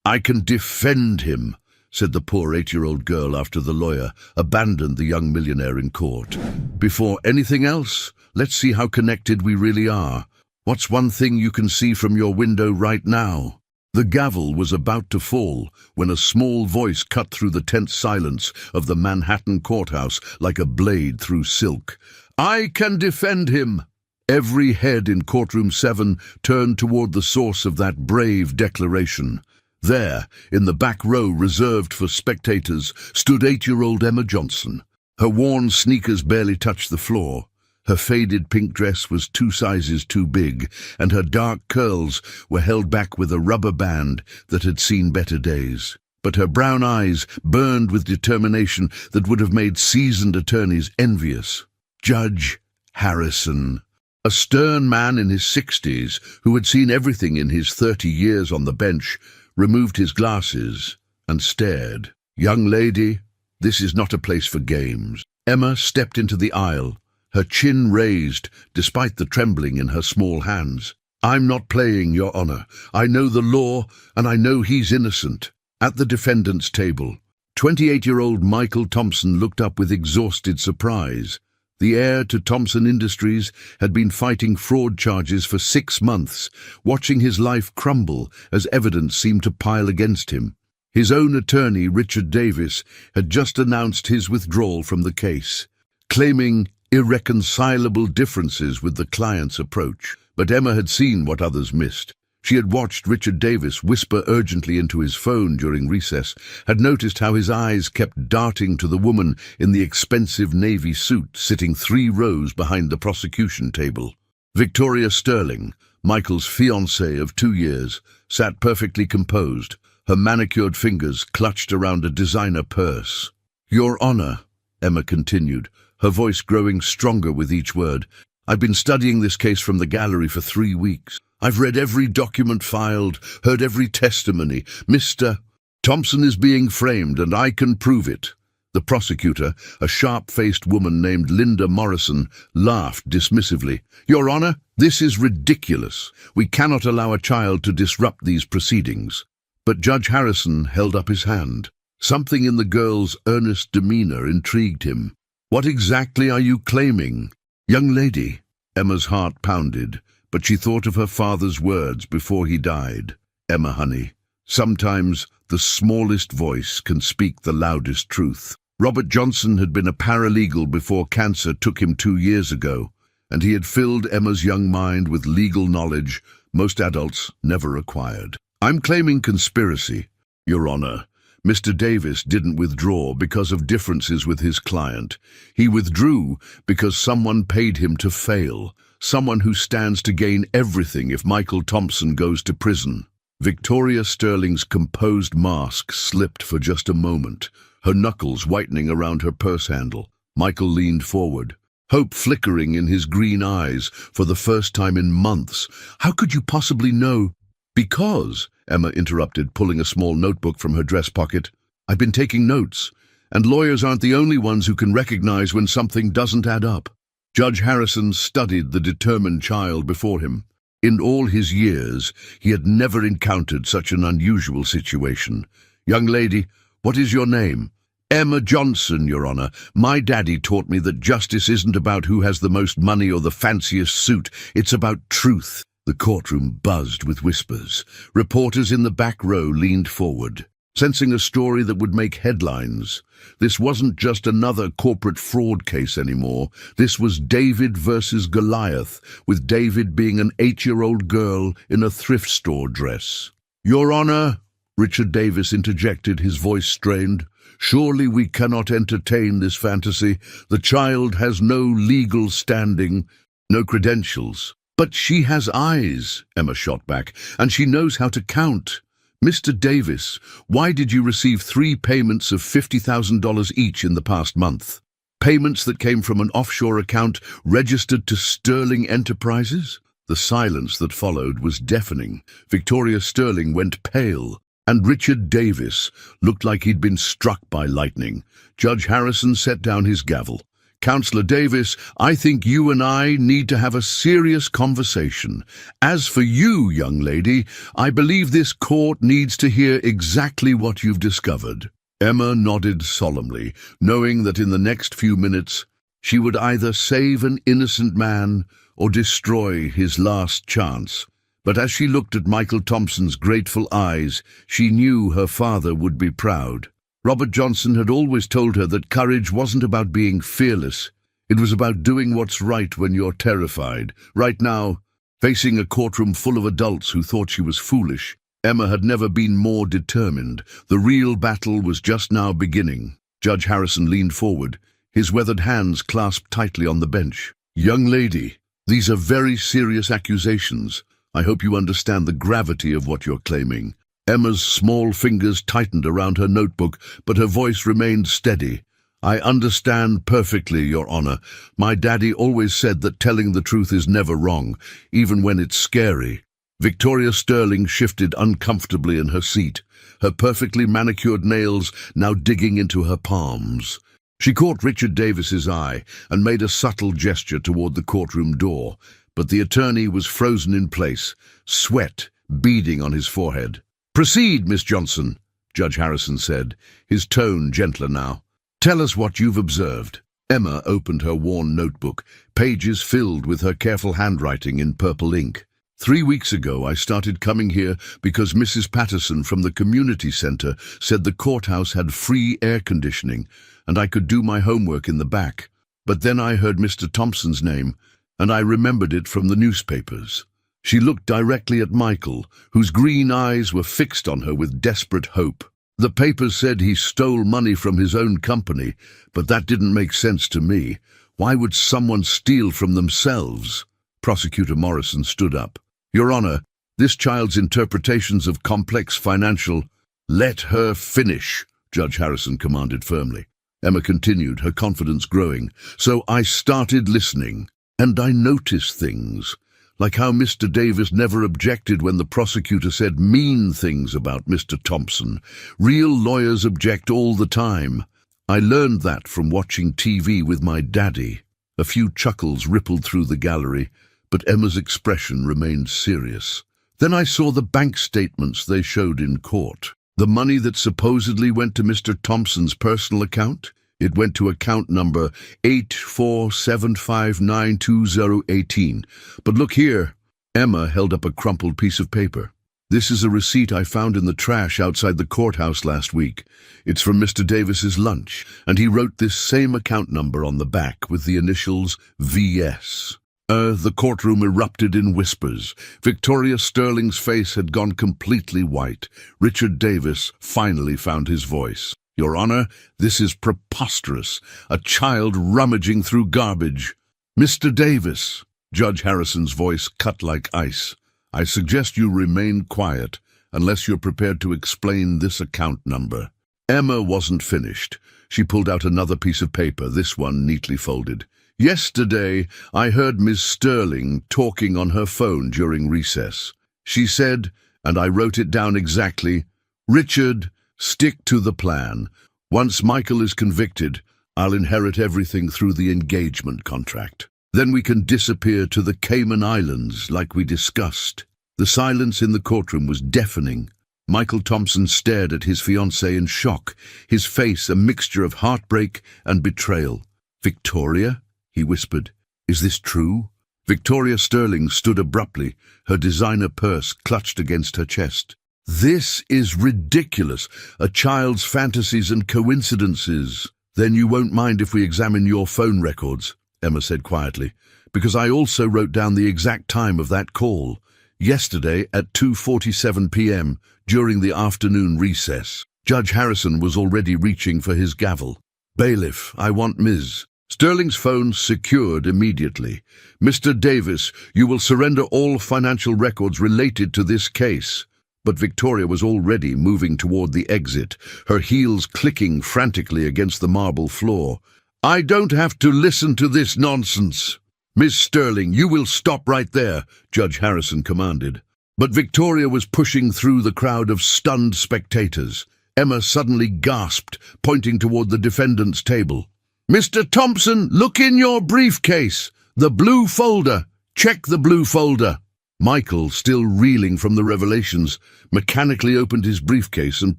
"I can defend him," said the poor 8-year-old girl after the lawyer abandoned the young millionaire in court. "Before anything else, let's see how connected we really are. What's one thing you can see from your window right now?" The gavel was about to fall when a small voice cut through the tense silence of the Manhattan courthouse like a blade through silk. "I can defend him!" Every head in courtroom 7 turned toward the source of that brave declaration. There, in the back row reserved for spectators, stood 8-year-old Emma Johnson. Her worn sneakers barely touched the floor. Her faded pink dress was 2 sizes too big, and her dark curls were held back with a rubber band that had seen better days. But her brown eyes burned with determination that would have made seasoned attorneys envious. Judge Harrison, a stern man in his 60s who had seen everything in his 30 years on the bench, removed his glasses and stared. "Young lady, this is not a place for games." Emma stepped into the aisle, her chin raised despite the trembling in her small hands. "I'm not playing, Your Honor. I know the law, and I know he's innocent." At the defendant's table, 28-year-old Michael Thompson looked up with exhausted surprise. The heir to Thompson Industries had been fighting fraud charges for 6 months, watching his life crumble as evidence seemed to pile against him. His own attorney, Richard Davis, had just announced his withdrawal from the case, claiming irreconcilable differences with the client's approach. But Emma had seen what others missed. She had watched Richard Davis whisper urgently into his phone during recess, had noticed how his eyes kept darting to the woman in the expensive navy suit sitting 3 rows behind the prosecution table. Victoria Sterling, Michael's fiancée of 2 years, sat perfectly composed, her manicured fingers clutched around a designer purse. "Your Honor," Emma continued, her voice growing stronger with each word, "I've been studying this case from the gallery for 3 weeks. I've read every document filed, heard every testimony. Mr. Thompson is being framed, and I can prove it." The prosecutor, a sharp-faced woman named Linda Morrison, laughed dismissively. "Your Honor, this is ridiculous. We cannot allow a child to disrupt these proceedings." But Judge Harrison held up his hand. Something in the girl's earnest demeanor intrigued him. "What exactly are you claiming?" "Young lady," Emma's heart pounded, but she thought of her father's words before he died. "Emma, honey, sometimes the smallest voice can speak the loudest truth." Robert Johnson had been a paralegal before cancer took him 2 years ago, and he had filled Emma's young mind with legal knowledge most adults never acquired. "I'm claiming conspiracy, Your Honor. Mr. Davis didn't withdraw because of differences with his client. He withdrew because someone paid him to fail, someone who stands to gain everything if Michael Thompson goes to prison." Victoria Sterling's composed mask slipped for just a moment, her knuckles whitening around her purse handle. Michael leaned forward, hope flickering in his green eyes for the first time in months. "How could you possibly know?" "Because," Emma interrupted, pulling a small notebook from her dress pocket, "I've been taking notes, and lawyers aren't the only ones who can recognize when something doesn't add up." Judge Harrison studied the determined child before him. In all his years, he had never encountered such an unusual situation. "Young lady, what is your name?" "Emma Johnson, Your Honor. My daddy taught me that justice isn't about who has the most money or the fanciest suit. It's about truth." The courtroom buzzed with whispers. Reporters in the back row leaned forward, sensing a story that would make headlines. This wasn't just another corporate fraud case anymore. This was David versus Goliath, with David being an 8-year-old girl in a thrift store dress. "Your Honor," Richard Davis interjected, his voice strained, "surely we cannot entertain this fantasy. The child has no legal standing, no credentials." "But she has eyes," Emma shot back, "and she knows how to count. Mr. Davis, why did you receive 3 payments of $50,000 each in the past month? Payments that came from an offshore account registered to Sterling Enterprises?" The silence that followed was deafening. Victoria Sterling went pale, and Richard Davis looked like he'd been struck by lightning. Judge Harrison set down his gavel. Counselor Davis, I think you and I need to have a serious conversation. As for you, young lady, I believe this court needs to hear exactly what you've discovered." Emma nodded solemnly, knowing that in the next few minutes she would either save an innocent man or destroy his last chance. But as she looked at Michael Thompson's grateful eyes, she knew her father would be proud. Robert Johnson had always told her that courage wasn't about being fearless. It was about doing what's right when you're terrified. Right now, facing a courtroom full of adults who thought she was foolish, Emma had never been more determined. The real battle was just now beginning. Judge Harrison leaned forward, his weathered hands clasped tightly on the bench. "Young lady, these are very serious accusations. I hope you understand the gravity of what you're claiming." Emma's small fingers tightened around her notebook, but her voice remained steady. "I understand perfectly, Your Honor. My daddy always said that telling the truth is never wrong, even when it's scary." Victoria Sterling shifted uncomfortably in her seat, her perfectly manicured nails now digging into her palms. She caught Richard Davis's eye and made a subtle gesture toward the courtroom door, but the attorney was frozen in place, sweat beading on his forehead. "Proceed, Miss Johnson," Judge Harrison said, his tone gentler now. "Tell us what you've observed." Emma opened her worn notebook, pages filled with her careful handwriting in purple ink. 3 weeks ago, I started coming here because Mrs. Patterson from the community center said the courthouse had free air conditioning and I could do my homework in the back. But then I heard Mr. Thompson's name, and I remembered it from the newspapers." She looked directly at Michael, whose green eyes were fixed on her with desperate hope. "The papers said he stole money from his own company, but that didn't make sense to me. Why would someone steal from themselves?" Prosecutor Morrison stood up. "Your Honor, this child's interpretations of complex financial—" "Let her finish," Judge Harrison commanded firmly. Emma continued, her confidence growing. "So I started listening, and I noticed things. Like how Mr. Davis never objected when the prosecutor said mean things about Mr. Thompson. Real lawyers object all the time. I learned that from watching TV with my daddy." A few chuckles rippled through the gallery, but Emma's expression remained serious. "Then I saw the bank statements they showed in court. The money that supposedly went to Mr. Thompson's personal account? It went to account number 847592018. But look here." Emma held up a crumpled piece of paper. "This is a receipt I found in the trash outside the courthouse last week. It's from Mr. Davis's lunch, and he wrote this same account number on the back with the initials VS. The courtroom erupted in whispers. Victoria Sterling's face had gone completely white. Richard Davis finally found his voice. "Your Honor, this is preposterous. A child rummaging through garbage." "Mr. Davis," Judge Harrison's voice cut like ice, "I suggest you remain quiet unless you're prepared to explain this account number." Emma wasn't finished. She pulled out another piece of paper, this one neatly folded. "Yesterday, I heard Miss Sterling talking on her phone during recess. She said, and I wrote it down exactly, 'Richard, stick to the plan. Once Michael is convicted, I'll inherit everything through the engagement contract. Then we can disappear to the Cayman Islands like we discussed." The silence in the courtroom was deafening. Michael Thompson stared at his fiancée in shock, his face a mixture of heartbreak and betrayal. "Victoria?" he whispered. "Is this true?" Victoria Sterling stood abruptly, her designer purse clutched against her chest. "This is ridiculous. A child's fantasies and coincidences." "Then you won't mind if we examine your phone records," Emma said quietly, "because I also wrote down the exact time of that call. Yesterday at 2:47 p.m. during the afternoon recess." Judge Harrison was already reaching for his gavel. "Bailiff, I want Ms. Sterling's phone secured immediately. Mr. Davis, you will surrender all financial records related to this case." But Victoria was already moving toward the exit, her heels clicking frantically against the marble floor. "I don't have to listen to this nonsense." "Miss Sterling, you will stop right there," Judge Harrison commanded. But Victoria was pushing through the crowd of stunned spectators. Emma suddenly gasped, pointing toward the defendant's table. "Mr. Thompson, look in your briefcase. The blue folder. Check the blue folder." Michael, still reeling from the revelations, mechanically opened his briefcase and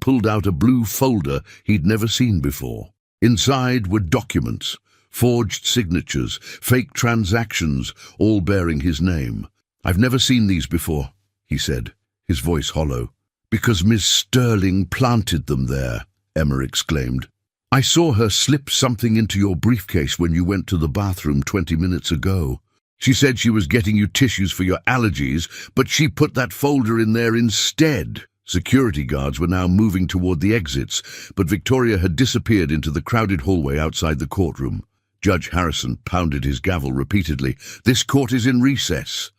pulled out a blue folder he'd never seen before. Inside were documents, forged signatures, fake transactions, all bearing his name. "I've never seen these before," he said, his voice hollow. "Because Miss Sterling planted them there," Emma exclaimed. "I saw her slip something into your briefcase when you went to the bathroom 20 minutes ago. She said she was getting you tissues for your allergies, but she put that folder in there instead." Security guards were now moving toward the exits, but Victoria had disappeared into the crowded hallway outside the courtroom. Judge Harrison pounded his gavel repeatedly. "This court is in recess.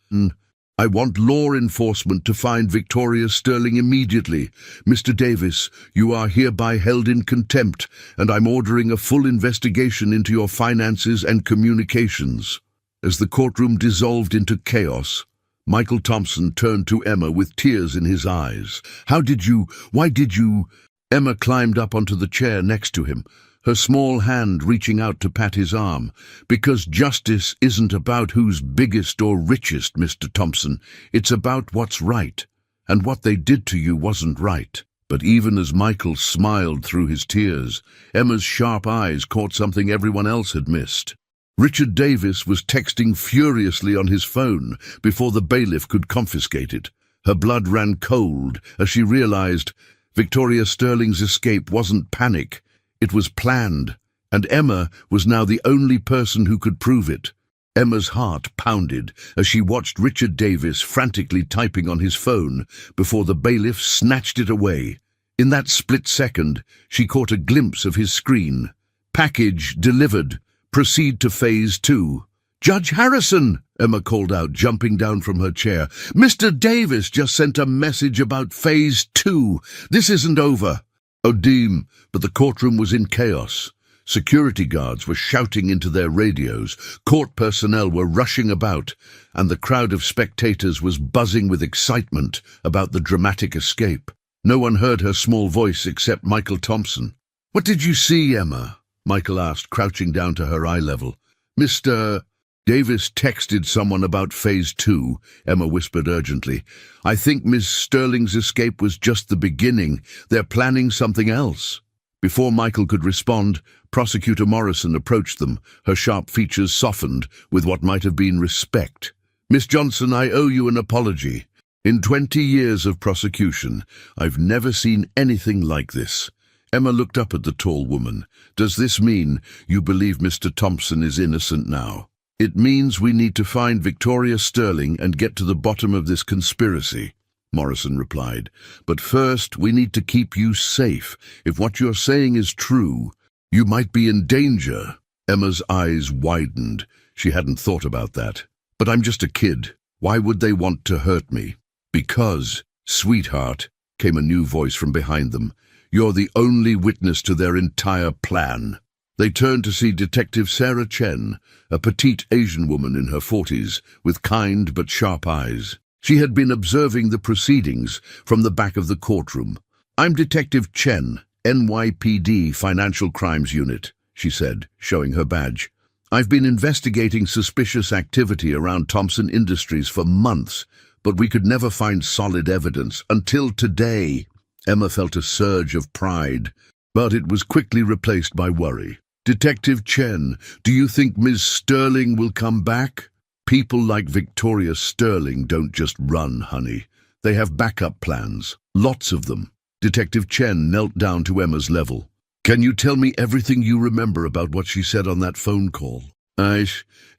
I want law enforcement to find Victoria Sterling immediately. Mr. Davis, you are hereby held in contempt, and I'm ordering a full investigation into your finances and communications." As the courtroom dissolved into chaos, Michael Thompson turned to Emma with tears in his eyes. Why did you? Emma climbed up onto the chair next to him, her small hand reaching out to pat his arm. "Because justice isn't about who's biggest or richest, Mr. Thompson. It's about what's right, and what they did to you wasn't right." But even as Michael smiled through his tears, Emma's sharp eyes caught something everyone else had missed. Richard Davis was texting furiously on his phone before the bailiff could confiscate it. Her blood ran cold as she realized Victoria Sterling's escape wasn't panic, it was planned, and Emma was now the only person who could prove it. Emma's heart pounded as she watched Richard Davis frantically typing on his phone before the bailiff snatched it away. In that split second, she caught a glimpse of his screen. "Package delivered. Proceed to phase 2. "Judge Harrison," Emma called out, jumping down from her chair. "Mr. Davis just sent a message about phase 2. This isn't over." "Oh, Deem," but the courtroom was in chaos. Security guards were shouting into their radios, court personnel were rushing about, and the crowd of spectators was buzzing with excitement about the dramatic escape. No one heard her small voice except Michael Thompson. "What did you see, Emma?" Michael asked, crouching down to her eye level. "Mr. Davis texted someone about phase 2, Emma whispered urgently. "I think Miss Sterling's escape was just the beginning. They're planning something else." Before Michael could respond, Prosecutor Morrison approached them, her sharp features softened with what might have been respect. "Miss Johnson, I owe you an apology. In 20 years of prosecution, I've never seen anything like this." Emma looked up at the tall woman. "Does this mean you believe Mr. Thompson is innocent now?" "It means we need to find Victoria Sterling and get to the bottom of this conspiracy," Morrison replied. "But first, we need to keep you safe. If what you're saying is true, you might be in danger." Emma's eyes widened. She hadn't thought about that. "But I'm just a kid. Why would they want to hurt me?" "Because, sweetheart," came a new voice from behind them, "you're the only witness to their entire plan." They turned to see Detective Sarah Chen, a petite Asian woman in her 40s, with kind but sharp eyes. She had been observing the proceedings from the back of the courtroom. "I'm Detective Chen, NYPD Financial Crimes Unit," she said, showing her badge. "I've been investigating suspicious activity around Thompson Industries for months, but we could never find solid evidence until today." Emma felt a surge of pride, but it was quickly replaced by worry. "Detective Chen, do you think Ms. Sterling will come back?" "People like Victoria Sterling don't just run, honey. They have backup plans, lots of them." Detective Chen knelt down to Emma's level. "Can you tell me everything you remember about what she said on that phone call?"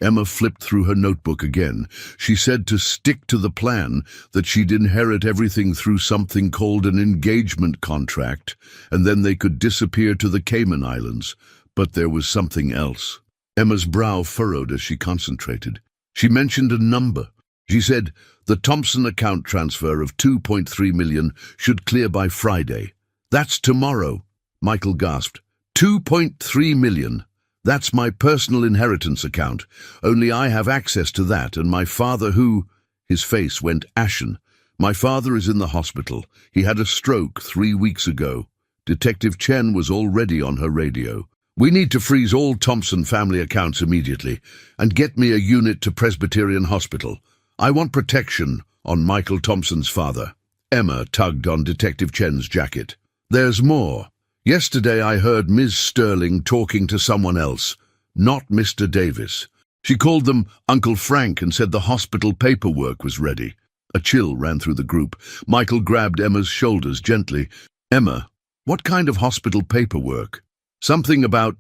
Emma flipped through her notebook again. "She said to stick to the plan, that she'd inherit everything through something called an engagement contract, and then they could disappear to the Cayman Islands. But there was something else." Emma's brow furrowed as she concentrated. "She mentioned a number. She said the Thompson account transfer of 2.3 million should clear by Friday." "That's tomorrow," Michael gasped. 2.3 million. That's my personal inheritance account. Only I have access to that, and my father His face went ashen. "My father is in the hospital. He had a stroke 3 weeks ago." Detective Chen was already on her radio. We need to freeze all Thompson family accounts immediately and get me a unit to Presbyterian Hospital. I want protection on Michael Thompson's father." Emma tugged on Detective Chen's jacket. "There's more. Yesterday I heard Ms. Sterling talking to someone else, not Mr. Davis. She called them Uncle Frank and said the hospital paperwork was ready." A chill ran through the group. Michael grabbed Emma's shoulders gently. "Emma, what kind of hospital paperwork?" "Something about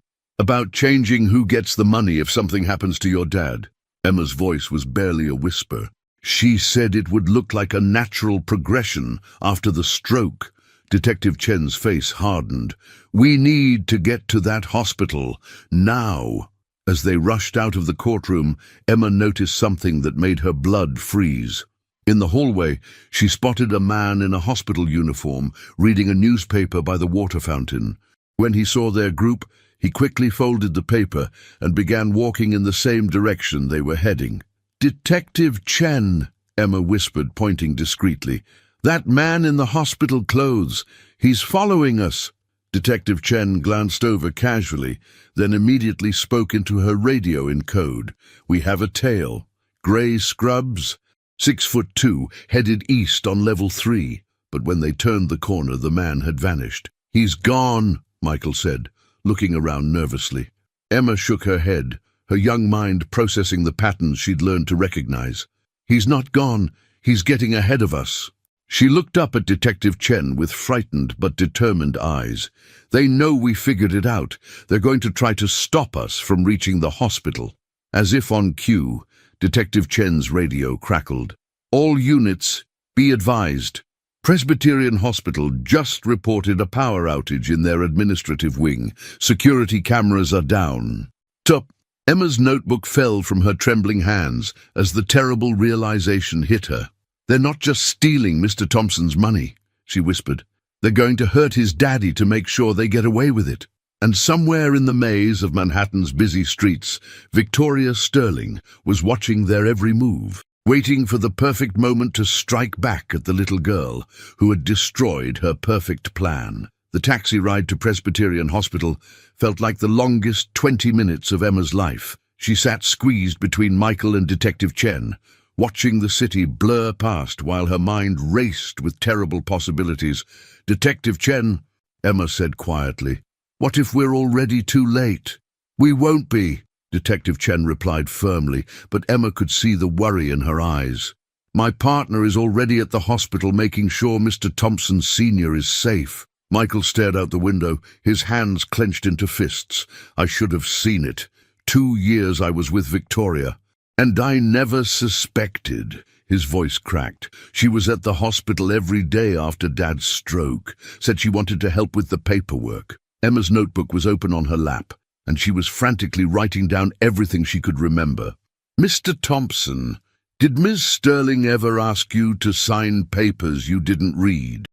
changing who gets the money if something happens to your dad." Emma's voice was barely a whisper. "She said it would look like a natural progression after the stroke." Detective Chen's face hardened. "We need to get to that hospital, now." As they rushed out of the courtroom, Emma noticed something that made her blood freeze. In the hallway, she spotted a man in a hospital uniform reading a newspaper by the water fountain. When he saw their group, he quickly folded the paper and began walking in the same direction they were heading. "Detective Chen," Emma whispered, pointing discreetly. "That man in the hospital clothes. He's following us." Detective Chen glanced over casually, then immediately spoke into her radio in code. "We have a tail. Grey scrubs. 6'2", headed east on level 3. But when they turned the corner, the man had vanished. "He's gone," Michael said, looking around nervously. Emma shook her head, her young mind processing the patterns she'd learned to recognize. "He's not gone. He's getting ahead of us." She looked up at Detective Chen with frightened but determined eyes. "They know we figured it out. They're going to try to stop us from reaching the hospital." As if on cue, Detective Chen's radio crackled. "All units, be advised. Presbyterian Hospital just reported a power outage in their administrative wing. Security cameras are down." Top. Emma's notebook fell from her trembling hands as the terrible realization hit her. "They're not just stealing Mr. Thompson's money," she whispered. "They're going to hurt his daddy to make sure they get away with it." And somewhere in the maze of Manhattan's busy streets, Victoria Sterling was watching their every move, waiting for the perfect moment to strike back at the little girl who had destroyed her perfect plan. The taxi ride to Presbyterian Hospital felt like the longest 20 minutes of Emma's life. She sat squeezed between Michael and Detective Chen, watching the city blur past while her mind raced with terrible possibilities. "Detective Chen," Emma said quietly, "what if we're already too late?" "We won't be," Detective Chen replied firmly, but Emma could see the worry in her eyes. "My partner is already at the hospital making sure Mr. Thompson Sr. is safe." Michael stared out the window, his hands clenched into fists. "I should have seen it. 2 years I was with Victoria. And I never suspected." His voice cracked. "She was at the hospital every day after Dad's stroke. Said she wanted to help with the paperwork." Emma's notebook was open on her lap, and she was frantically writing down everything she could remember. "Mr. Thompson, did Ms. Sterling ever ask you to sign papers you didn't read?"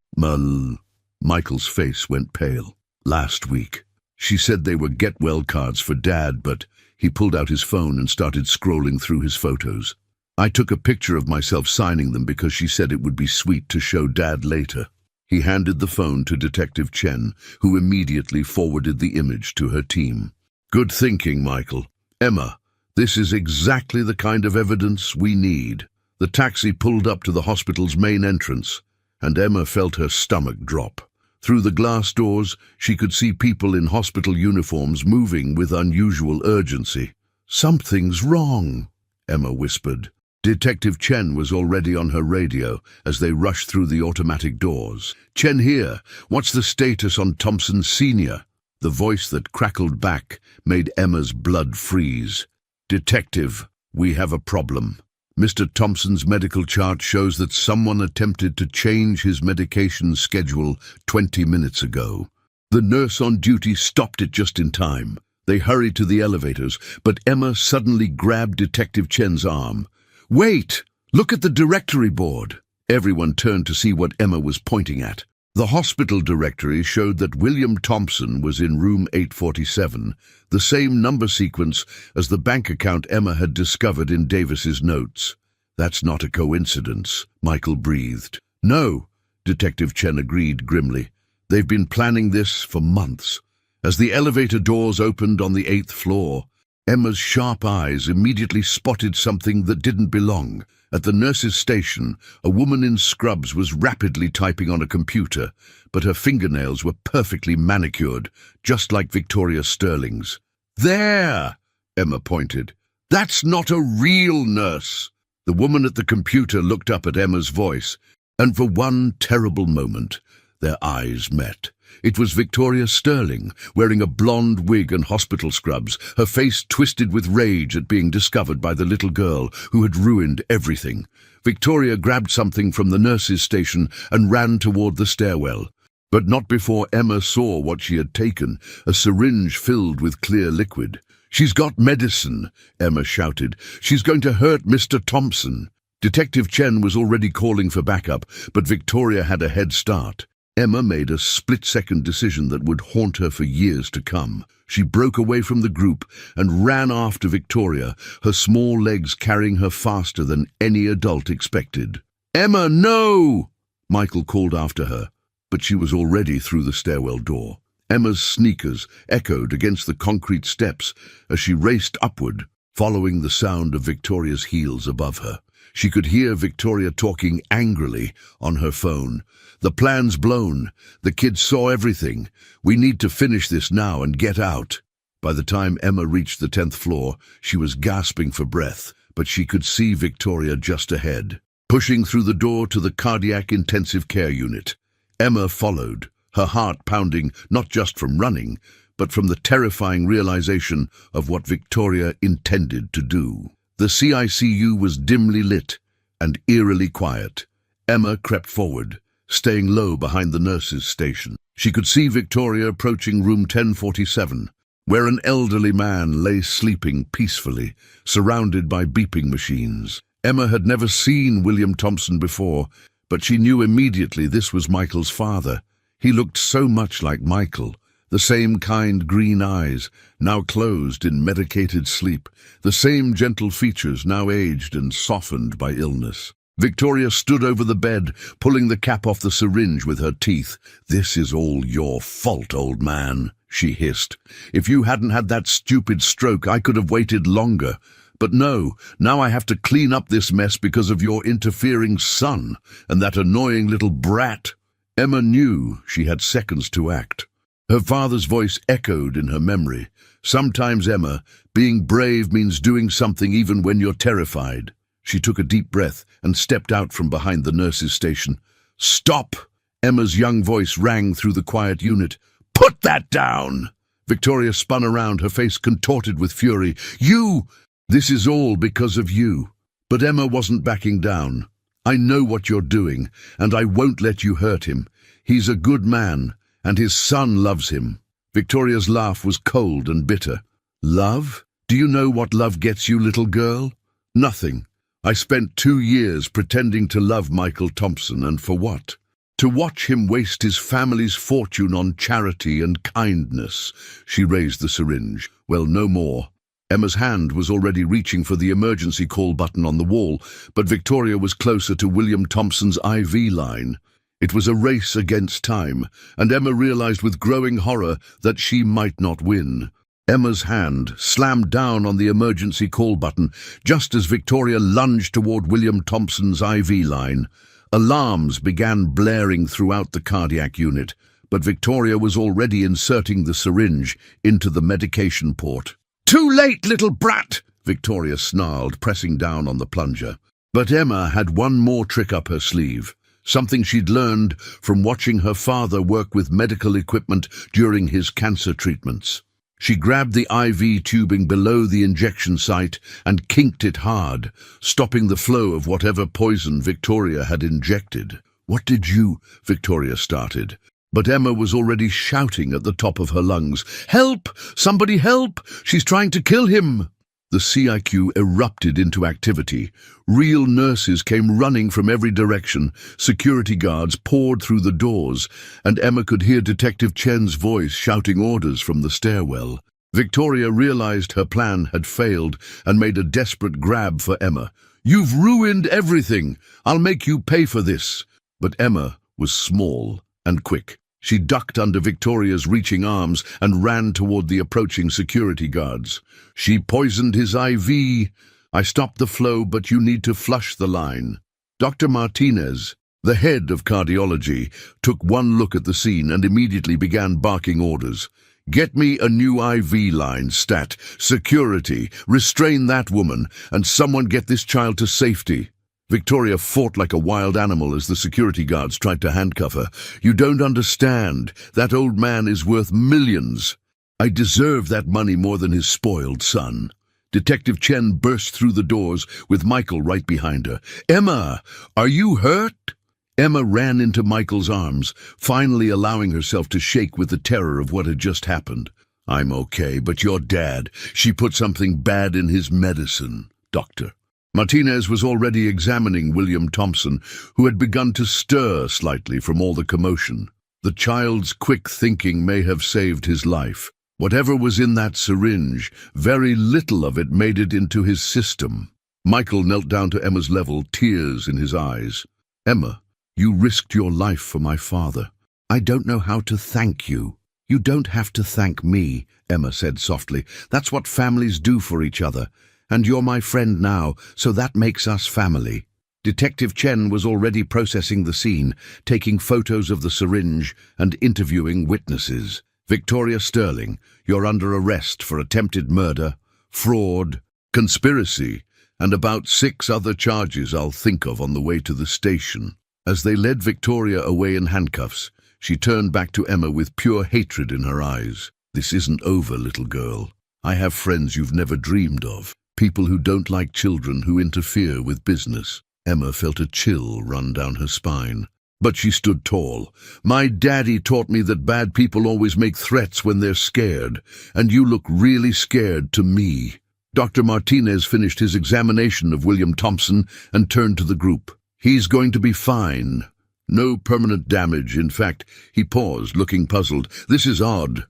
Michael's face went pale. "Last week. She said they were get-well cards for Dad, but..." He pulled out his phone and started scrolling through his photos. "I took a picture of myself signing them because she said it would be sweet to show Dad later." He handed the phone to Detective Chen, who immediately forwarded the image to her team. "Good thinking, Michael. Emma, this is exactly the kind of evidence we need." The taxi pulled up to the hospital's main entrance, and Emma felt her stomach drop. Through the glass doors, she could see people in hospital uniforms moving with unusual urgency. "Something's wrong," Emma whispered. Detective Chen was already on her radio as they rushed through the automatic doors. "Chen here. What's the status on Thompson Sr.?" The voice that crackled back made Emma's blood freeze. "Detective, we have a problem. Mr. Thompson's medical chart shows that someone attempted to change his medication schedule 20 minutes ago. The nurse on duty stopped it just in time." They hurried to the elevators, but Emma suddenly grabbed Detective Chen's arm. "Wait! Look at the directory board!" Everyone turned to see what Emma was pointing at. The hospital directory showed that William Thompson was in room 847, the same number sequence as the bank account Emma had discovered in Davis's notes. "That's not a coincidence," Michael breathed. "No," Detective Chen agreed grimly. "They've been planning this for months, As the elevator doors opened on the 8th floor, Emma's sharp eyes immediately spotted something that didn't belong. At the nurse's station, a woman in scrubs was rapidly typing on a computer, but her fingernails were perfectly manicured, just like Victoria Sterling's. "There!" Emma pointed. "That's not a real nurse." The woman at the computer looked up at Emma's voice, and for one terrible moment, their eyes met. It was Victoria Sterling, wearing a blonde wig and hospital scrubs, her face twisted with rage at being discovered by the little girl who had ruined everything. Victoria grabbed something from the nurse's station and ran toward the stairwell. But not before Emma saw what she had taken, a syringe filled with clear liquid. "She's got medicine," Emma shouted. "She's going to hurt Mr. Thompson." Detective Chen was already calling for backup, but Victoria had a head start. Emma made a split-second decision that would haunt her for years to come. She broke away from the group and ran after Victoria, her small legs carrying her faster than any adult expected. "Emma, no!" Michael called after her, but she was already through the stairwell door. Emma's sneakers echoed against the concrete steps as she raced upward, following the sound of Victoria's heels above her. She could hear Victoria talking angrily on her phone. "The plan's blown. The kids saw everything. We need to finish this now and get out." By the time Emma reached the 10th floor, she was gasping for breath, but she could see Victoria just ahead, pushing through the door to the cardiac intensive care unit. Emma followed, her heart pounding not just from running, but from the terrifying realization of what Victoria intended to do. The CICU was dimly lit and eerily quiet. Emma crept forward, staying low behind the nurse's station. She could see Victoria approaching room 1047, where an elderly man lay sleeping peacefully, surrounded by beeping machines. Emma had never seen William Thompson before, but she knew immediately this was Michael's father. He looked so much like Michael. The same kind green eyes, now closed in medicated sleep. The same gentle features, now aged and softened by illness. Victoria stood over the bed, pulling the cap off the syringe with her teeth. "This is all your fault, old man," she hissed. "If you hadn't had that stupid stroke, I could have waited longer. But no, now I have to clean up this mess because of your interfering son and that annoying little brat." Emma knew she had seconds to act. Her father's voice echoed in her memory. "Sometimes, Emma, being brave means doing something even when you're terrified." She took a deep breath and stepped out from behind the nurse's station. "Stop!" Emma's young voice rang through the quiet unit. "Put that down!" Victoria spun around, her face contorted with fury. "You! This is all because of you." But Emma wasn't backing down. "I know what you're doing, and I won't let you hurt him. He's a good man, and his son loves him." Victoria's laugh was cold and bitter. "Love? Do you know what love gets you, little girl? Nothing. I spent 2 years pretending to love Michael Thompson, and for what? To watch him waste his family's fortune on charity and kindness." She raised the syringe. "Well, no more." Emma's hand was already reaching for the emergency call button on the wall, but Victoria was closer to William Thompson's IV line. It was a race against time, and Emma realized with growing horror that she might not win. Emma's hand slammed down on the emergency call button just as Victoria lunged toward William Thompson's IV line. Alarms began blaring throughout the cardiac unit, but Victoria was already inserting the syringe into the medication port. "Too late, little brat!" Victoria snarled, pressing down on the plunger. But Emma had one more trick up her sleeve, something she'd learned from watching her father work with medical equipment during his cancer treatments. She grabbed the IV tubing below the injection site and kinked it hard, stopping the flow of whatever poison Victoria had injected. "What did you—" Victoria started. But Emma was already shouting at the top of her lungs. "Help! Somebody help! She's trying to kill him!" The CIQ erupted into activity. Real nurses came running from every direction. Security guards poured through the doors, and Emma could hear Detective Chen's voice shouting orders from the stairwell. Victoria realized her plan had failed and made a desperate grab for Emma. "You've ruined everything! I'll make you pay for this!" But Emma was small and quick. She ducked under Victoria's reaching arms and ran toward the approaching security guards. "She poisoned his IV. I stopped the flow, but you need to flush the line." Dr. Martinez, the head of cardiology, took one look at the scene and immediately began barking orders. "Get me a new IV line, stat. Security, restrain that woman, and someone get this child to safety." Victoria fought like a wild animal as the security guards tried to handcuff her. "You don't understand. That old man is worth millions. I deserve that money more than his spoiled son." Detective Chen burst through the doors with Michael right behind her. "Emma, are you hurt?" Emma ran into Michael's arms, finally allowing herself to shake with the terror of what had just happened. "I'm okay, but your dad, she put something bad in his medicine, doctor." Martinez was already examining William Thompson, who had begun to stir slightly from all the commotion. The child's quick thinking may have saved his life. Whatever was in that syringe, very little of it made it into his system. Michael knelt down to Emma's level, tears in his eyes. "Emma, you risked your life for my father. I don't know how to thank you." "You don't have to thank me," Emma said softly. "That's what families do for each other. And you're my friend now, so that makes us family." Detective Chen was already processing the scene, taking photos of the syringe and interviewing witnesses. "Victoria Sterling, you're under arrest for attempted murder, fraud, conspiracy, and about 6 other charges I'll think of on the way to the station." As they led Victoria away in handcuffs, she turned back to Emma with pure hatred in her eyes. "This isn't over, little girl. I have friends you've never dreamed of. People who don't like children who interfere with business." Emma felt a chill run down her spine. But she stood tall. "My daddy taught me that bad people always make threats when they're scared, and you look really scared to me." Dr. Martinez finished his examination of William Thompson and turned to the group. "He's going to be fine. No permanent damage. In fact," he paused, looking puzzled. "This is odd.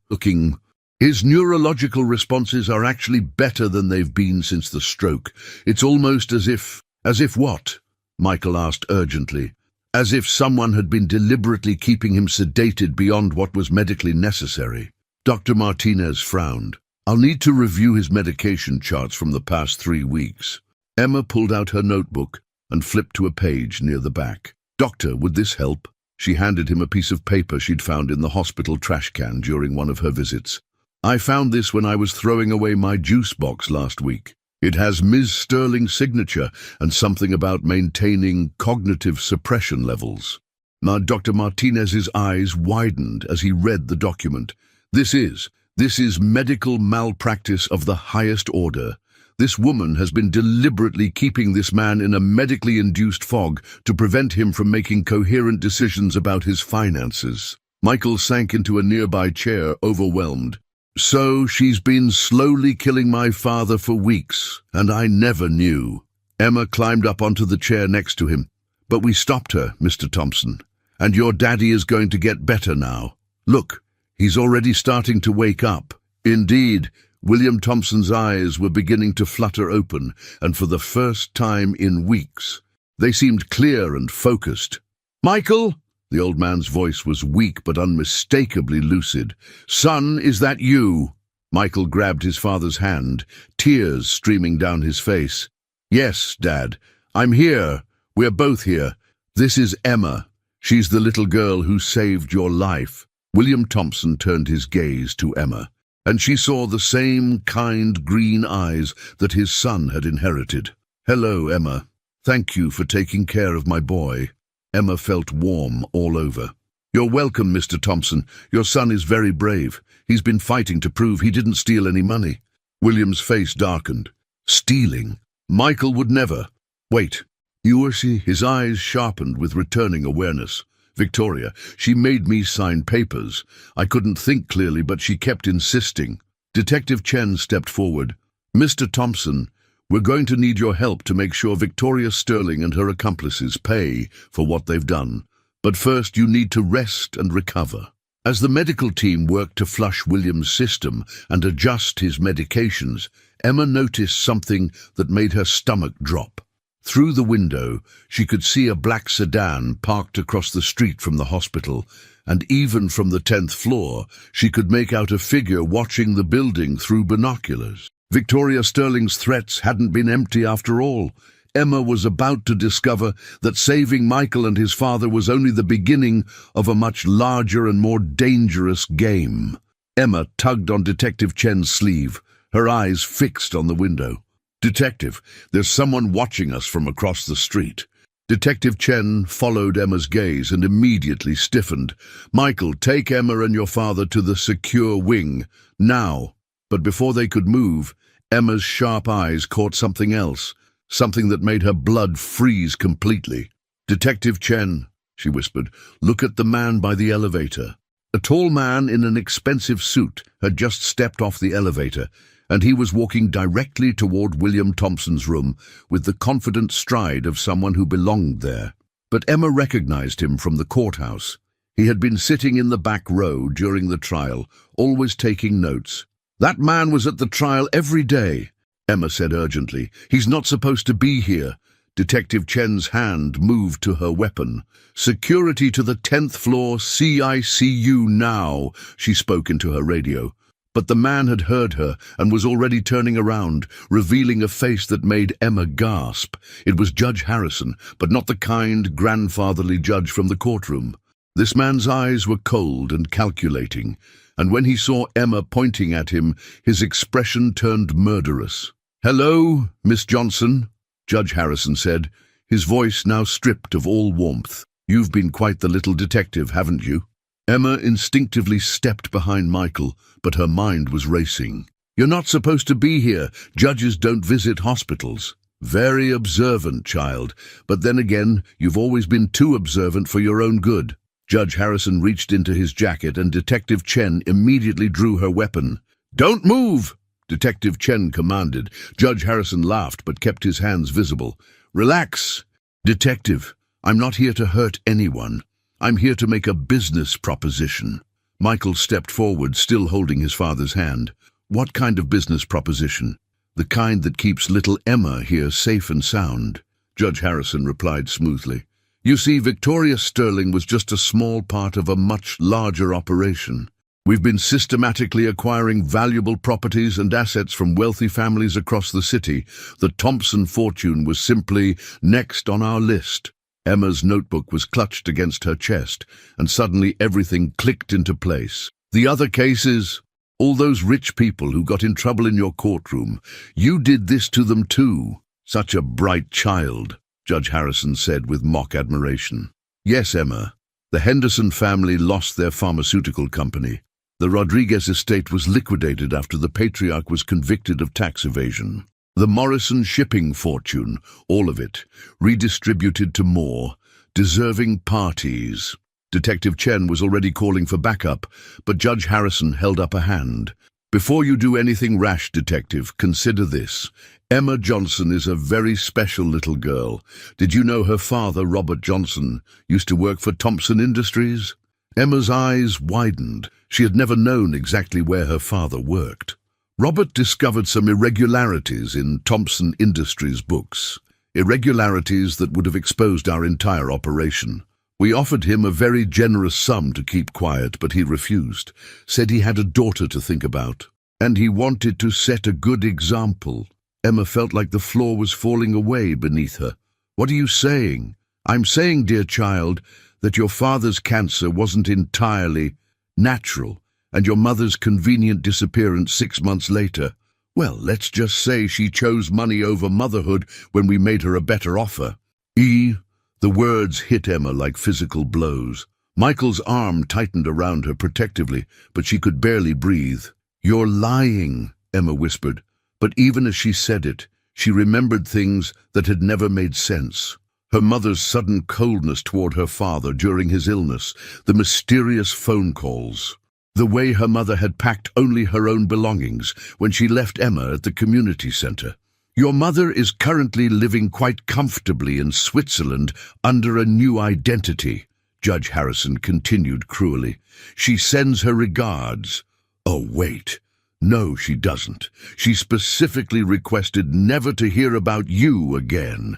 His neurological responses are actually better than they've been since the stroke. It's almost as if..." "As if what?" Michael asked urgently. "As if someone had been deliberately keeping him sedated beyond what was medically necessary." Dr. Martinez frowned. "I'll need to review his medication charts from the past 3 weeks." Emma pulled out her notebook and flipped to a page near the back. "Doctor, would this help?" She handed him a piece of paper she'd found in the hospital trash can during one of her visits. "I found this when I was throwing away my juice box last week. It has Ms. Sterling's signature and something about maintaining cognitive suppression levels." Now, Dr. Martinez's eyes widened as he read the document. This is medical malpractice of the highest order. This woman has been deliberately keeping this man in a medically induced fog to prevent him from making coherent decisions about his finances." Michael sank into a nearby chair, overwhelmed. "So she's been slowly killing my father for weeks, and I never knew." Emma climbed up onto the chair next to him. "But we stopped her, Mr. Thompson, and your daddy is going to get better now. Look, he's already starting to wake up." Indeed, William Thompson's eyes were beginning to flutter open, and for the first time in weeks, they seemed clear and focused. "Michael?" The old man's voice was weak but unmistakably lucid. "Son, is that you?" Michael grabbed his father's hand, tears streaming down his face. "Yes, Dad. I'm here. We're both here. This is Emma. She's the little girl who saved your life." William Thompson turned his gaze to Emma, and she saw the same kind green eyes that his son had inherited. "Hello, Emma. Thank you for taking care of my boy." Emma felt warm all over. "You're welcome, Mr. Thompson. Your son is very brave. He's been fighting to prove he didn't steal any money." William's face darkened. "Stealing? Michael would never." "Wait. You or she?" His eyes sharpened with returning awareness. "Victoria, she made me sign papers. I couldn't think clearly, but she kept insisting." Detective Chen stepped forward. "Mr. Thompson, we're going to need your help to make sure Victoria Sterling and her accomplices pay for what they've done. But first you need to rest and recover." As the medical team worked to flush William's system and adjust his medications, Emma noticed something that made her stomach drop. Through the window, she could see a black sedan parked across the street from the hospital, and even from the 10th floor, she could make out a figure watching the building through binoculars. Victoria Sterling's threats hadn't been empty after all. Emma was about to discover that saving Michael and his father was only the beginning of a much larger and more dangerous game. Emma tugged on Detective Chen's sleeve, her eyes fixed on the window. "Detective, there's someone watching us from across the street." Detective Chen followed Emma's gaze and immediately stiffened. "Michael, take Emma and your father to the secure wing, now." But before they could move, Emma's sharp eyes caught something else, something that made her blood freeze completely. "Detective Chen," she whispered, "look at the man by the elevator." A tall man in an expensive suit had just stepped off the elevator, and he was walking directly toward William Thompson's room with the confident stride of someone who belonged there. But Emma recognized him from the courthouse. He had been sitting in the back row during the trial, always taking notes. "That man was at the trial every day," Emma said urgently. "He's not supposed to be here." Detective Chen's hand moved to her weapon. "Security to the 10th floor, CICU now," she spoke into her radio. But the man had heard her and was already turning around, revealing a face that made Emma gasp. It was Judge Harrison, but not the kind, grandfatherly judge from the courtroom. This man's eyes were cold and calculating, and when he saw Emma pointing at him, his expression turned murderous. "Hello, Miss Johnson," Judge Harrison said, his voice now stripped of all warmth. "You've been quite the little detective, haven't you?" Emma instinctively stepped behind Michael, but her mind was racing. "You're not supposed to be here. Judges don't visit hospitals." "Very observant, child, but then again, you've always been too observant for your own good." Judge Harrison reached into his jacket and Detective Chen immediately drew her weapon. "Don't move!" Detective Chen commanded. Judge Harrison laughed but kept his hands visible. "Relax." "Detective, I'm not here to hurt anyone. I'm here to make a business proposition." Michael stepped forward, still holding his father's hand. "What kind of business proposition?" "The kind that keeps little Emma here safe and sound," Judge Harrison replied smoothly. "You see, Victoria Sterling was just a small part of a much larger operation. We've been systematically acquiring valuable properties and assets from wealthy families across the city. The Thompson fortune was simply next on our list." Emma's notebook was clutched against her chest, and suddenly everything clicked into place. "The other cases, all those rich people who got in trouble in your courtroom, you did this to them too." "Such a bright child," Judge Harrison said with mock admiration. "Yes, Emma. The Henderson family lost their pharmaceutical company. The Rodriguez estate was liquidated after the patriarch was convicted of tax evasion. The Morrison shipping fortune, all of it, redistributed to more deserving parties." Detective Chen was already calling for backup, but Judge Harrison held up a hand. "Before you do anything rash, Detective, consider this. Emma Johnson is a very special little girl. Did you know her father, Robert Johnson, used to work for Thompson Industries?" Emma's eyes widened. She had never known exactly where her father worked. "Robert discovered some irregularities in Thompson Industries' books, irregularities that would have exposed our entire operation. We offered him a very generous sum to keep quiet, but he refused, said he had a daughter to think about, and he wanted to set a good example." Emma felt like the floor was falling away beneath her. "What are you saying?" "I'm saying, dear child, that your father's cancer wasn't entirely natural, and your mother's convenient disappearance 6 months later, well, let's just say she chose money over motherhood when we made her a better offer." The words hit Emma like physical blows. Michael's arm tightened around her protectively, but she could barely breathe. "You're lying," Emma whispered, but even as she said it, she remembered things that had never made sense. Her mother's sudden coldness toward her father during his illness, the mysterious phone calls, the way her mother had packed only her own belongings when she left Emma at the community center. "Your mother is currently living quite comfortably in Switzerland under a new identity," Judge Harrison continued cruelly. "She sends her regards." "Oh, wait. No, she doesn't. She specifically requested never to hear about you again."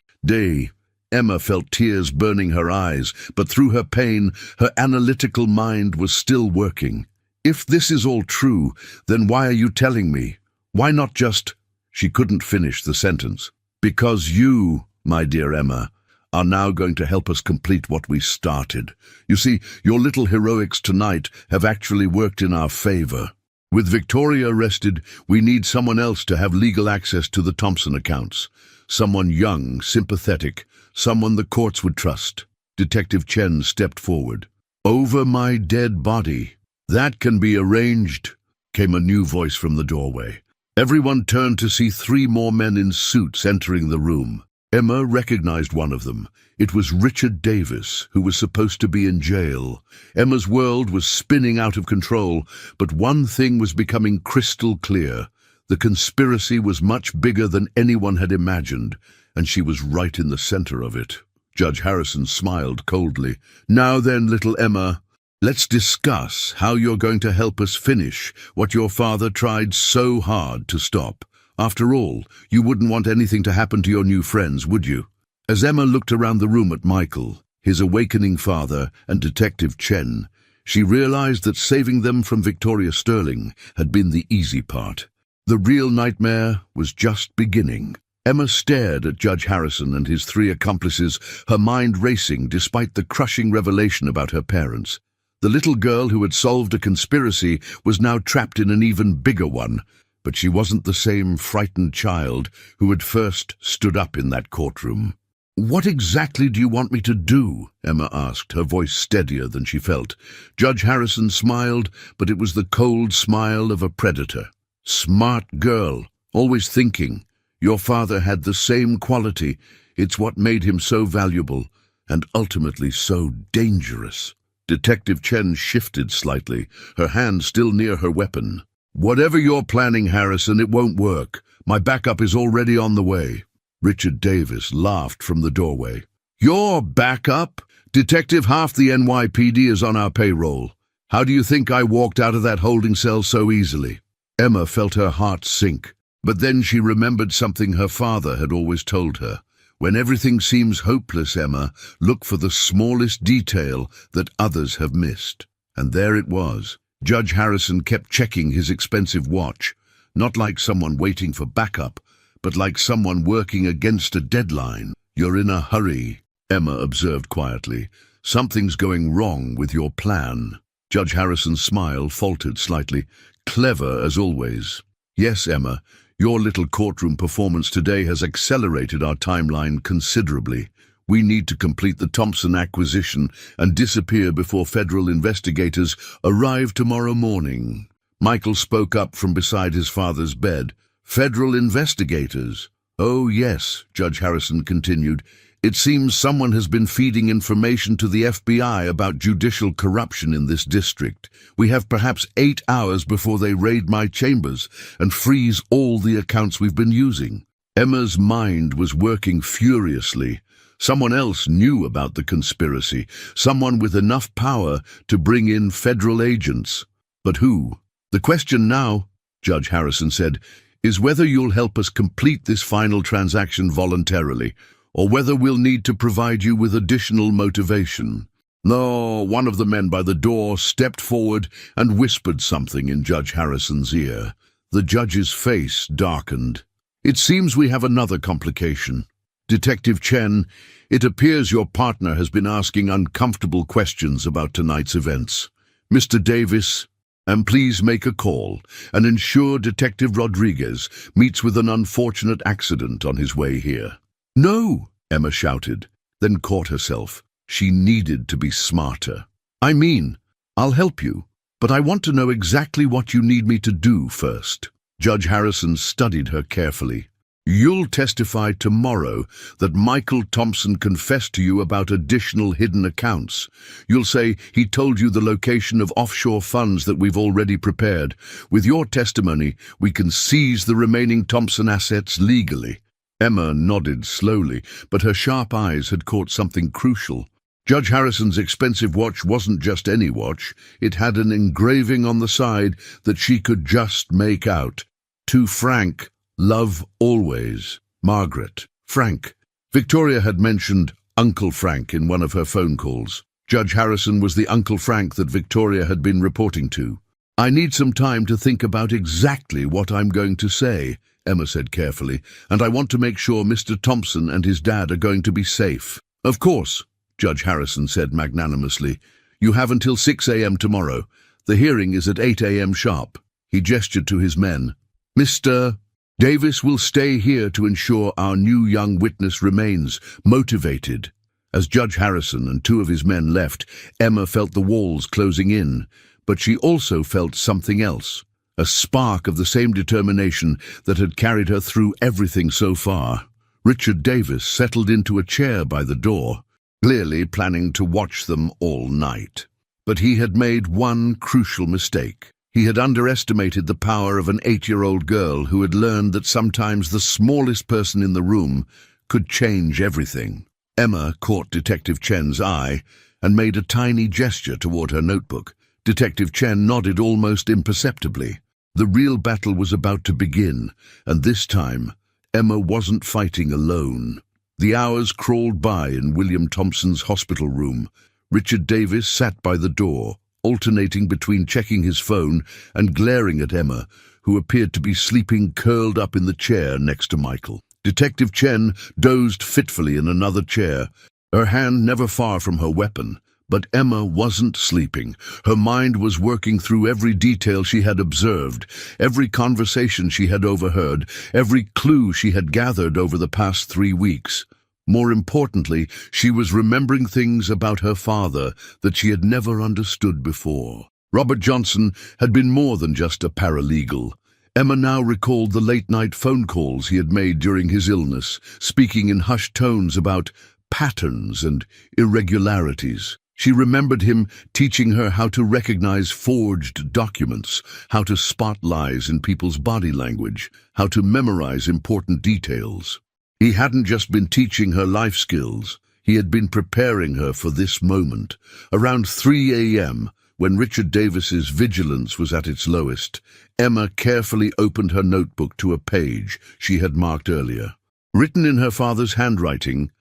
Emma felt tears burning her eyes, but through her pain, her analytical mind was still working. If this is all true, then why are you telling me? Why not just— She couldn't finish the sentence. Because you, my dear Emma, are now going to help us complete what we started. You see, your little heroics tonight have actually worked in our favor. With Victoria arrested, we need someone else to have legal access to the Thompson accounts. Someone young, sympathetic, someone the courts would trust. Detective Chen stepped forward. Over my dead body. That can be arranged, came a new voice from the doorway. Everyone turned to see 3 more men in suits entering the room. Emma recognized one of them. It was Richard Davis, who was supposed to be in jail. Emma's world was spinning out of control, but one thing was becoming crystal clear. The conspiracy was much bigger than anyone had imagined, and she was right in the center of it. Judge Harrison smiled coldly. Now then, little Emma, let's discuss how you're going to help us finish what your father tried so hard to stop. After all, you wouldn't want anything to happen to your new friends, would you? As Emma looked around the room at Michael, his awakening father, and Detective Chen, she realized that saving them from Victoria Sterling had been the easy part. The real nightmare was just beginning. Emma stared at Judge Harrison and his 3 accomplices, her mind racing despite the crushing revelation about her parents. The little girl who had solved a conspiracy was now trapped in an even bigger one. But she wasn't the same frightened child who had first stood up in that courtroom. What exactly do you want me to do? Emma asked, her voice steadier than she felt. Judge Harrison smiled, but it was the cold smile of a predator. Smart girl, always thinking. Your father had the same quality. It's what made him so valuable, and ultimately so dangerous. Detective Chen shifted slightly, her hand still near her weapon. Whatever you're planning, Harrison, it won't work. My backup is already on the way. Richard Davis laughed from the doorway. Your backup? Detective, half the NYPD is on our payroll. How do you think I walked out of that holding cell so easily? Emma felt her heart sink, but then she remembered something her father had always told her. When everything seems hopeless, Emma, look for the smallest detail that others have missed. And there it was. Judge Harrison kept checking his expensive watch, not like someone waiting for backup, but like someone working against a deadline. You're in a hurry, Emma observed quietly. Something's going wrong with your plan. Judge Harrison's smile faltered slightly. Clever as always. Yes, Emma, your little courtroom performance today has accelerated our timeline considerably. We need to complete the Thompson acquisition and disappear before federal investigators arrive tomorrow morning. Michael spoke up from beside his father's bed. Federal investigators? Oh yes, Judge Harrison continued. It seems someone has been feeding information to the FBI about judicial corruption in this district. We have perhaps 8 hours before they raid my chambers and freeze all the accounts we've been using. Emma's mind was working furiously. Someone else knew about the conspiracy, someone with enough power to bring in federal agents. But who? The question now, Judge Harrison said, is whether you'll help us complete this final transaction voluntarily, or whether we'll need to provide you with additional motivation. No, one of the men by the door stepped forward and whispered something in Judge Harrison's ear. The judge's face darkened. It seems we have another complication. Detective Chen, it appears your partner has been asking uncomfortable questions about tonight's events. Mr. Davis, and please make a call and ensure Detective Rodriguez meets with an unfortunate accident on his way here. No, Emma shouted, then caught herself. She needed to be smarter. I mean, I'll help you, but I want to know exactly what you need me to do first. Judge Harrison studied her carefully. You'll testify tomorrow that Michael Thompson confessed to you about additional hidden accounts. You'll say he told you the location of offshore funds that we've already prepared. With your testimony, we can seize the remaining Thompson assets legally. Emma nodded slowly, but her sharp eyes had caught something crucial. Judge Harrison's expensive watch wasn't just any watch. It had an engraving on the side that she could just make out. To Frank, love always. Margaret. Frank. Victoria had mentioned Uncle Frank in one of her phone calls. Judge Harrison was the Uncle Frank that Victoria had been reporting to. "I need some time to think about exactly what I'm going to say," Emma said carefully, "and I want to make sure Mr. Thompson and his dad are going to be safe." "Of course," Judge Harrison said magnanimously. "You have until 6 a.m. tomorrow. The hearing is at 8 a.m. sharp." He gestured to his men. "Mr. Davis will stay here to ensure our new young witness remains motivated." As Judge Harrison and 2 of his men left, Emma felt the walls closing in, but she also felt something else, a spark of the same determination that had carried her through everything so far. Richard Davis settled into a chair by the door, clearly planning to watch them all night. But he had made one crucial mistake. He had underestimated the power of an 8-year-old girl who had learned that sometimes the smallest person in the room could change everything. Emma caught Detective Chen's eye and made a tiny gesture toward her notebook. Detective Chen nodded almost imperceptibly. The real battle was about to begin, and this time, Emma wasn't fighting alone. The hours crawled by in William Thompson's hospital room. Richard Davis sat by the door, alternating between checking his phone and glaring at Emma, who appeared to be sleeping curled up in the chair next to Michael. Detective Chen dozed fitfully in another chair, her hand never far from her weapon. But Emma wasn't sleeping. Her mind was working through every detail she had observed, every conversation she had overheard, every clue she had gathered over the past 3 weeks. More importantly, she was remembering things about her father that she had never understood before. Robert Johnson had been more than just a paralegal. Emma now recalled the late-night phone calls he had made during his illness, speaking in hushed tones about patterns and irregularities. She remembered him teaching her how to recognize forged documents, how to spot lies in people's body language, how to memorize important details. He hadn't just been teaching her life skills, he had been preparing her for this moment. Around 3 a.m., when Richard Davis's vigilance was at its lowest, Emma carefully opened her notebook to a page she had marked earlier. Written in her father's handwriting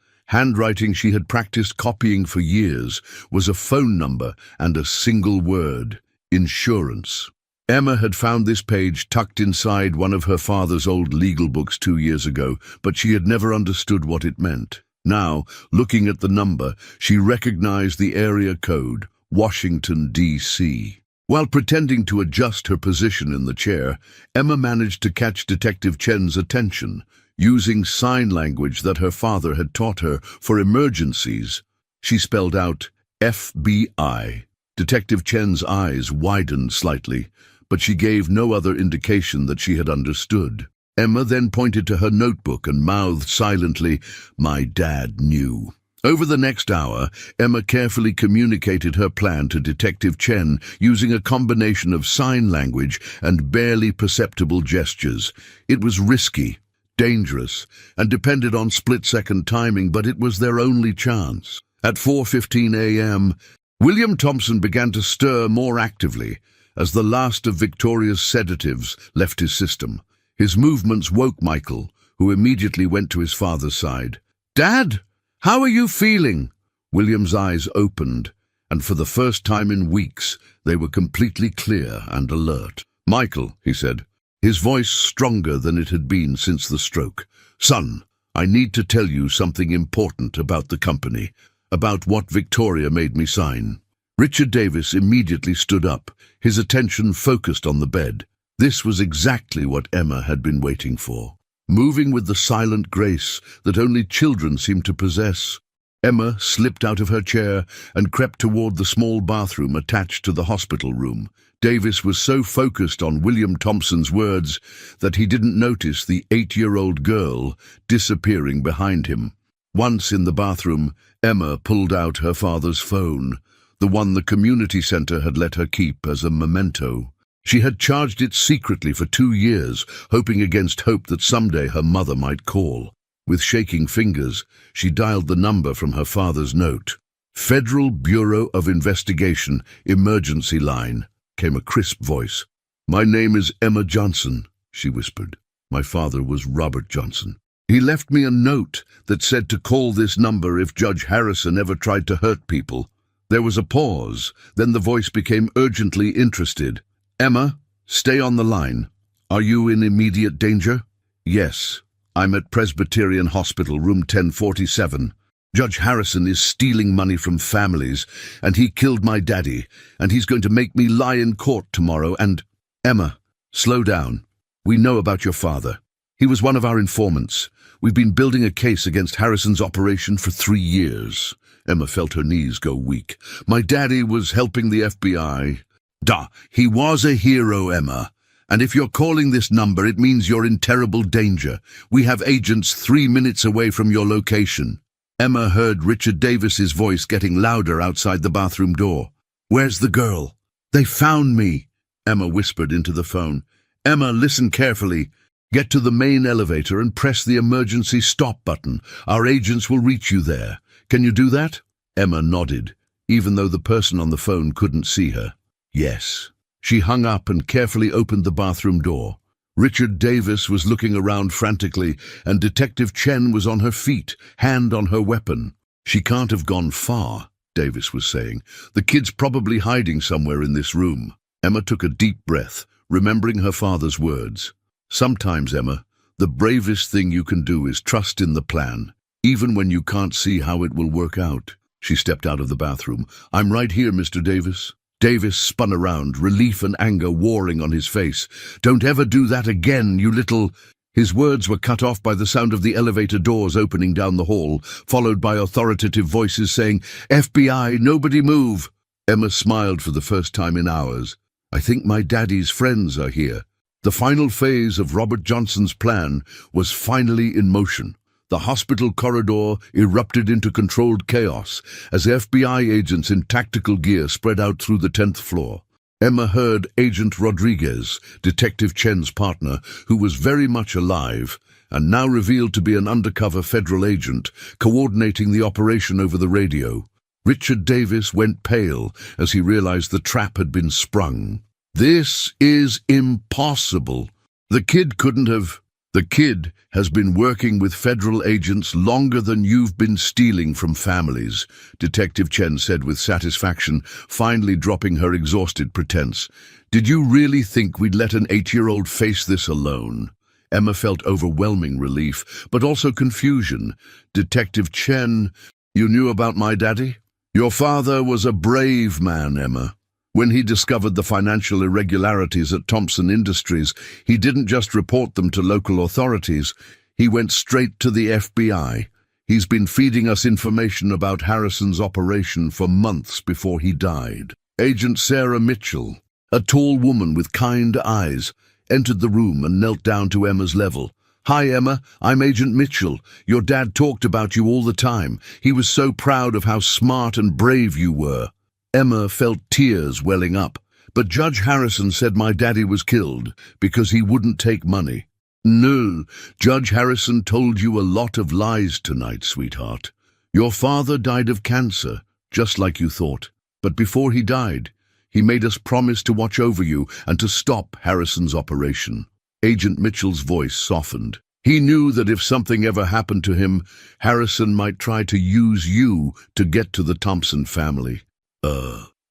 she had practiced copying for years, was a phone number and a single word: insurance. Emma had found this page tucked inside one of her father's old legal books 2 years ago, but she had never understood what it meant. Now, looking at the number, she recognized the area code, Washington, D.C. While pretending to adjust her position in the chair, Emma managed to catch Detective Chen's attention. Using sign language that her father had taught her for emergencies, she spelled out FBI. Detective Chen's eyes widened slightly, but she gave no other indication that she had understood. Emma then pointed to her notebook and mouthed silently, "My dad knew." Over the next hour, Emma carefully communicated her plan to Detective Chen using a combination of sign language and barely perceptible gestures. It was risky, dangerous, and depended on split-second timing, but it was their only chance. At 4:15 a.m., William Thompson began to stir more actively as the last of Victoria's sedatives left his system. His movements woke Michael, who immediately went to his father's side. "Dad, how are you feeling?" William's eyes opened, and for the first time in weeks, they were completely clear and alert. "Michael," he said, his voice stronger than it had been since the stroke. "Son, I need to tell you something important about the company, about what Victoria made me sign." Richard Davis immediately stood up, his attention focused on the bed. This was exactly what Emma had been waiting for. Moving with the silent grace that only children seem to possess, Emma slipped out of her chair and crept toward the small bathroom attached to the hospital room. Davis was so focused on William Thompson's words that he didn't notice the 8-year-old girl disappearing behind him. Once in the bathroom, Emma pulled out her father's phone, the one the community center had let her keep as a memento. She had charged it secretly for 2 years, hoping against hope that someday her mother might call. With shaking fingers, she dialed the number from her father's note. "Federal Bureau of Investigation, emergency line," came a crisp voice. "My name is Emma Johnson," she whispered. "My father was Robert Johnson." He left me a note that said to call this number if Judge Harrison ever tried to hurt people. There was a pause, then the voice became urgently interested. Emma, stay on the line. Are you in immediate danger? Yes. I'm at Presbyterian Hospital, room 1047. Judge Harrison is stealing money from families, and he killed my daddy, and he's going to make me lie in court tomorrow, and— Emma, slow down. We know about your father. He was one of our informants. We've been building a case against Harrison's operation for 3 years. Emma felt her knees go weak. My daddy was helping the FBI. Duh, he was a hero, Emma. And if you're calling this number, it means you're in terrible danger. We have agents 3 minutes away from your location. Emma heard Richard Davis's voice getting louder outside the bathroom door. Where's the girl? They found me, Emma whispered into the phone. Emma, listen carefully. Get to the main elevator and press the emergency stop button. Our agents will reach you there. Can you do that? Emma nodded, even though the person on the phone couldn't see her. Yes. She hung up and carefully opened the bathroom door. Richard Davis was looking around frantically, and Detective Chen was on her feet, hand on her weapon. She can't have gone far, Davis was saying. The kid's probably hiding somewhere in this room. Emma took a deep breath, remembering her father's words. Sometimes, Emma, the bravest thing you can do is trust in the plan, even when you can't see how it will work out. She stepped out of the bathroom. I'm right here, Mr. Davis. Davis spun around, relief and anger warring on his face. Don't ever do that again, you little— His words were cut off by the sound of the elevator doors opening down the hall, followed by authoritative voices saying, FBI, nobody move. Emma smiled for the first time in hours. I think my daddy's friends are here. The final phase of Robert Johnson's plan was finally in motion. The hospital corridor erupted into controlled chaos as FBI agents in tactical gear spread out through the 10th floor. Emma heard Agent Rodriguez, Detective Chen's partner, who was very much alive and now revealed to be an undercover federal agent, coordinating the operation over the radio. Richard Davis went pale as he realized the trap had been sprung. This is impossible. The kid couldn't have— The kid has been working with federal agents longer than you've been stealing from families, Detective Chen said with satisfaction, finally dropping her exhausted pretense. Did you really think we'd let an 8-year-old face this alone? Emma felt overwhelming relief, but also confusion. Detective Chen, you knew about my daddy? Your father was a brave man, Emma. When he discovered the financial irregularities at Thompson Industries, he didn't just report them to local authorities. He went straight to the FBI. He's been feeding us information about Harrison's operation for months before he died. Agent Sarah Mitchell, a tall woman with kind eyes, entered the room and knelt down to Emma's level. Hi, Emma. I'm Agent Mitchell. Your dad talked about you all the time. He was so proud of how smart and brave you were. Emma felt tears welling up, but Judge Harrison said my daddy was killed because he wouldn't take money. No, Judge Harrison told you a lot of lies tonight, sweetheart. Your father died of cancer, just like you thought. But before he died, he made us promise to watch over you and to stop Harrison's operation. Agent Mitchell's voice softened. He knew that if something ever happened to him, Harrison might try to use you to get to the Thompson family.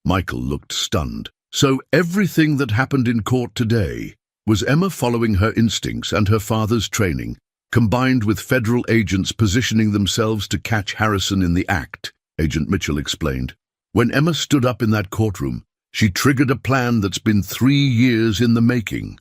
Michael looked stunned. So everything that happened in court today was Emma following her instincts and her father's training, combined with federal agents positioning themselves to catch Harrison in the act, Agent Mitchell explained. When Emma stood up in that courtroom, she triggered a plan that's been 3 years in the making.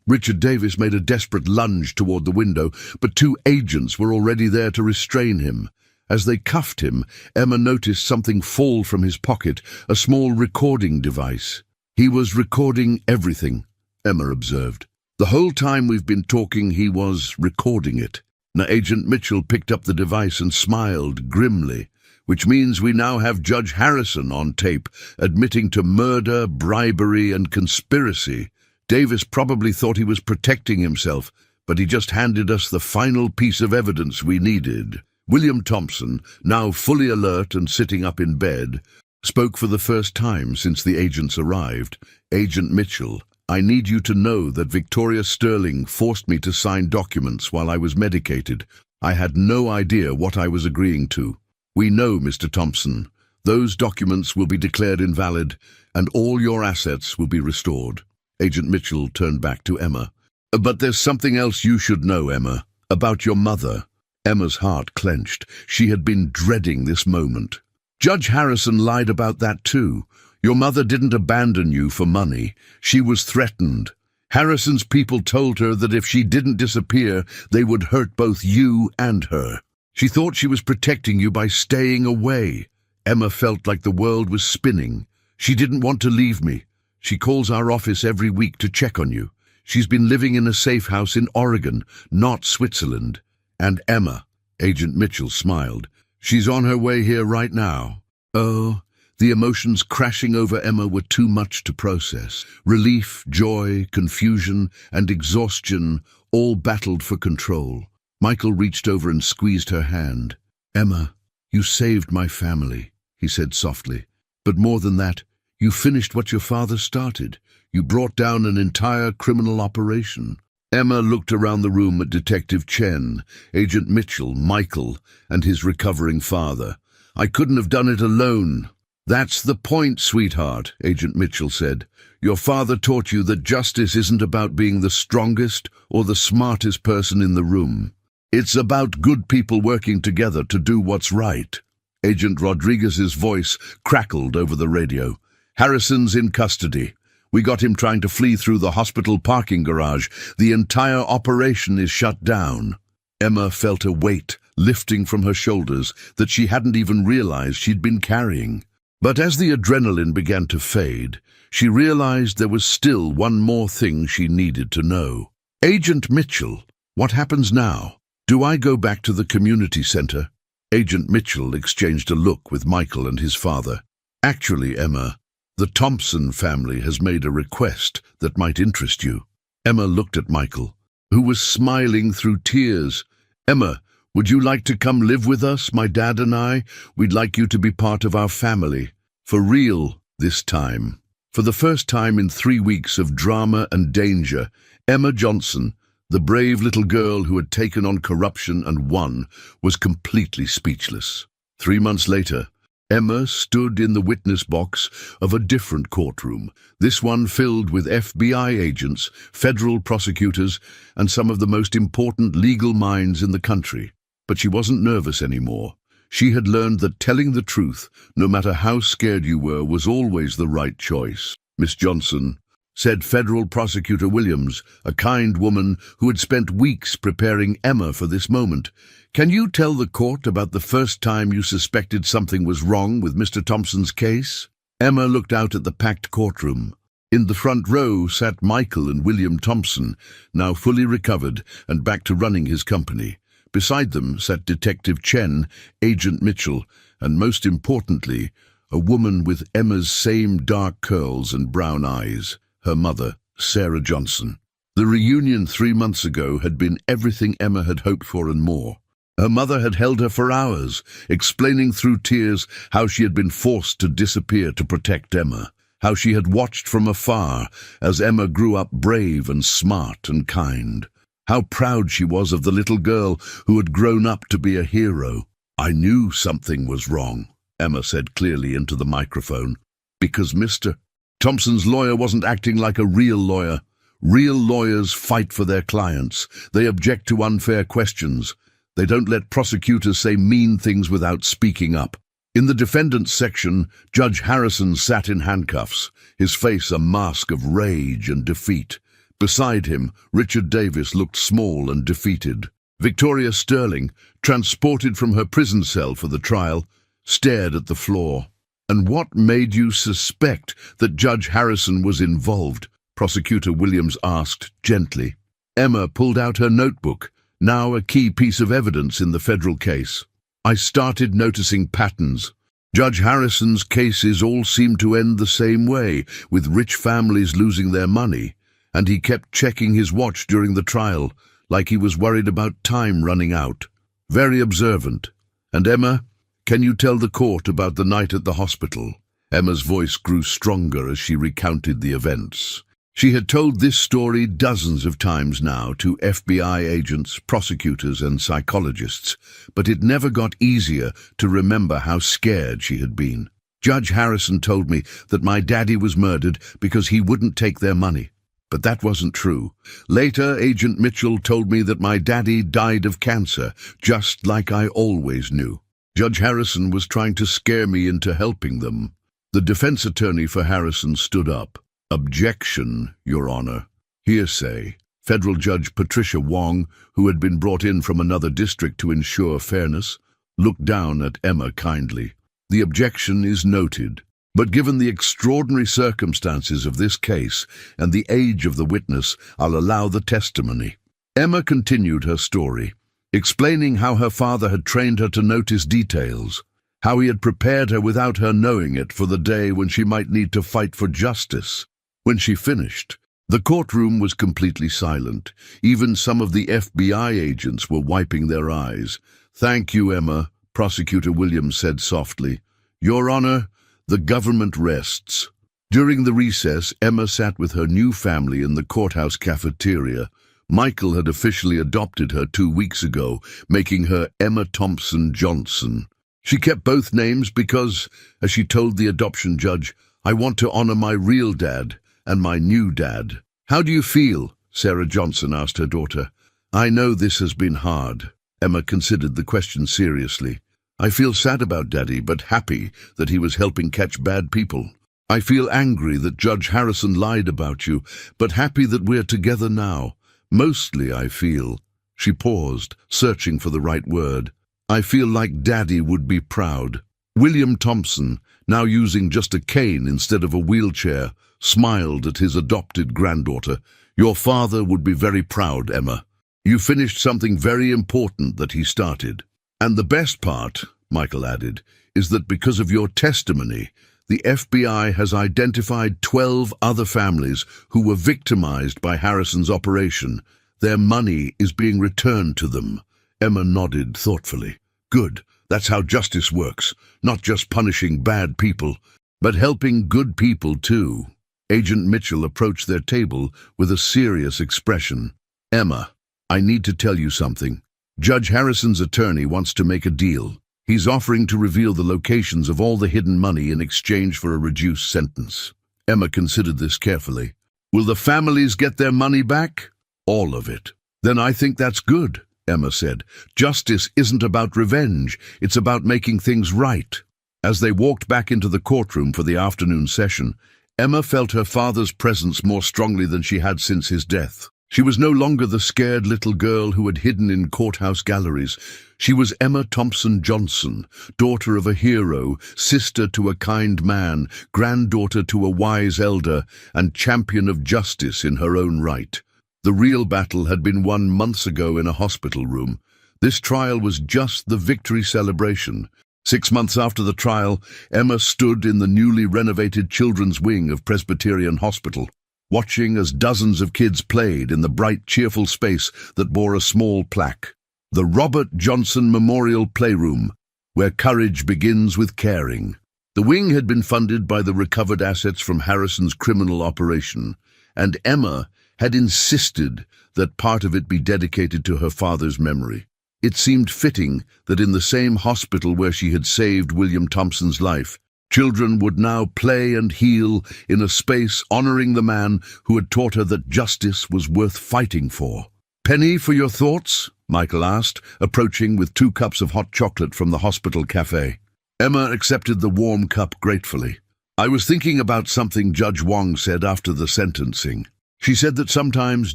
Richard Davis made a desperate lunge toward the window, but 2 agents were already there to restrain him. As they cuffed him, Emma noticed something fall from his pocket, a small recording device. He was recording everything, Emma observed. The whole time we've been talking, he was recording it. Now, Agent Mitchell picked up the device and smiled grimly, which means we now have Judge Harrison on tape, admitting to murder, bribery, and conspiracy. Davis probably thought he was protecting himself, but he just handed us the final piece of evidence we needed. William Thompson, now fully alert and sitting up in bed, spoke for the first time since the agents arrived. Agent Mitchell, I need you to know that Victoria Sterling forced me to sign documents while I was medicated. I had no idea what I was agreeing to. We know, Mr. Thompson, those documents will be declared invalid and all your assets will be restored. Agent Mitchell turned back to Emma. But there's something else you should know, Emma, about your mother. Emma's heart clenched. She had been dreading this moment. Judge Harrison lied about that too. Your mother didn't abandon you for money. She was threatened. Harrison's people told her that if she didn't disappear, they would hurt both you and her. She thought she was protecting you by staying away. Emma felt like the world was spinning. She didn't want to leave me. She calls our office every week to check on you. She's been living in a safe house in Oregon, not Switzerland. And Emma, Agent Mitchell smiled, she's on her way here right now. Oh, the emotions crashing over Emma were too much to process. Relief, joy, confusion, and exhaustion all battled for control. Michael reached over and squeezed her hand. Emma, you saved my family, he said softly. But more than that, you finished what your father started. You brought down an entire criminal operation. Emma looked around the room at Detective Chen, Agent Mitchell, Michael, and his recovering father. I couldn't have done it alone. That's the point, sweetheart, Agent Mitchell said. Your father taught you that justice isn't about being the strongest or the smartest person in the room. It's about good people working together to do what's right. Agent Rodriguez's voice crackled over the radio. Harrison's in custody. We got him trying to flee through the hospital parking garage. The entire operation is shut down. Emma felt a weight lifting from her shoulders that she hadn't even realized she'd been carrying. But as the adrenaline began to fade, she realized there was still one more thing she needed to know. Agent Mitchell, what happens now? Do I go back to the community center? Agent Mitchell exchanged a look with Michael and his father. Actually, Emma, the Thompson family has made a request that might interest you. Emma looked at Michael, who was smiling through tears. Emma, would you like to come live with us, my dad and I? We'd like you to be part of our family. For real, this time. For the first time in 3 weeks of drama and danger, Emma Johnson, the brave little girl who had taken on corruption and won, was completely speechless. 3 months later, Emma stood in the witness box of a different courtroom, this one filled with FBI agents, federal prosecutors, and some of the most important legal minds in the country. But she wasn't nervous anymore. She had learned that telling the truth, no matter how scared you were, was always the right choice. Miss Johnson, said Federal Prosecutor Williams, a kind woman who had spent weeks preparing Emma for this moment, can you tell the court about the first time you suspected something was wrong with Mr. Thompson's case? Emma looked out at the packed courtroom. In the front row sat Michael and William Thompson, now fully recovered and back to running his company. Beside them sat Detective Chen, Agent Mitchell, and most importantly, a woman with Emma's same dark curls and brown eyes, her mother, Sarah Johnson. The reunion 3 months ago had been everything Emma had hoped for and more. Her mother had held her for hours, explaining through tears how she had been forced to disappear to protect Emma, how she had watched from afar as Emma grew up brave and smart and kind. How proud she was of the little girl who had grown up to be a hero. I knew something was wrong, Emma said clearly into the microphone, because Mr. Thompson's lawyer wasn't acting like a real lawyer. Real lawyers fight for their clients. They object to unfair questions. They don't let prosecutors say mean things without speaking up. In the defendant's section, Judge Harrison sat in handcuffs, his face a mask of rage and defeat. Beside him, Richard Davis looked small and defeated. Victoria Sterling, transported from her prison cell for the trial, stared at the floor. And what made you suspect that Judge Harrison was involved? Prosecutor Williams asked gently. Emma pulled out her notebook, now a key piece of evidence in the federal case. I started noticing patterns. Judge Harrison's cases all seemed to end the same way, with rich families losing their money. And he kept checking his watch during the trial, like he was worried about time running out. Very observant. And Emma, can you tell the court about the night at the hospital? Emma's voice grew stronger as she recounted the events. She had told this story dozens of times now to FBI agents, prosecutors, and psychologists, but it never got easier to remember how scared she had been. Judge Harrison told me that my daddy was murdered because he wouldn't take their money. But that wasn't true. Later, Agent Mitchell told me that my daddy died of cancer, just like I always knew. Judge Harrison was trying to scare me into helping them. The defense attorney for Harrison stood up. "Objection, Your Honor. Hearsay." Federal Judge Patricia Wong, who had been brought in from another district to ensure fairness, looked down at Emma kindly. "The objection is noted, but given the extraordinary circumstances of this case and the age of the witness, I'll allow the testimony." Emma continued her story, explaining how her father had trained her to notice details, how he had prepared her without her knowing it for the day when she might need to fight for justice. When she finished, the courtroom was completely silent. Even some of the FBI agents were wiping their eyes. "Thank you, Emma," Prosecutor Williams said softly. "Your Honor, the government rests." During the recess, Emma sat with her new family in the courthouse cafeteria. Michael had officially adopted her 2 weeks ago, making her Emma Thompson Johnson. She kept both names because, as she told the adoption judge, "I want to honor my real dad and my new dad." "How do you feel?" Sarah Johnson asked her daughter. "I know this has been hard." Emma considered the question seriously. "I feel sad about Daddy, but happy that he was helping catch bad people. I feel angry that Judge Harrison lied about you, but happy that we're together now. Mostly I feel—" She paused, searching for the right word. "I feel like Daddy would be proud." William Thompson, now using just a cane instead of a wheelchair, smiled at his adopted granddaughter. "Your father would be very proud, Emma. You finished something very important that he started. And the best part," Michael added, "is that because of your testimony, the FBI has identified 12 other families who were victimized by Harrison's operation. Their money is being returned to them." Emma nodded thoughtfully. "Good. That's how justice works. Not just punishing bad people, but helping good people too." Agent Mitchell approached their table with a serious expression. "Emma, I need to tell you something. Judge Harrison's attorney wants to make a deal. He's offering to reveal the locations of all the hidden money in exchange for a reduced sentence." Emma considered this carefully. "Will the families get their money back?" "All of it." "Then I think that's good," Emma said. "Justice isn't about revenge, it's about making things right." As they walked back into the courtroom for the afternoon session, Emma felt her father's presence more strongly than she had since his death. She was no longer the scared little girl who had hidden in courthouse galleries. She was Emma Thompson Johnson, daughter of a hero, sister to a kind man, granddaughter to a wise elder, and champion of justice in her own right. The real battle had been won months ago in a hospital room. This trial was just the victory celebration. 6 months after the trial, Emma stood in the newly renovated children's wing of Presbyterian Hospital, watching as dozens of kids played in the bright, cheerful space that bore a small plaque. The Robert Johnson Memorial Playroom, where courage begins with caring. The wing had been funded by the recovered assets from Harrison's criminal operation, and Emma had insisted that part of it be dedicated to her father's memory. It seemed fitting that in the same hospital where she had saved William Thompson's life, children would now play and heal in a space honoring the man who had taught her that justice was worth fighting for. "Penny, for your thoughts?" Michael asked, approaching with 2 cups of hot chocolate from the hospital cafe. Emma accepted the warm cup gratefully. "I was thinking about something Judge Wong said after the sentencing. She said that sometimes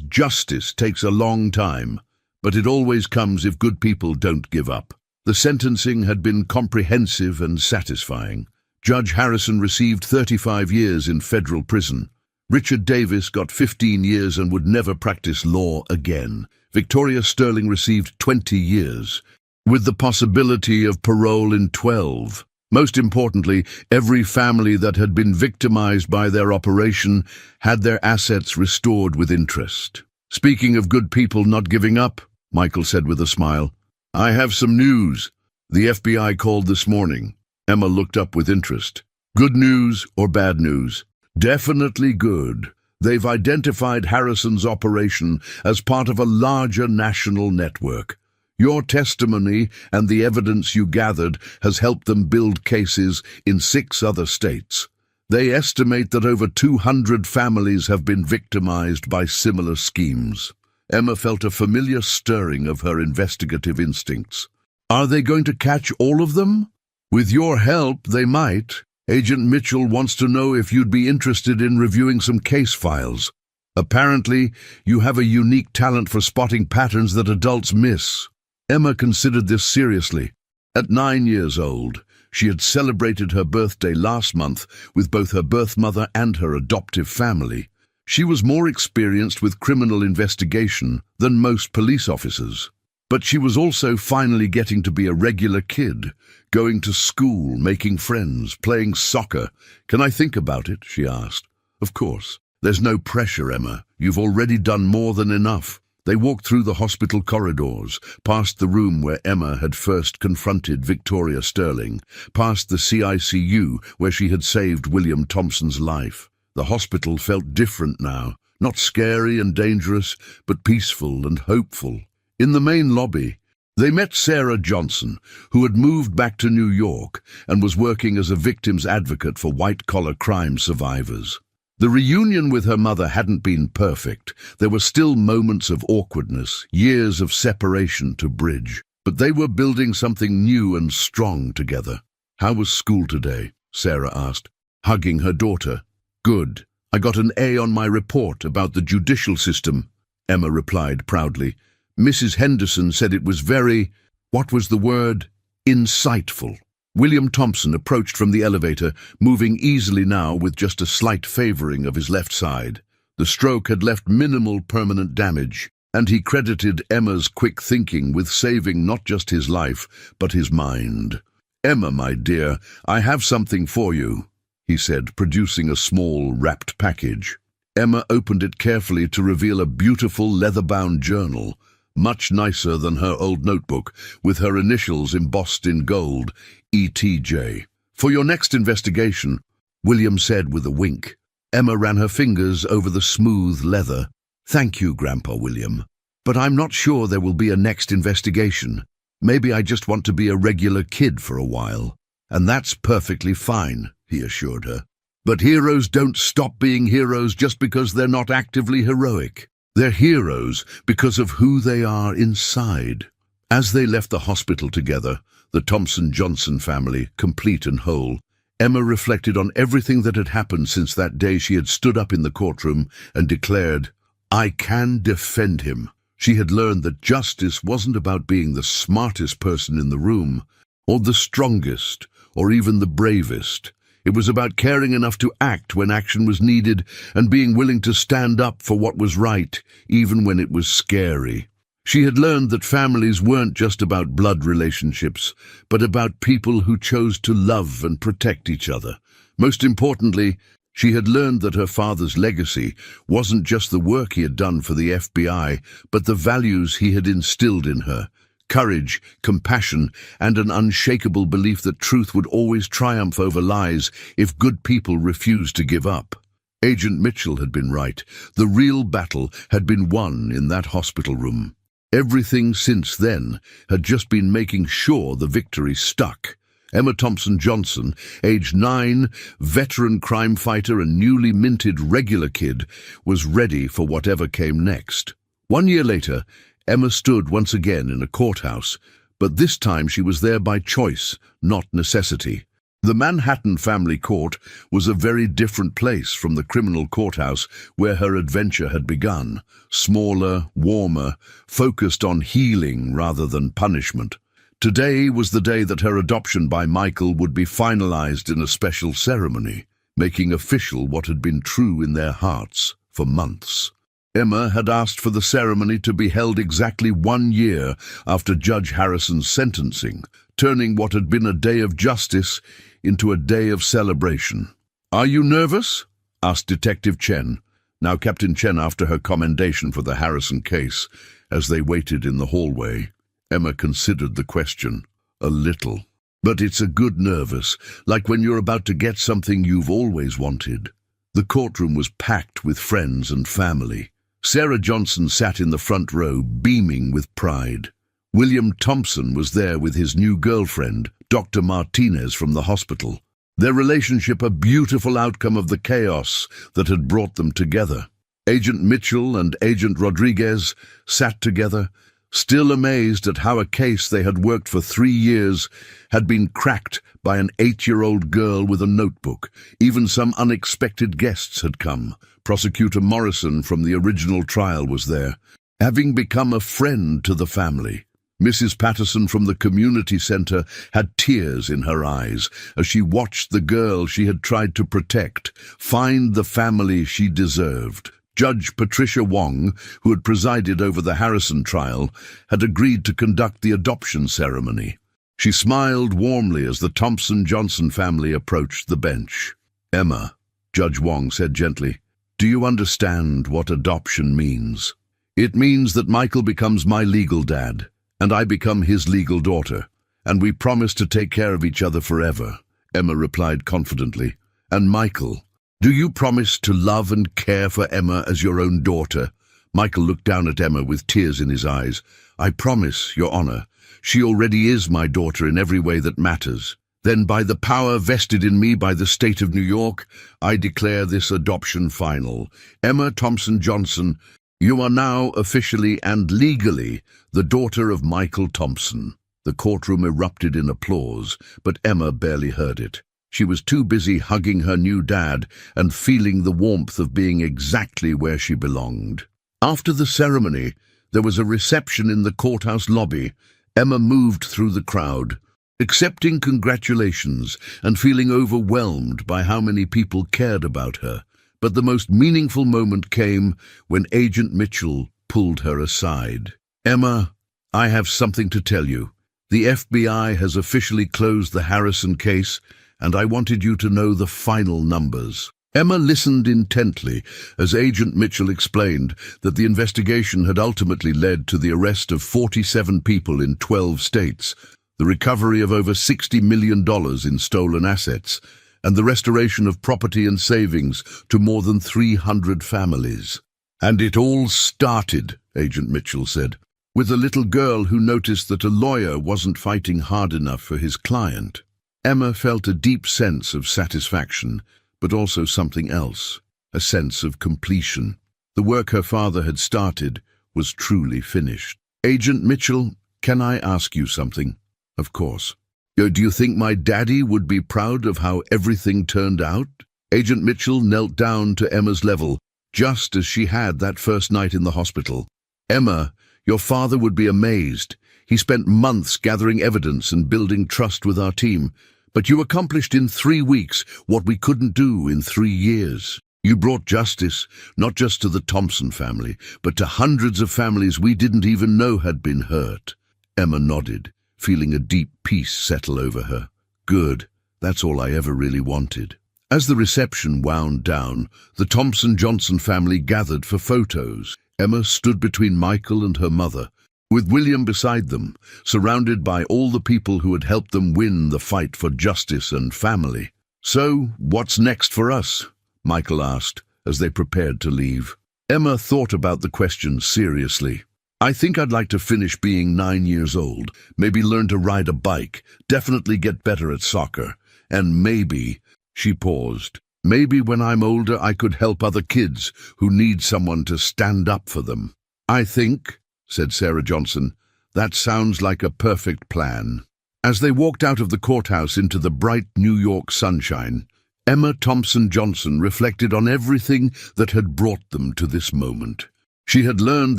justice takes a long time, but it always comes if good people don't give up." The sentencing had been comprehensive and satisfying. Judge Harrison received 35 years in federal prison. Richard Davis got 15 years and would never practice law again. Victoria Sterling received 20 years, with the possibility of parole in 12. Most importantly, every family that had been victimized by their operation had their assets restored with interest. "Speaking of good people not giving up," Michael said with a smile, "I have some news. The FBI called this morning." Emma looked up with interest. "Good news or bad news?" "Definitely good. They've identified Harrison's operation as part of a larger national network. Your testimony and the evidence you gathered has helped them build cases in 6 other states. They estimate that over 200 families have been victimized by similar schemes. Emma felt a familiar stirring of her investigative instincts. Are they going to catch all of them? With your help, they might. Agent Mitchell wants to know if you'd be interested in reviewing some case files. Apparently, you have a unique talent for spotting patterns that adults miss. Emma considered this seriously. At 9 years old, she had celebrated her birthday last month with both her birth mother and her adoptive family. She was more experienced with criminal investigation than most police officers. But she was also finally getting to be a regular kid, going to school, making friends, playing soccer. Can I think about it? She asked. Of course. There's no pressure, Emma. You've already done more than enough. They walked through the hospital corridors, past the room where Emma had first confronted Victoria Sterling, past the CICU where she had saved William Thompson's life. The hospital felt different now, not scary and dangerous, but peaceful and hopeful. In the main lobby, they met Sarah Johnson, who had moved back to New York and was working as a victim's advocate for white-collar crime survivors. The reunion with her mother hadn't been perfect. There were still moments of awkwardness, years of separation to bridge, but they were building something new and strong together. How was school today? Sarah asked, hugging her daughter. Good. I got an A on my report about the judicial system, Emma replied proudly. Mrs. Henderson said it was very, what was the word? Insightful. William Thompson approached from the elevator, moving easily now with just a slight favoring of his left side. The stroke had left minimal permanent damage, and he credited Emma's quick thinking with saving not just his life, but his mind. Emma, my dear, I have something for you, he said, producing a small, wrapped package. Emma opened it carefully to reveal a beautiful leather-bound journal, much nicer than her old notebook, with her initials embossed in gold, ETJ. For your next investigation, William said with a wink. Emma ran her fingers over the smooth leather. Thank you, Grandpa William. But I'm not sure there will be a next investigation. Maybe I just want to be a regular kid for a while. And that's perfectly fine, he assured her. But heroes don't stop being heroes just because they're not actively heroic. They're heroes because of who they are inside. As they left the hospital together, the Thompson-Johnson family, complete and whole, Emma reflected on everything that had happened since that day she had stood up in the courtroom and declared, I can defend him. She had learned that justice wasn't about being the smartest person in the room, or the strongest, or even the bravest. It was about caring enough to act when action was needed and being willing to stand up for what was right, even when it was scary. She had learned that families weren't just about blood relationships, but about people who chose to love and protect each other. Most importantly, she had learned that her father's legacy wasn't just the work he had done for the FBI, but the values he had instilled in her. Courage, compassion, and an unshakable belief that truth would always triumph over lies if good people refused to give up. Agent Mitchell had been right. The real battle had been won in that hospital room. Everything since then had just been making sure the victory stuck. Emma Thompson-Johnson, age 9, veteran crime fighter and newly minted regular kid, was ready for whatever came next. 1 year later, Emma stood once again in a courthouse, but this time she was there by choice, not necessity. The Manhattan Family Court was a very different place from the criminal courthouse where her adventure had begun. Smaller, warmer, focused on healing rather than punishment. Today was the day that her adoption by Michael would be finalized in a special ceremony, making official what had been true in their hearts for months. Emma had asked for the ceremony to be held exactly 1 year after Judge Harrison's sentencing, turning what had been a day of justice into a day of celebration. "Are you nervous?" asked Detective Chen, now Captain Chen, after her commendation for the Harrison case, as they waited in the hallway. Emma considered the question. A little. But it's a good nervous, like when you're about to get something you've always wanted. The courtroom was packed with friends and family. Sarah Johnson sat in the front row, beaming with pride. William Thompson was there with his new girlfriend, Dr. Martinez from the hospital. Their relationship a beautiful outcome of the chaos that had brought them together. Agent Mitchell and Agent Rodriguez sat together, still amazed at how a case they had worked for 3 years had been cracked by an 8-year-old girl with a notebook. Even some unexpected guests had come. Prosecutor Morrison from the original trial was there, having become a friend to the family. Mrs. Patterson from the community center had tears in her eyes as she watched the girl she had tried to protect find the family she deserved. Judge Patricia Wong, who had presided over the Harrison trial, had agreed to conduct the adoption ceremony. She smiled warmly as the Thompson-Johnson family approached the bench. "Emma," Judge Wong said gently, "do you understand what adoption means? It means that Michael becomes my legal dad, and I become his legal daughter, and we promise to take care of each other forever," Emma replied confidently. "And Michael, do you promise to love and care for Emma as your own daughter?" Michael looked down at Emma with tears in his eyes. "I promise, Your Honor. She already is my daughter in every way that matters. Then by the power vested in me by the state of New York, I declare this adoption final. Emma Thompson-Johnson, you are now officially and legally the daughter of Michael Thompson." The courtroom erupted in applause, but Emma barely heard it. She was too busy hugging her new dad and feeling the warmth of being exactly where she belonged. After the ceremony, there was a reception in the courthouse lobby. Emma moved through the crowd, accepting congratulations and feeling overwhelmed by how many people cared about her. But the most meaningful moment came when Agent Mitchell pulled her aside. "Emma, I have something to tell you. The FBI has officially closed the Harrison case, and I wanted you to know the final numbers." Emma listened intently as Agent Mitchell explained that the investigation had ultimately led to the arrest of 47 people in 12 states, the recovery of over $60 million in stolen assets, and the restoration of property and savings to more than 300 families. "And it all started," Agent Mitchell said, "with a little girl who noticed that a lawyer wasn't fighting hard enough for his client." Emma felt a deep sense of satisfaction, but also something else, a sense of completion. The work her father had started was truly finished. "Agent Mitchell, can I ask you something?" "Of course." "Do you think my daddy would be proud of how everything turned out?" Agent Mitchell knelt down to Emma's level, just as she had that first night in the hospital. "Emma, your father would be amazed. He spent months gathering evidence and building trust with our team. But you accomplished in 3 weeks what we couldn't do in 3 years. You brought justice, not just to the Thompson family, but to hundreds of families we didn't even know had been hurt." Emma nodded, feeling a deep peace settle over her. "Good, that's all I ever really wanted." As the reception wound down, the Thompson-Johnson family gathered for photos. Emma stood between Michael and her mother, with William beside them, surrounded by all the people who had helped them win the fight for justice and family. "So, what's next for us?" Michael asked, as they prepared to leave. Emma thought about the question seriously. "I think I'd like to finish being 9 years old, maybe learn to ride a bike, definitely get better at soccer, and maybe," she paused, "maybe when I'm older I could help other kids who need someone to stand up for them." "I think," said Sarah Johnson, "that sounds like a perfect plan." As they walked out of the courthouse into the bright New York sunshine, Emma Thompson-Johnson reflected on everything that had brought them to this moment. She had learned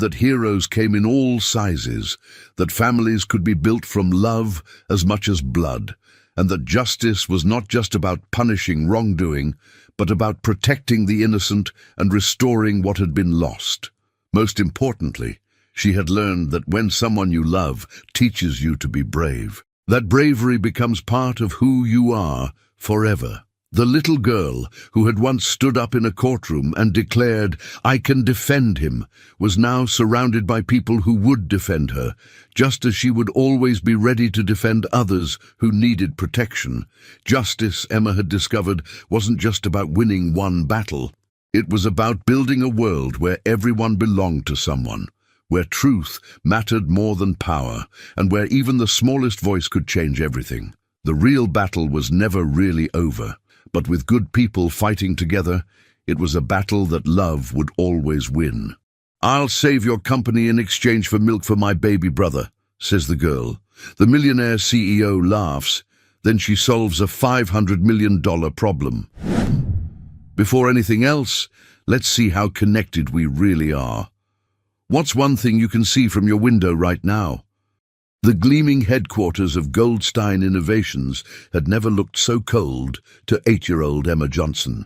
that heroes came in all sizes, that families could be built from love as much as blood, and that justice was not just about punishing wrongdoing, but about protecting the innocent and restoring what had been lost. Most importantly, she had learned that when someone you love teaches you to be brave, that bravery becomes part of who you are forever. The little girl, who had once stood up in a courtroom and declared, "I can defend him," was now surrounded by people who would defend her, just as she would always be ready to defend others who needed protection. Justice, Emma had discovered, wasn't just about winning one battle. It was about building a world where everyone belonged to someone, where truth mattered more than power, and where even the smallest voice could change everything. The real battle was never really over. But with good people fighting together, it was a battle that love would always win. "I'll save your company in exchange for milk for my baby brother," says the girl. The millionaire CEO laughs. Then she solves a $500 million problem. Before anything else, let's see how connected we really are. What's one thing you can see from your window right now? The gleaming headquarters of Goldstein Innovations had never looked so cold to 8-year-old Emma Johnson.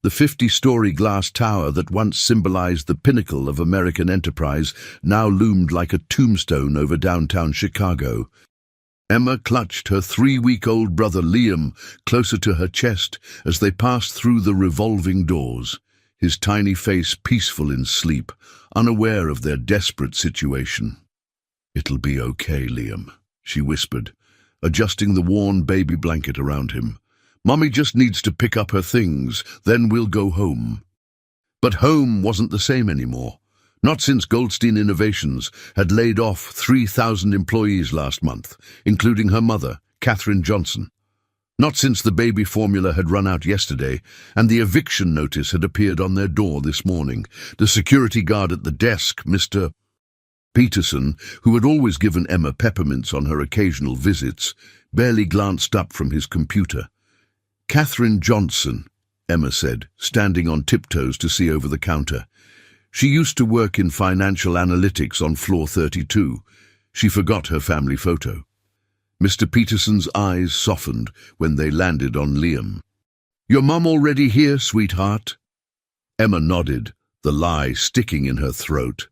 The 50-story glass tower that once symbolized the pinnacle of American enterprise now loomed like a tombstone over downtown Chicago. Emma clutched her 3-week-old brother Liam closer to her chest as they passed through the revolving doors, his tiny face peaceful in sleep, unaware of their desperate situation. "It'll be okay, Liam," she whispered, adjusting the worn baby blanket around him. "Mommy just needs to pick up her things, then we'll go home." But home wasn't the same anymore. Not since Goldstein Innovations had laid off 3,000 employees last month, including her mother, Katherine Johnson. Not since the baby formula had run out yesterday, and the eviction notice had appeared on their door this morning. The security guard at the desk, Mr. Peterson, who had always given Emma peppermints on her occasional visits, barely glanced up from his computer. "Katherine Johnson," Emma said, standing on tiptoes to see over the counter. She used to work in financial analytics on floor 32. She forgot her family photo. Mr. Peterson's eyes softened when they landed on Liam. "Your mum already here, sweetheart?" Emma nodded, the lie sticking in her throat.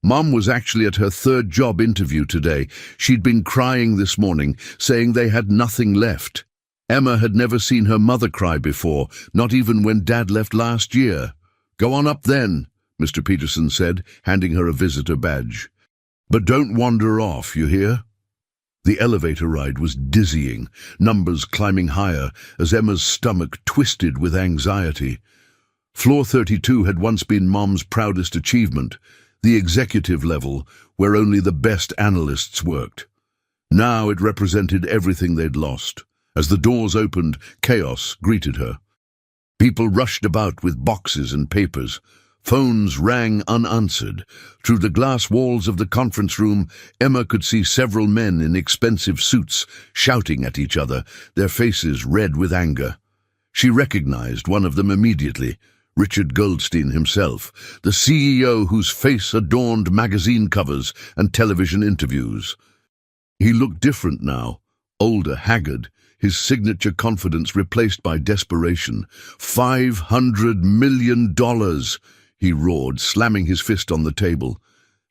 Mum was actually at her 3rd job interview today. She'd been crying this morning, saying they had nothing left. Emma had never seen her mother cry before, not even when Dad left last year. "Go on up then," Mr. Peterson said, handing her a visitor badge. "But don't wander off, you hear?" The elevator ride was dizzying, numbers climbing higher as Emma's stomach twisted with anxiety. Floor 32 had once been Mom's proudest achievement, the executive level, where only the best analysts worked. Now it represented everything they'd lost. As the doors opened, chaos greeted her. People rushed about with boxes and papers. Phones rang unanswered. Through the glass walls of the conference room, Emma could see several men in expensive suits shouting at each other, their faces red with anger. She recognized one of them immediately. Richard Goldstein himself, the CEO whose face adorned magazine covers and television interviews. He looked different now, older, haggard, his signature confidence replaced by desperation. $500 million, he roared, slamming his fist on the table.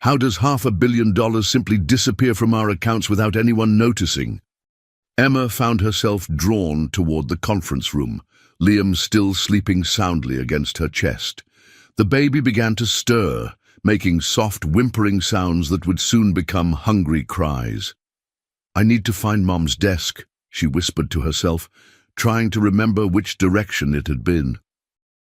"How does $500 million simply disappear from our accounts without anyone noticing?" Emma found herself drawn toward the conference room, Liam still sleeping soundly against her chest. The baby began to stir, making soft, whimpering sounds that would soon become hungry cries. "I need to find Mom's desk," she whispered to herself, trying to remember which direction it had been.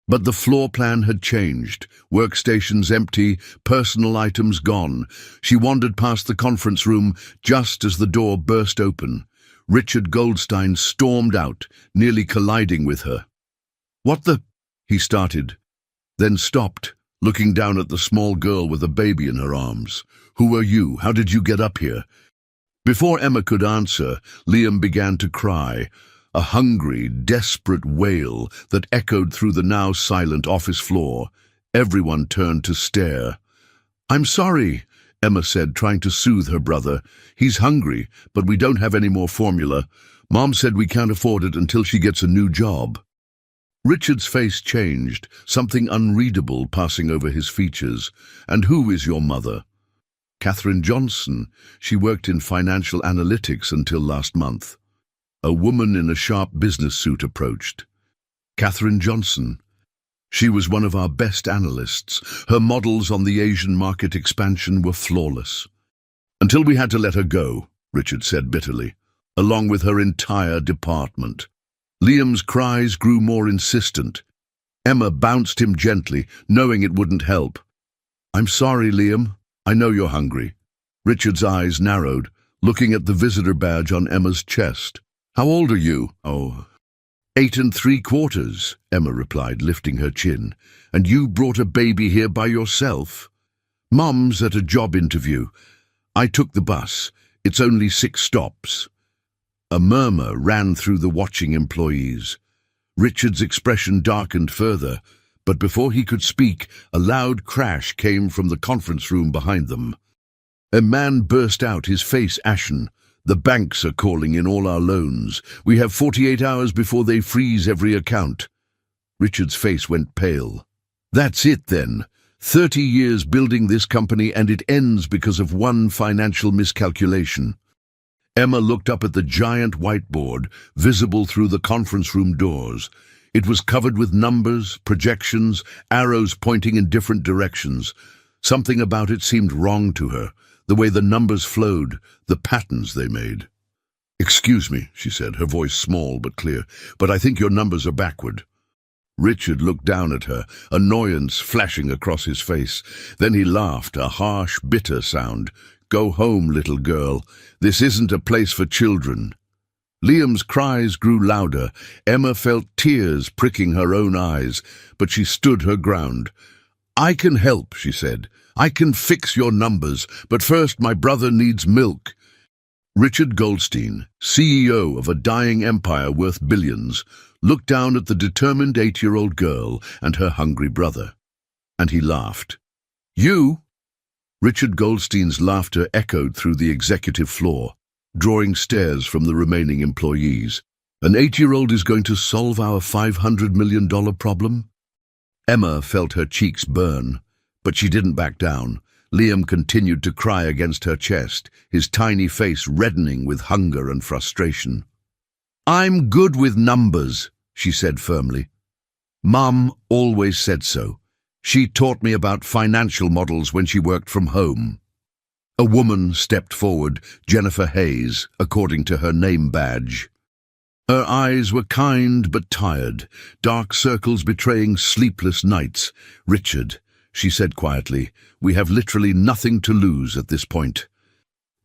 But the floor plan had changed, workstations empty, personal items gone. She wandered past the conference room just as the door burst open. Richard Goldstein stormed out, nearly colliding with her. "What the—" he started, then stopped, looking down at the small girl with a baby in her arms. "Who are you? How did you get up here?" Before Emma could answer, Liam began to cry, a hungry, desperate wail that echoed through the now silent office floor. Everyone turned to stare. "I'm sorry," Emma said, trying to soothe her brother. "He's hungry, but we don't have any more formula. Mom said we can't afford it until she gets a new job." Richard's face changed, something unreadable passing over his features. "And who is your mother?" "Katherine Johnson. She worked in financial analytics until last month." A woman in a sharp business suit approached. Katherine Johnson. She was one of our best analysts. Her models on the Asian market expansion were flawless. Until we had to let her go, Richard said bitterly, along with her entire department. Liam's cries grew more insistent. Emma bounced him gently, knowing it wouldn't help. "I'm sorry, Liam. I know you're hungry." Richard's eyes narrowed, looking at the visitor badge on Emma's chest. "How old are you?" "Oh, 8 3/4, Emma replied, lifting her chin. "And you brought a baby here by yourself?" "Mum's at a job interview. I took the bus. It's only 6 stops." A murmur ran through the watching employees. Richard's expression darkened further, but before he could speak, a loud crash came from the conference room behind them. A man burst out, his face ashen. "The banks are calling in all our loans. We have 48 hours before they freeze every account." Richard's face went pale. "That's it then. 30 years building this company and it ends because of one financial miscalculation." Emma looked up at the giant whiteboard, visible through the conference room doors. It was covered with numbers, projections, arrows pointing in different directions. Something about it seemed wrong to her, the way the numbers flowed, the patterns they made. "Excuse me," she said, her voice small but clear, "but I think your numbers are backward." Richard looked down at her, annoyance flashing across his face. Then he laughed, a harsh, bitter sound. "Go home, little girl. This isn't a place for children." Liam's cries grew louder. Emma felt tears pricking her own eyes, but she stood her ground. "I can help," she said. "I can fix your numbers, but first my brother needs milk." Richard Goldstein, CEO of a dying empire worth billions, looked down at the determined 8-year-old girl and her hungry brother. And he laughed. "You?" Richard Goldstein's laughter echoed through the executive floor, drawing stares from the remaining employees. "An 8-year-old is going to solve our $500 million problem?" Emma felt her cheeks burn, but she didn't back down. Liam continued to cry against her chest, his tiny face reddening with hunger and frustration. "I'm good with numbers," she said firmly. "Mum always said so. She taught me about financial models when she worked from home." A woman stepped forward, Jennifer Hayes, according to her name badge. Her eyes were kind but tired, dark circles betraying sleepless nights. "Richard," she said quietly, "we have literally nothing to lose at this point."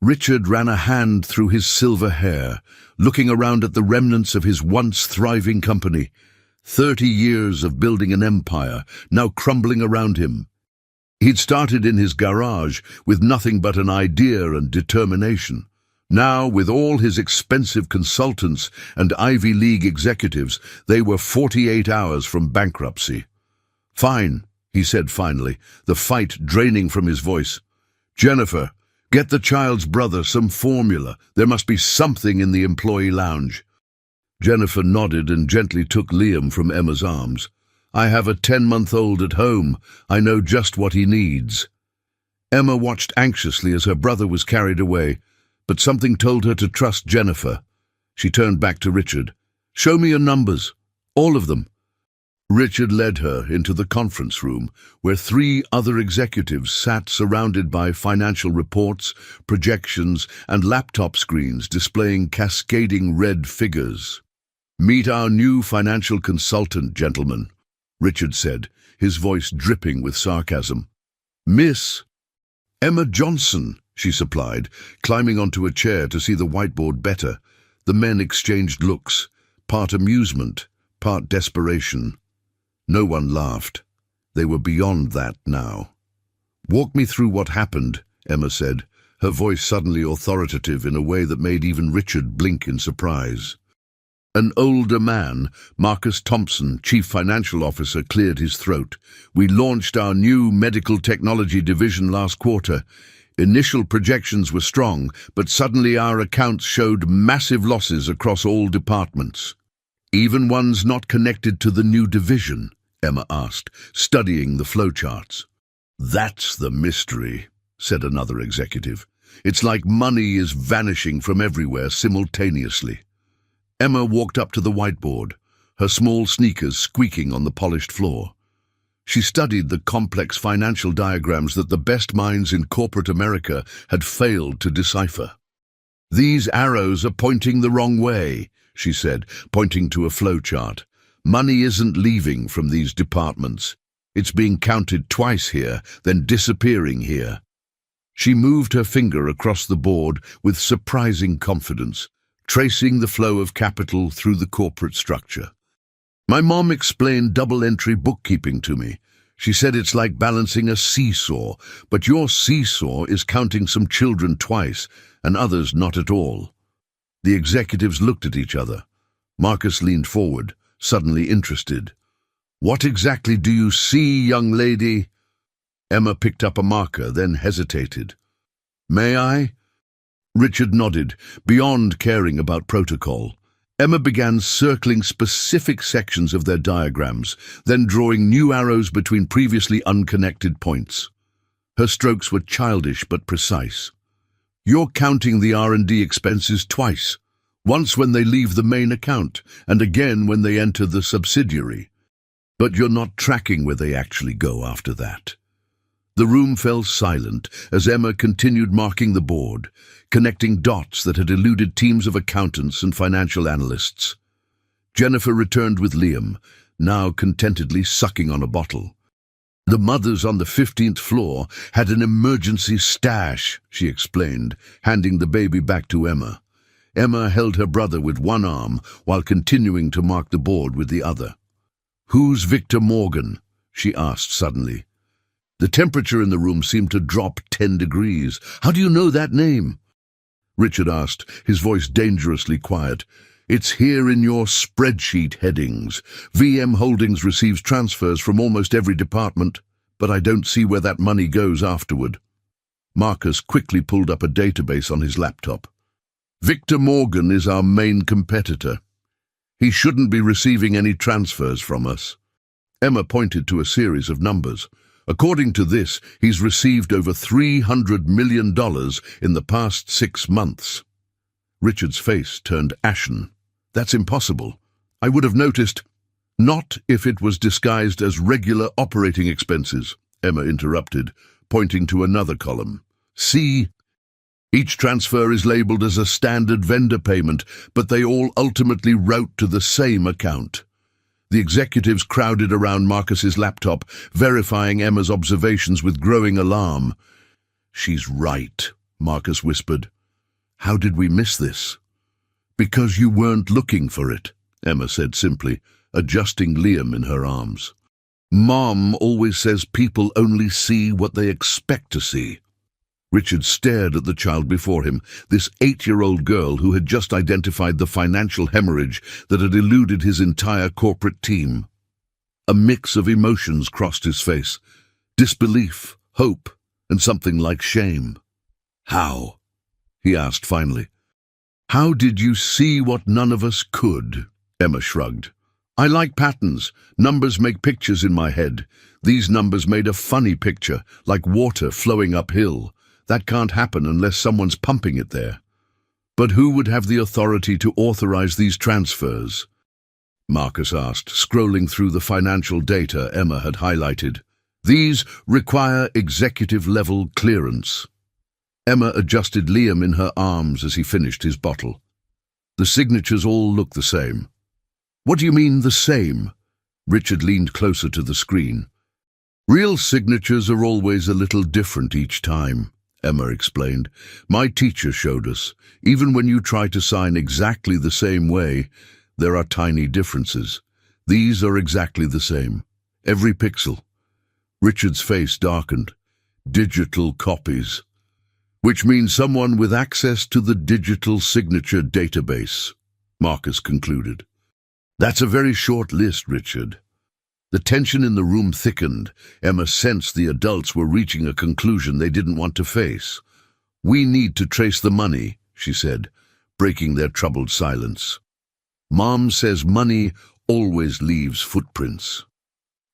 Richard ran a hand through his silver hair, looking around at the remnants of his once thriving company. 30 years of building an empire, now crumbling around him. He'd started in his garage with nothing but an idea and determination. Now, with all his expensive consultants and Ivy League executives, they were 48 hours from bankruptcy. "Fine," he said finally, the fight draining from his voice. "Jennifer, get the child's brother some formula. There must be something in the employee lounge." Jennifer nodded and gently took Liam from Emma's arms. "I have a 10-month-old at home. I know just what he needs." Emma watched anxiously as her brother was carried away, but something told her to trust Jennifer. She turned back to Richard. "Show me your numbers. All of them." Richard led her into the conference room, where 3 other executives sat surrounded by financial reports, projections, and laptop screens displaying cascading red figures. "Meet our new financial consultant, gentlemen," Richard said, his voice dripping with sarcasm. "Miss Emma Johnson," she supplied, climbing onto a chair to see the whiteboard better. The men exchanged looks, part amusement, part desperation. No one laughed. They were beyond that now. "Walk me through what happened," Emma said, her voice suddenly authoritative in a way that made even Richard blink in surprise. An older man, Marcus Thompson, Chief Financial Officer, cleared his throat. "We launched our new medical technology division last quarter. Initial projections were strong, but suddenly our accounts showed massive losses across all departments." "Even ones not connected to the new division?" Emma asked, studying the flowcharts. "That's the mystery," said another executive. "It's like money is vanishing from everywhere simultaneously." Emma walked up to the whiteboard. her small sneakers squeaking on the polished floor. She studied the complex financial diagrams that the best minds in corporate America had failed to decipher. "These arrows are pointing the wrong way," she said, pointing to a flowchart. "Money isn't leaving from these departments. It's being counted twice here, then disappearing here." She moved her finger across the board with surprising confidence, tracing the flow of capital through the corporate structure. "My mom explained double-entry bookkeeping to me. She said it's like balancing a seesaw, but your seesaw is counting some children twice and others not at all." The executives looked at each other. Marcus leaned forward, suddenly interested. "What exactly do you see, young lady?" Emma picked up a marker, then hesitated. "May I?" Richard nodded, beyond caring about protocol. Emma began circling specific sections of their diagrams, then drawing new arrows between previously unconnected points. Her strokes were childish but precise. "You're counting the R&D expenses twice, once when they leave the main account, and again when they enter the subsidiary. But you're not tracking where they actually go after that." The room fell silent as Emma continued marking the board, connecting dots that had eluded teams of accountants and financial analysts. Jennifer returned with Liam, now contentedly sucking on a bottle. "The mothers on the 15th floor had an emergency stash," she explained, handing the baby back to Emma. Emma held her brother with one arm while continuing to mark the board with the other. "Who's Victor Morgan?" she asked suddenly. The temperature in the room seemed to drop 10 degrees. "How do you know that name?" Richard asked, his voice dangerously quiet. "It's here in your spreadsheet headings. VM Holdings receives transfers from almost every department, but I don't see where that money goes afterward." Marcus quickly pulled up a database on his laptop. "Victor Morgan is our main competitor. He shouldn't be receiving any transfers from us." Emma pointed to a series of numbers. "According to this, he's received over $300 million in the past 6 months. Richard's face turned ashen. "That's impossible. I would have noticed." "Not if it was disguised as regular operating expenses," Emma interrupted, pointing to another column. "See? Each transfer is labeled as a standard vendor payment, but they all ultimately route to the same account." The executives crowded around Marcus's laptop, verifying Emma's observations with growing alarm. "She's right," Marcus whispered. "How did we miss this?" "Because you weren't looking for it," Emma said simply, adjusting Liam in her arms. "Mom always says people only see what they expect to see." Richard stared at the child before him, this 8-year-old girl who had just identified the financial hemorrhage that had eluded his entire corporate team. A mix of emotions crossed his face: disbelief, hope, and something like shame. "How?" he asked finally. "How did you see what none of us could?" Emma shrugged. "I like patterns. Numbers make pictures in my head. These numbers made a funny picture, like water flowing uphill. That can't happen unless someone's pumping it there." "But who would have the authority to authorize these transfers?" Marcus asked, scrolling through the financial data Emma had highlighted. "These require executive-level clearance." Emma adjusted Liam in her arms as he finished his bottle. "The signatures all look the same." "What do you mean, the same?" Richard leaned closer to the screen. "Real signatures are always a little different each time," Emma explained. "My teacher showed us. Even when you try to sign exactly the same way, there are tiny differences. These are exactly the same. Every pixel." Richard's face darkened. "Digital copies." "Which means someone with access to the digital signature database," Marcus concluded. "That's a very short list, Richard." The tension in the room thickened. Emma sensed the adults were reaching a conclusion they didn't want to face. "We need to trace the money," she said, breaking their troubled silence. "Mom says money always leaves footprints."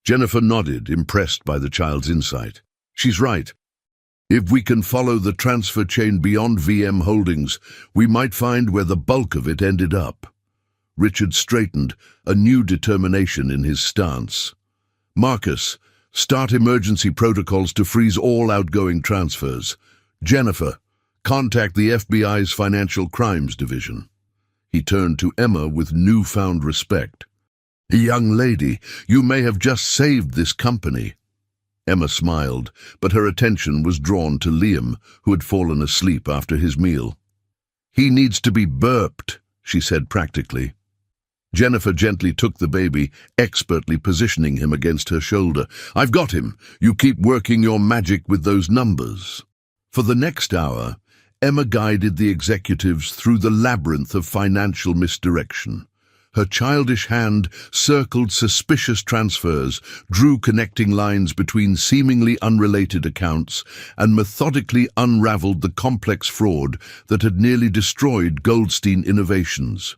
Jennifer nodded, impressed by the child's insight. "She's right. If we can follow the transfer chain beyond VM Holdings, we might find where the bulk of it ended up." Richard straightened, a new determination in his stance. Marcus, start emergency protocols to freeze all outgoing transfers. Jennifer, contact the FBI's Financial Crimes Division. He turned to Emma with newfound respect. Young lady, you may have just saved this company. Emma smiled, but her attention was drawn to Liam, who had fallen asleep after his meal. He needs to be burped, she said practically. Jennifer gently took the baby, expertly positioning him against her shoulder. I've got him. You keep working your magic with those numbers. For the next hour, Emma guided the executives through the labyrinth of financial misdirection. Her childish hand circled suspicious transfers, drew connecting lines between seemingly unrelated accounts, and methodically unraveled the complex fraud that had nearly destroyed Goldstein Innovations.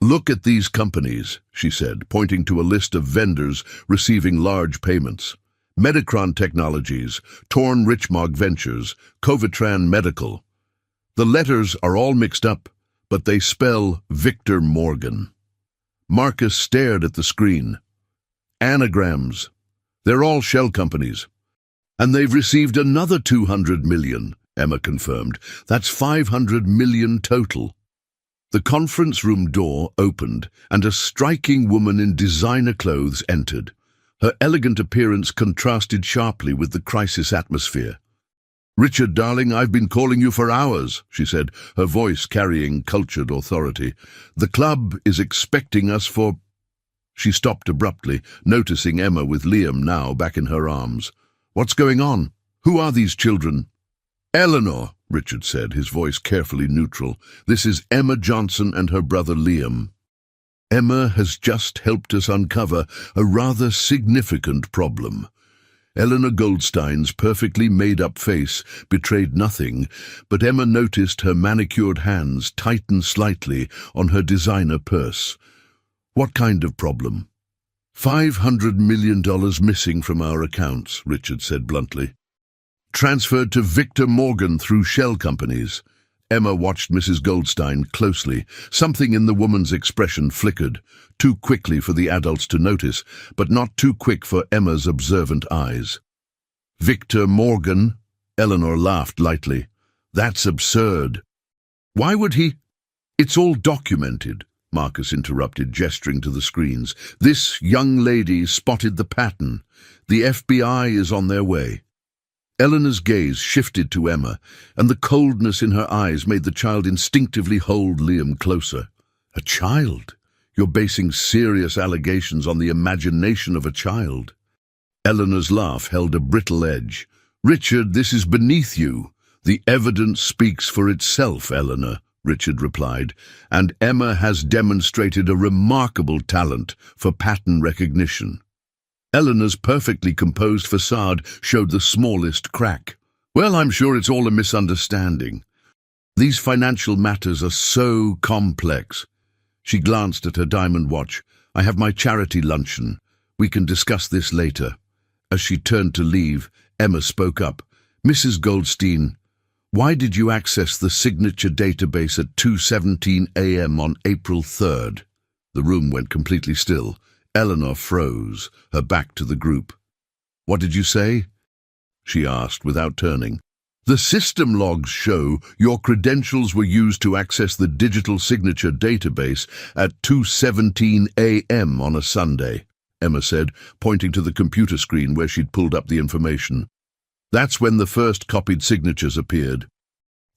Look at these companies, she said, pointing to a list of vendors receiving large payments. Medicron Technologies, Torn Richmog Ventures, Covitran Medical. The letters are all mixed up, but they spell Victor Morgan. Marcus stared at the screen. Anagrams. They're all shell companies. And they've received another 200 million, Emma confirmed. That's 500 million total. The conference room door opened, and a striking woman in designer clothes entered. Her elegant appearance contrasted sharply with the crisis atmosphere. Richard, darling, I've been calling you for hours, she said, her voice carrying cultured authority. The club is expecting us for... She stopped abruptly, noticing Emma with Liam now back in her arms. What's going on? Who are these children? Eleanor, Richard said, his voice carefully neutral. This is Emma Johnson and her brother Liam. Emma has just helped us uncover a rather significant problem. Eleanor Goldstein's perfectly made-up face betrayed nothing, but Emma noticed her manicured hands tighten slightly on her designer purse. What kind of problem? $500 million missing from our accounts, Richard said bluntly. Transferred to Victor Morgan through shell companies. Emma watched Mrs. Goldstein closely. Something in the woman's expression flickered, too quickly for the adults to notice, but not too quick for Emma's observant eyes. Victor Morgan? Eleanor laughed lightly. That's absurd. Why would he? It's all documented, Marcus interrupted, gesturing to the screens. This young lady spotted the pattern. The FBI is on their way. Eleanor's gaze shifted to Emma, and the coldness in her eyes made the child instinctively hold Liam closer. A child? You're basing serious allegations on the imagination of a child. Eleanor's laugh held a brittle edge. Richard, this is beneath you. The evidence speaks for itself, Eleanor, Richard replied, and Emma has demonstrated a remarkable talent for pattern recognition. Eleanor's perfectly composed facade showed the smallest crack. Well, I'm sure it's all a misunderstanding. These financial matters are so complex. She glanced at her diamond watch. I have my charity luncheon. We can discuss this later. As she turned to leave, Emma spoke up. Mrs. Goldstein, why did you access the signature database at 2:17 a.m. on April 3rd? The room went completely still. Eleanor froze, her back to the group. What did you say? She asked without turning. The system logs show your credentials were used to access the digital signature database at 2:17 a.m. on a Sunday, Emma said, pointing to the computer screen where she'd pulled up the information. That's when the first copied signatures appeared.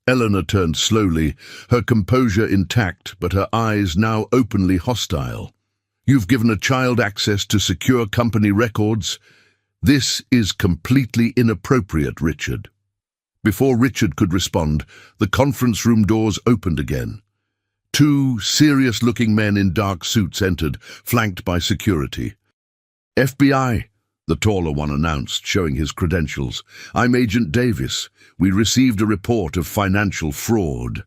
Eleanor turned slowly, her composure intact, but her eyes now openly hostile. You've given a child access to secure company records? This is completely inappropriate, Richard. Before Richard could respond, the conference room doors opened again. Two serious-looking men in dark suits entered, flanked by security. FBI, the taller one announced, showing his credentials. I'm Agent Davis. We received a report of financial fraud.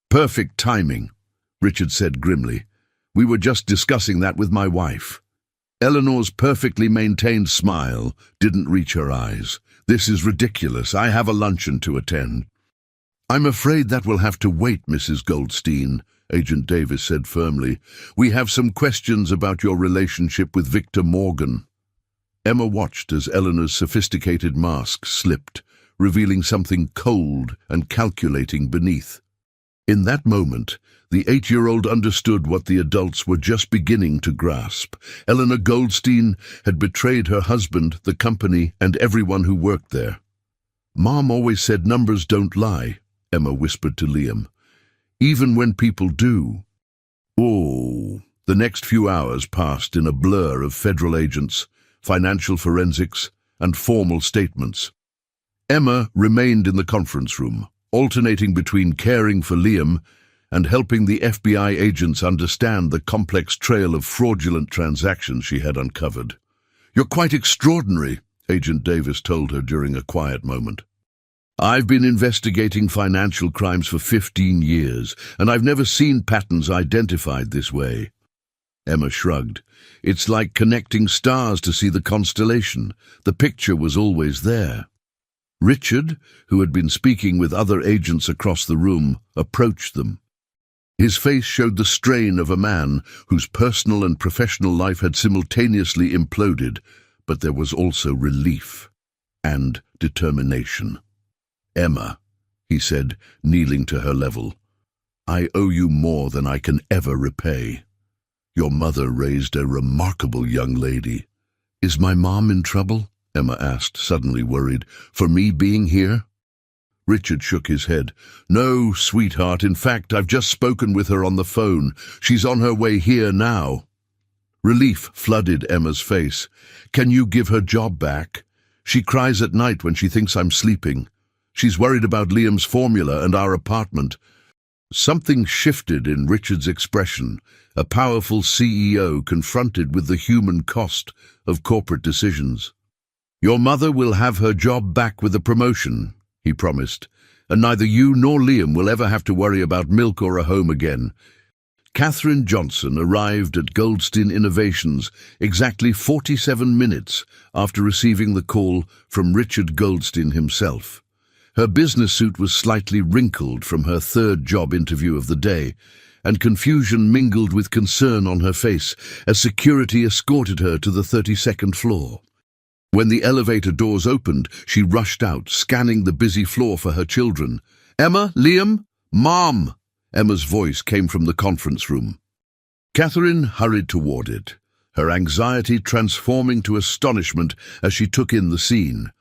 Perfect timing, Richard said grimly. We were just discussing that with my wife. Eleanor's perfectly maintained smile didn't reach her eyes. This is ridiculous. I have a luncheon to attend. I'm afraid that will have to wait, Mrs. Goldstein, Agent Davis said firmly. "We have some questions about your relationship with Victor Morgan." Emma watched as Eleanor's sophisticated mask slipped, revealing something cold and calculating beneath. In that moment, the 8-year-old understood what the adults were just beginning to grasp. Eleanor Goldstein had betrayed her husband, the company, and everyone who worked there. "Mom always said numbers don't lie," Emma whispered to Liam. "Even when people do." Oh, the next few hours passed in a blur of federal agents, financial forensics, and formal statements. Emma remained in the conference room, alternating between caring for Liam and helping the FBI agents understand the complex trail of fraudulent transactions she had uncovered. "You're quite extraordinary," Agent Davis told her during a quiet moment. "I've been investigating financial crimes for 15 years, and I've never seen patterns identified this way." Emma shrugged. "It's like connecting stars to see the constellation. The picture was always there." Richard, who had been speaking with other agents across the room, approached them. His face showed the strain of a man whose personal and professional life had simultaneously imploded, but there was also relief and determination. "Emma," he said, kneeling to her level, "I owe you more than I can ever repay. Your mother raised a remarkable young lady." "Is my mom in trouble?" Emma asked, suddenly worried. "For me being here?" Richard shook his head. "No, sweetheart. In fact, I've just spoken with her on the phone. She's on her way here now." Relief flooded Emma's face. "Can you give her job back? She cries at night when she thinks I'm sleeping. She's worried about Liam's formula and our apartment." Something shifted in Richard's expression, a powerful CEO confronted with the human cost of corporate decisions. "Your mother will have her job back with a promotion," he promised, "and neither you nor Liam will ever have to worry about milk or a home again." Katherine Johnson arrived at Goldstein Innovations exactly 47 minutes after receiving the call from Richard Goldstein himself. Her business suit was slightly wrinkled from her third job interview of the day, and confusion mingled with concern on her face as security escorted her to the 32nd floor. When the elevator doors opened, she rushed out, scanning the busy floor for her children. "Emma, Liam, Mom!" Emma's voice came from the conference room. Catherine hurried toward it, her anxiety transforming to astonishment as she took in the scene.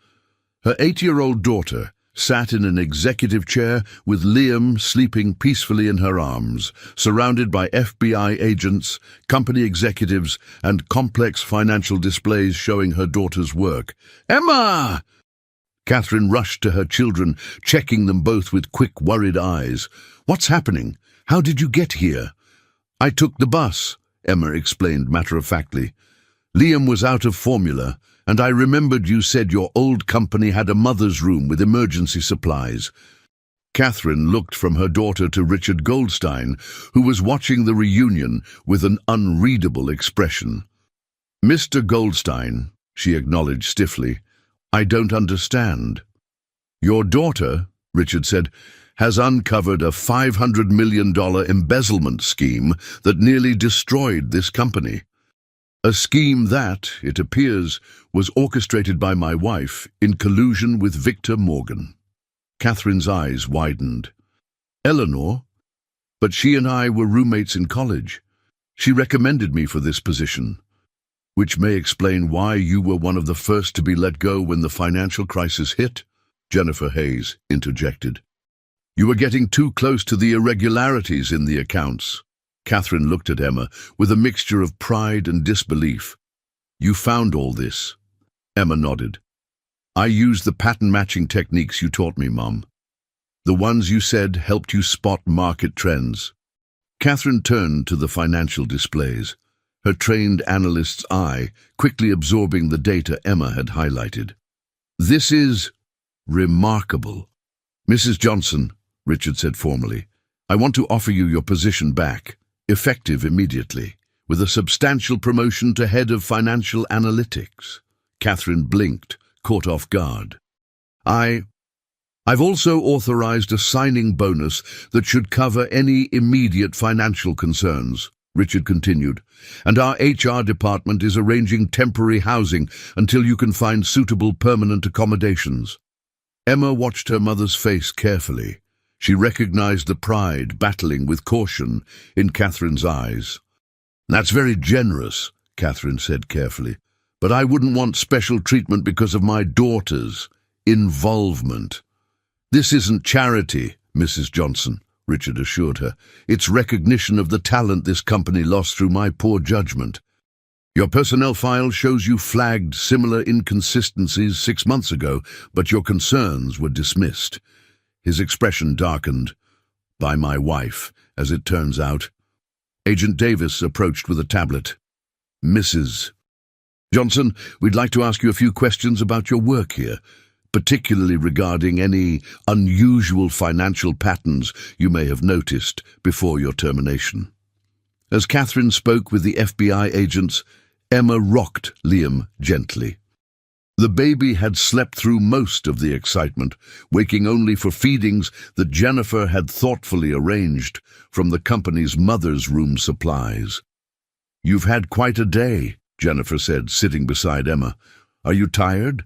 Her 8-year-old daughter sat in an executive chair with Liam sleeping peacefully in her arms, surrounded by FBI agents, company executives, and complex financial displays showing her daughter's work. "Emma!" Catherine rushed to her children, checking them both with quick, worried eyes. "What's happening? How did you get here?" "I took the bus," Emma explained matter-of-factly. "Liam was out of formula, and I remembered you said your old company had a mother's room with emergency supplies." Catherine looked from her daughter to Richard Goldstein, who was watching the reunion with an unreadable expression. "Mr. Goldstein," she acknowledged stiffly, "I don't understand." "Your daughter," Richard said, "has uncovered a $500 million embezzlement scheme that nearly destroyed this company. A scheme that, it appears, was orchestrated by my wife in collusion with Victor Morgan." Catherine's eyes widened. "Eleanor? But she and I were roommates in college. She recommended me for this position, which may explain why you were one of the first to be let go when the financial crisis hit," Jennifer Hayes interjected. "You were getting too close to the irregularities in the accounts." Catherine looked at Emma with a mixture of pride and disbelief. "You found all this?" Emma nodded. "I used the pattern-matching techniques you taught me, Mom. The ones you said helped you spot market trends." Catherine turned to the financial displays, her trained analyst's eye quickly absorbing the data Emma had highlighted. "This is remarkable." "Mrs. Johnson," Richard said formally, "I want to offer you your position back, effective immediately, with a substantial promotion to head of financial analytics." Catherine blinked, caught off guard. I've also authorized a signing bonus that should cover any immediate financial concerns, Richard continued, and our HR department is arranging temporary housing until you can find suitable permanent accommodations. Emma watched her mother's face carefully. She recognized the pride battling with caution in Catherine's eyes. That's very generous, Catherine said carefully, but I wouldn't want special treatment because of my daughter's involvement. This isn't charity, Mrs. Johnson, Richard assured her. It's recognition of the talent this company lost through my poor judgment. Your personnel file shows you flagged similar inconsistencies 6 months ago, but your concerns were dismissed. His expression darkened. By my wife, as it turns out. Agent Davis approached with a tablet. Mrs. Johnson, we'd like to ask you a few questions about your work here, particularly regarding any unusual financial patterns you may have noticed before your termination. As Catherine spoke with the FBI agents, Emma rocked Liam gently. The baby had slept through most of the excitement, waking only for feedings that Jennifer had thoughtfully arranged from the company's mother's room supplies. You've had quite a day, Jennifer said, sitting beside Emma. Are you tired?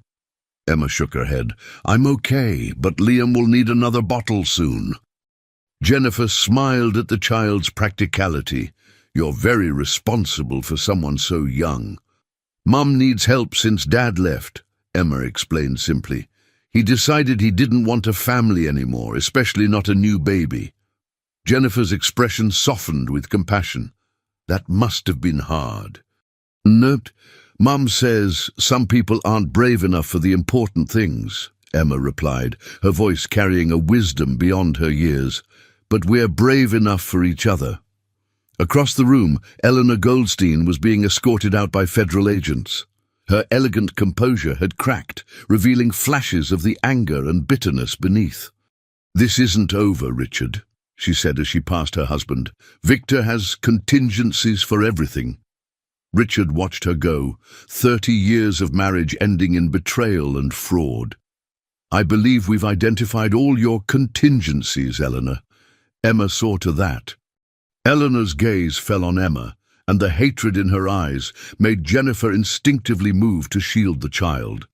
Emma shook her head. I'm okay, but Liam will need another bottle soon. Jennifer smiled at the child's practicality. You're very responsible for someone so young. Mum needs help since Dad left, Emma explained simply. He decided he didn't want a family anymore, especially not a new baby. Jennifer's expression softened with compassion. That must have been hard. Note, Mum says some people aren't brave enough for the important things, Emma replied, her voice carrying a wisdom beyond her years. But we're brave enough for each other. Across the room, Eleanor Goldstein was being escorted out by federal agents. Her elegant composure had cracked, revealing flashes of the anger and bitterness beneath. This isn't over, Richard, she said as she passed her husband. Victor has contingencies for everything. Richard watched her go, 30 years of marriage ending in betrayal and fraud. I believe we've identified all your contingencies, Eleanor. Emma saw to that. Eleanor's gaze fell on Emma, and the hatred in her eyes made Jennifer instinctively move to shield the child.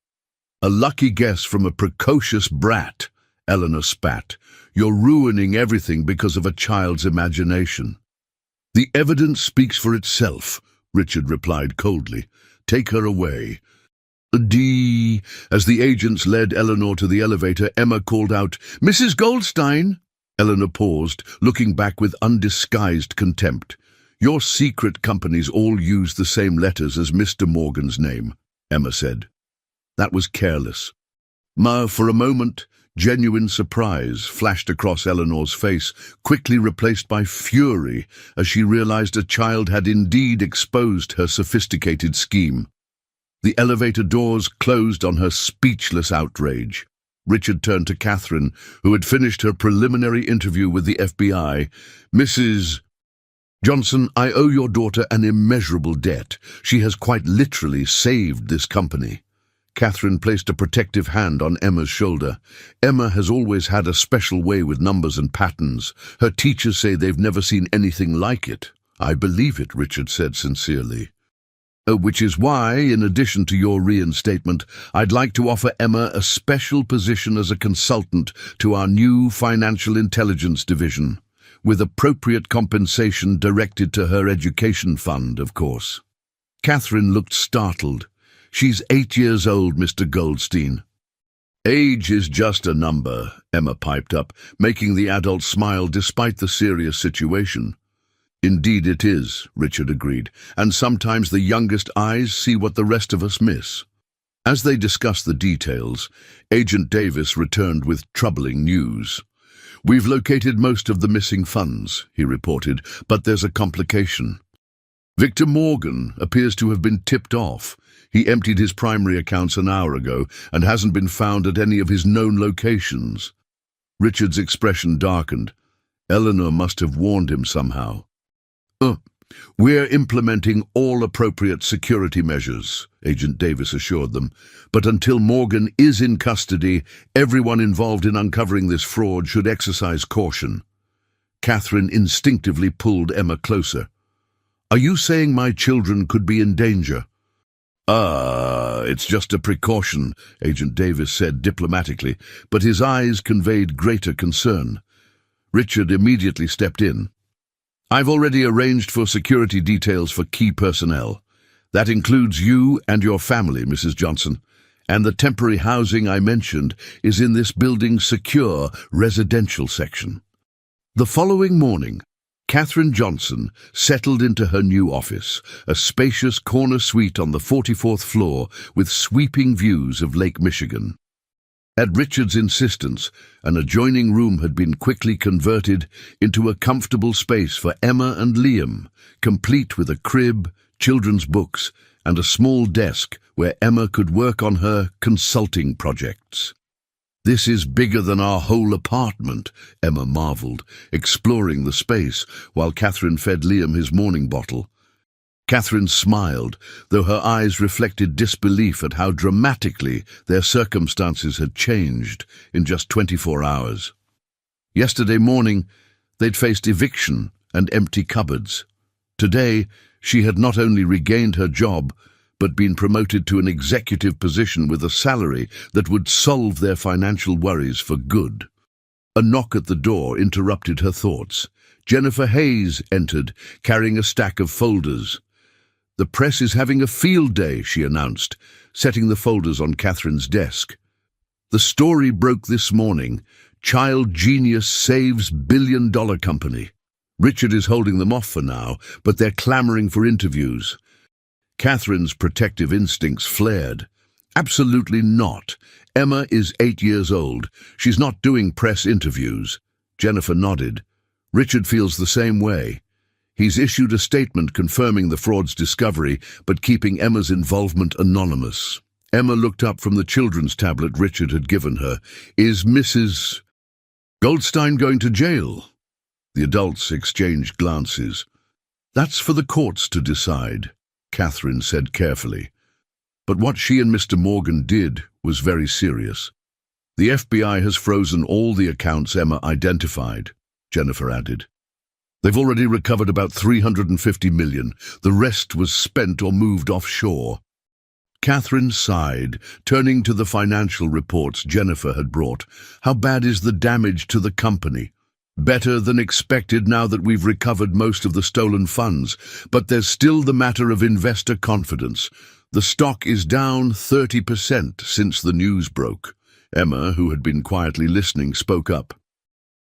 A lucky guess from a precocious brat, Eleanor spat. You're ruining everything because of a child's imagination. The evidence speaks for itself, Richard replied coldly. Take her away. As the agents led Eleanor to the elevator, Emma called out, Mrs. Goldstein! Eleanor paused, looking back with undisguised contempt. Your secret companies all use the same letters as Mr. Morgan's name, Emma said. That was careless. For a moment, genuine surprise flashed across Eleanor's face, quickly replaced by fury as she realized a child had indeed exposed her sophisticated scheme. The elevator doors closed on her speechless outrage. Richard turned to Catherine, who had finished her preliminary interview with the FBI. Mrs. Johnson, I owe your daughter an immeasurable debt. She has quite literally saved this company. Catherine placed a protective hand on Emma's shoulder. Emma has always had a special way with numbers and patterns. Her teachers say they've never seen anything like it. I believe it, Richard said sincerely. Which is why, in addition to your reinstatement, I'd like to offer Emma a special position as a consultant to our new financial intelligence division, with appropriate compensation directed to her education fund, of course. Catherine looked startled. She's 8 years old, Mr. Goldstein. Age is just a number, Emma piped up, making the adult smile despite the serious situation. Indeed it is, Richard agreed, and sometimes the youngest eyes see what the rest of us miss. As they discussed the details, Agent Davis returned with troubling news. We've located most of the missing funds, he reported, but there's a complication. Victor Morgan appears to have been tipped off. He emptied his primary accounts an hour ago and hasn't been found at any of his known locations. Richard's expression darkened. Eleanor must have warned him somehow. "We're implementing all appropriate security measures," Agent Davis assured them. "But until Morgan is in custody, everyone involved in uncovering this fraud should exercise caution." Catherine instinctively pulled Emma closer. "Are you saying my children could be in danger?" It's just a precaution," Agent Davis said diplomatically, but his eyes conveyed greater concern. Richard immediately stepped in. "I've already arranged for security details for key personnel. That includes you and your family, Mrs. Johnson, and the temporary housing I mentioned is in this building's secure residential section." The following morning, Catherine Johnson settled into her new office, a spacious corner suite on the 44th floor with sweeping views of Lake Michigan. At Richard's insistence, an adjoining room had been quickly converted into a comfortable space for Emma and Liam, complete with a crib, children's books, and a small desk where Emma could work on her consulting projects. "This is bigger than our whole apartment," Emma marveled, exploring the space while Catherine fed Liam his morning bottle. Catherine smiled, though her eyes reflected disbelief at how dramatically their circumstances had changed in just 24 hours. Yesterday morning, they'd faced eviction and empty cupboards. Today, she had not only regained her job, but been promoted to an executive position with a salary that would solve their financial worries for good. A knock at the door interrupted her thoughts. Jennifer Hayes entered, carrying a stack of folders. "The press is having a field day," she announced, setting the folders on Catherine's desk. "The story broke this morning. Child genius saves billion-dollar company. Richard is holding them off for now, but they're clamoring for interviews." Catherine's protective instincts flared. "Absolutely not. Emma is 8 years old. She's not doing press interviews." Jennifer nodded. "Richard feels the same way. He's issued a statement confirming the fraud's discovery, but keeping Emma's involvement anonymous." Emma looked up from the children's tablet Richard had given her. "Is Mrs. Goldstein going to jail?" The adults exchanged glances. "That's for the courts to decide," Catherine said carefully. "But what she and Mr. Morgan did was very serious. The FBI has frozen all the accounts Emma identified," Jennifer added. "They've already recovered about $350 million. The rest was spent or moved offshore." Catherine sighed, turning to the financial reports Jennifer had brought. "How bad is the damage to the company?" "Better than expected now that we've recovered most of the stolen funds, but there's still the matter of investor confidence. The stock is down 30% since the news broke." Emma, who had been quietly listening, spoke up.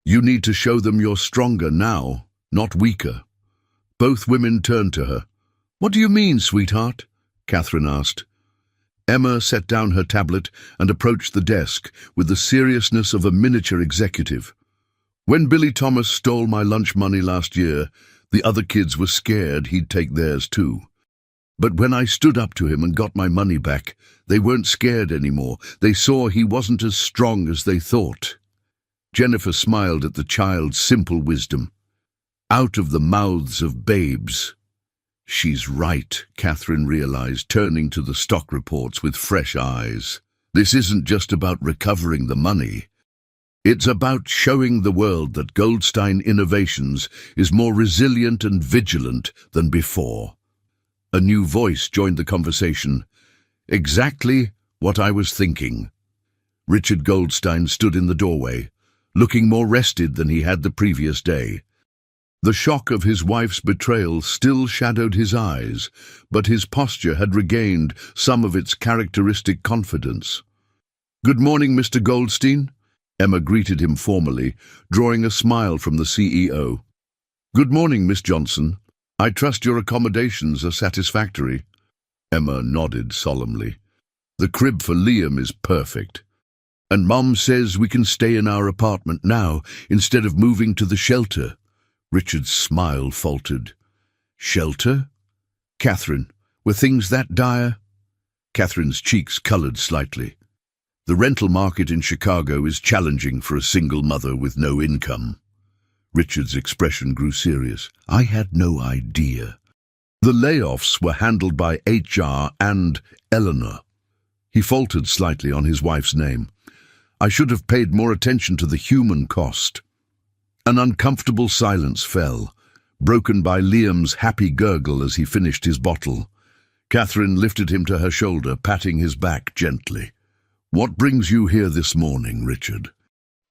"You need to show them you're stronger now, not weaker." Both women turned to her. "What do you mean, sweetheart?" Catherine asked. Emma set down her tablet and approached the desk with the seriousness of a miniature executive. "When Billy Thomas stole my lunch money last year, the other kids were scared he'd take theirs too. But when I stood up to him and got my money back, they weren't scared anymore. They saw he wasn't as strong as they thought." Jennifer smiled at the child's simple wisdom. "Out of the mouths of babes." "She's right," Catherine realized, turning to the stock reports with fresh eyes. "This isn't just about recovering the money. It's about showing the world that Goldstein Innovations is more resilient and vigilant than before." A new voice joined the conversation. "Exactly what I was thinking." Richard Goldstein stood in the doorway, looking more rested than he had the previous day. The shock of his wife's betrayal still shadowed his eyes, but his posture had regained some of its characteristic confidence. "Good morning, Mr. Goldstein." Emma greeted him formally, drawing a smile from the CEO. "Good morning, Miss Johnson. I trust your accommodations are satisfactory." Emma nodded solemnly. "The crib for Liam is perfect. And Mom says we can stay in our apartment now instead of moving to the shelter." Richard's smile faltered. "Shelter? Catherine, were things that dire?" Catherine's cheeks colored slightly. "The rental market in Chicago is challenging for a single mother with no income." Richard's expression grew serious. I had no idea. The layoffs were handled by HR and Eleanor. He faltered slightly on his wife's name. I should have paid more attention to the human cost. An uncomfortable silence fell, broken by Liam's happy gurgle as he finished his bottle. Catherine lifted him to her shoulder, patting his back gently. What brings you here this morning, Richard?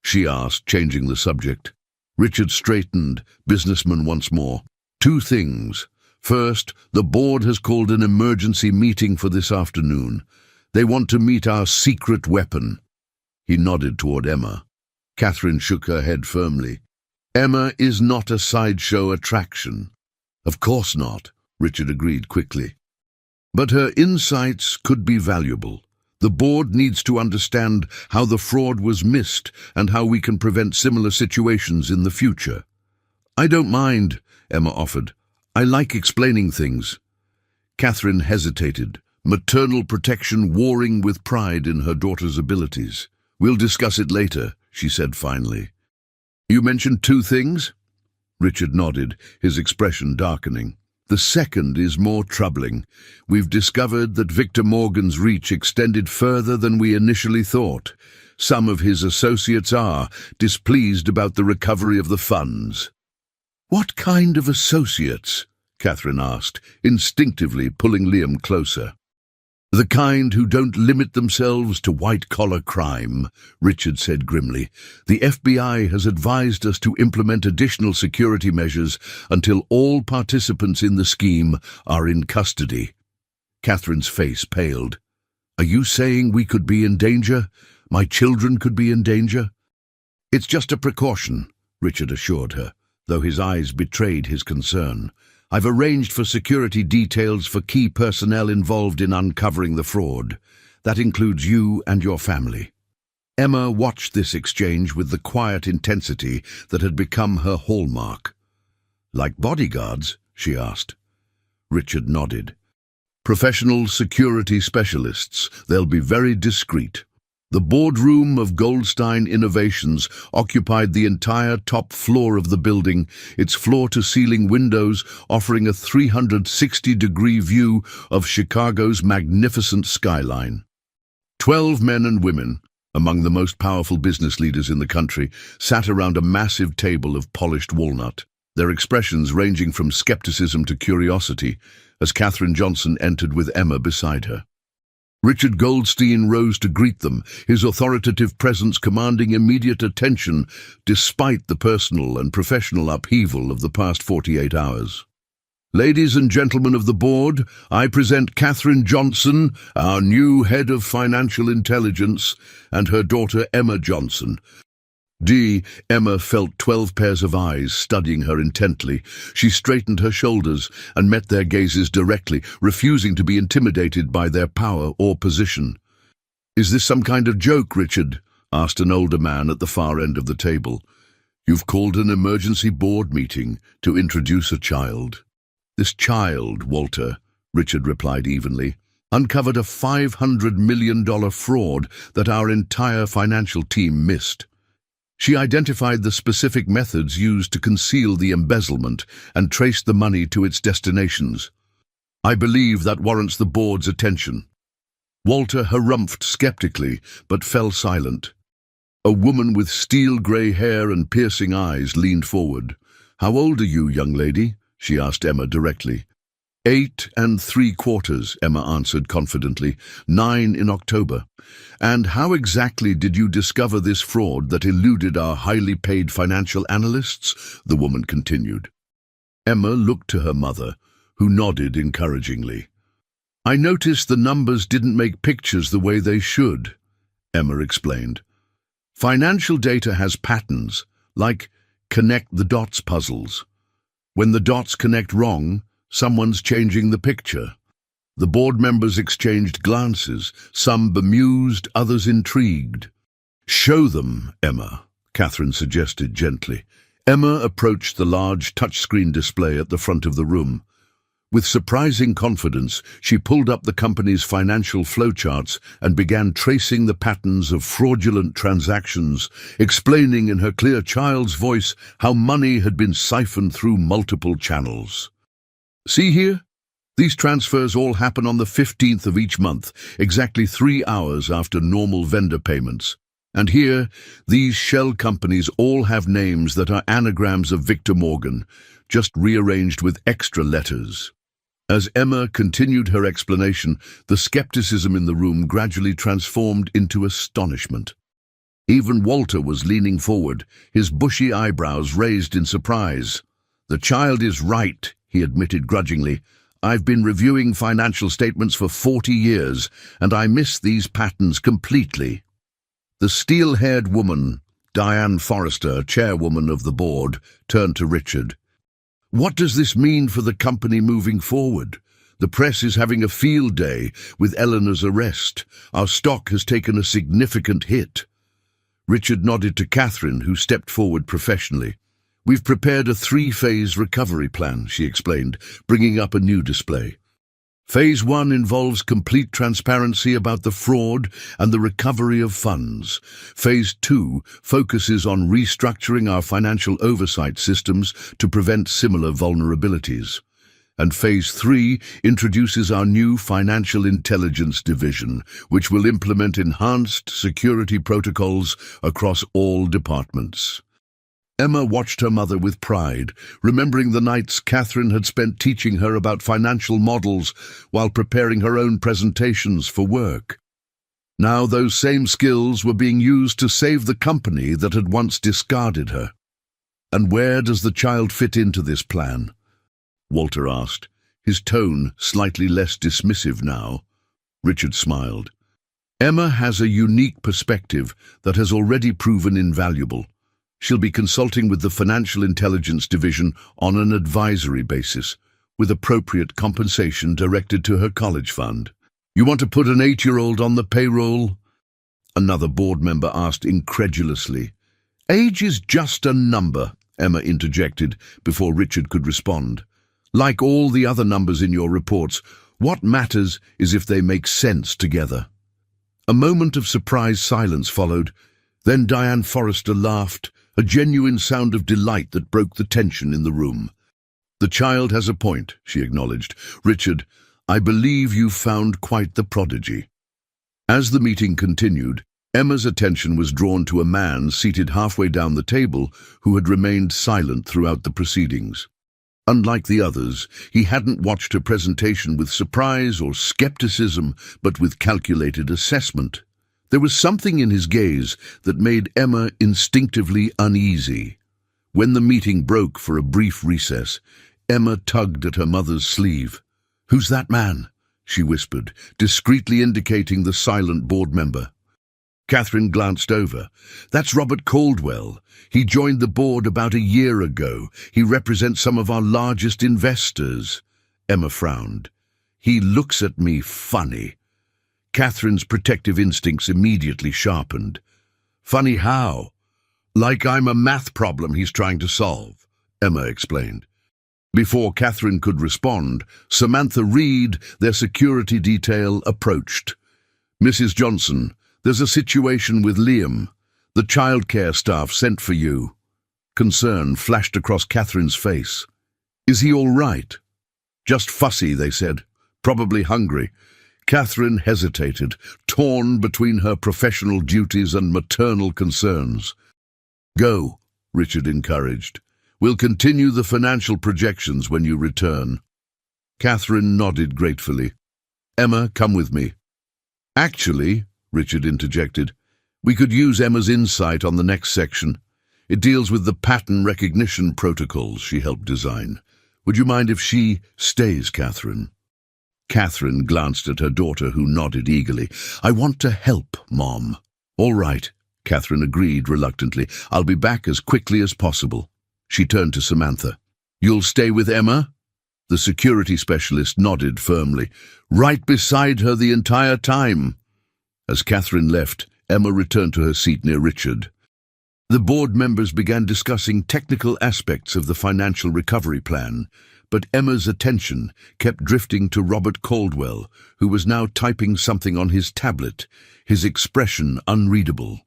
She asked, changing the subject. Richard straightened, businessman once more. Two things. First, the board has called an emergency meeting for this afternoon. They want to meet our secret weapon. He nodded toward Emma. Catherine shook her head firmly. Emma is not a sideshow attraction. Of course not, Richard agreed quickly. But her insights could be valuable. The board needs to understand how the fraud was missed and how we can prevent similar situations in the future. I don't mind, Emma offered. I like explaining things. Catherine hesitated, maternal protection warring with pride in her daughter's abilities. We'll discuss it later, she said finally. You mentioned two things? Richard nodded, his expression darkening. The second is more troubling. We've discovered that Victor Morgan's reach extended further than we initially thought. Some of his associates are displeased about the recovery of the funds. What kind of associates? Catherine asked, instinctively pulling Liam closer. The kind who don't limit themselves to white-collar crime, Richard said grimly. The FBI has advised us to implement additional security measures until all participants in the scheme are in custody. Catherine's face paled. Are you saying we could be in danger? My children could be in danger? It's just a precaution, Richard assured her, though his eyes betrayed his concern. I've arranged for security details for key personnel involved in uncovering the fraud. That includes you and your family. Emma watched this exchange with the quiet intensity that had become her hallmark. Like bodyguards? She asked. Richard nodded. Professional security specialists. They'll be very discreet. The boardroom of Goldstein Innovations occupied the entire top floor of the building, its floor-to-ceiling windows offering a 360-degree view of Chicago's magnificent skyline. 12 men and women, among the most powerful business leaders in the country, sat around a massive table of polished walnut, their expressions ranging from skepticism to curiosity, as Katherine Johnson entered with Emma beside her. Richard Goldstein rose to greet them, his authoritative presence commanding immediate attention despite the personal and professional upheaval of the past 48 hours. Ladies and gentlemen of the board, I present Katherine Johnson, our new head of financial intelligence, and her daughter Emma Johnson. Emma felt 12 pairs of eyes studying her intently. She straightened her shoulders and met their gazes directly, refusing to be intimidated by their power or position. Is this some kind of joke, Richard? Asked an older man at the far end of the table. You've called an emergency board meeting to introduce a child. This child, Walter, Richard replied evenly, uncovered a $500 million fraud that our entire financial team missed. She identified the specific methods used to conceal the embezzlement and traced the money to its destinations. I believe that warrants the board's attention. Walter harumphed skeptically, but fell silent. A woman with steel-grey hair and piercing eyes leaned forward. How old are you, young lady? She asked Emma directly. 8 3/4, Emma answered confidently. 9 in October. And how exactly did you discover this fraud that eluded our highly paid financial analysts? The woman continued. Emma looked to her mother, who nodded encouragingly. I noticed the numbers didn't make pictures the way they should, Emma explained. Financial data has patterns, like connect the dots puzzles. When the dots connect wrong, someone's changing the picture. The board members exchanged glances, some bemused, others intrigued. Show them, Emma, Catherine suggested gently. Emma approached the large touchscreen display at the front of the room. With surprising confidence, she pulled up the company's financial flowcharts and began tracing the patterns of fraudulent transactions, explaining in her clear child's voice how money had been siphoned through multiple channels. "See here? These transfers all happen on the 15th of each month, exactly 3 hours after normal vendor payments. And here, these shell companies all have names that are anagrams of Victor Morgan, just rearranged with extra letters." As Emma continued her explanation, the skepticism in the room gradually transformed into astonishment. Even Walter was leaning forward, his bushy eyebrows raised in surprise. "The child is right," he admitted grudgingly. "I've been reviewing financial statements for 40 years, and I miss these patterns completely." The steel-haired woman, Diane Forrester, chairwoman of the board, turned to Richard. "What does this mean for the company moving forward? The press is having a field day with Eleanor's arrest. Our stock has taken a significant hit." Richard nodded to Catherine, who stepped forward professionally. "We've prepared a 3-phase recovery plan," she explained, bringing up a new display. "Phase 1 involves complete transparency about the fraud and the recovery of funds. Phase 2 focuses on restructuring our financial oversight systems to prevent similar vulnerabilities. And Phase 3 introduces our new Financial Intelligence Division, which will implement enhanced security protocols across all departments." Emma watched her mother with pride, remembering the nights Catherine had spent teaching her about financial models while preparing her own presentations for work. Now those same skills were being used to save the company that had once discarded her. "And where does the child fit into this plan?" Walter asked, his tone slightly less dismissive now. Richard smiled. "Emma has a unique perspective that has already proven invaluable. She'll be consulting with the Financial Intelligence Division on an advisory basis, with appropriate compensation directed to her college fund." "You want to put an 8-year-old on the payroll?" another board member asked incredulously. "Age is just a number," Emma interjected before Richard could respond. "Like all the other numbers in your reports, what matters is if they make sense together." A moment of surprised silence followed. Then Diane Forrester laughed, a genuine sound of delight that broke the tension in the room. "The child has a point," she acknowledged. "Richard, I believe you've found quite the prodigy." As the meeting continued, Emma's attention was drawn to a man seated halfway down the table who had remained silent throughout the proceedings. Unlike the others, he hadn't watched her presentation with surprise or skepticism, but with calculated assessment. There was something in his gaze that made Emma instinctively uneasy. When the meeting broke for a brief recess, Emma tugged at her mother's sleeve. "Who's that man?" she whispered, discreetly indicating the silent board member. Catherine glanced over. "That's Robert Caldwell. He joined the board about a year ago. He represents some of our largest investors." Emma frowned. "He looks at me funny." Catherine's protective instincts immediately sharpened. "Funny how?" "Like I'm a math problem he's trying to solve," Emma explained. Before Catherine could respond, Samantha Reed, their security detail, approached. "Mrs. Johnson, there's a situation with Liam. The childcare staff sent for you." Concern flashed across Catherine's face. "Is he all right?" "Just fussy," they said. "Probably hungry." Catherine hesitated, torn between her professional duties and maternal concerns. "Go," Richard encouraged. "We'll continue the financial projections when you return." Catherine nodded gratefully. "Emma, come with me." "Actually," Richard interjected, "we could use Emma's insight on the next section. It deals with the pattern recognition protocols she helped design. Would you mind if she stays, Catherine?" Catherine glanced at her daughter, who nodded eagerly. "I want to help, Mom." "All right," Catherine agreed reluctantly. "I'll be back as quickly as possible." She turned to Samantha. "You'll stay with Emma?" The security specialist nodded firmly. "Right beside her the entire time." As Catherine left, Emma returned to her seat near Richard. The board members began discussing technical aspects of the financial recovery plan, but Emma's attention kept drifting to Robert Caldwell, who was now typing something on his tablet, his expression unreadable.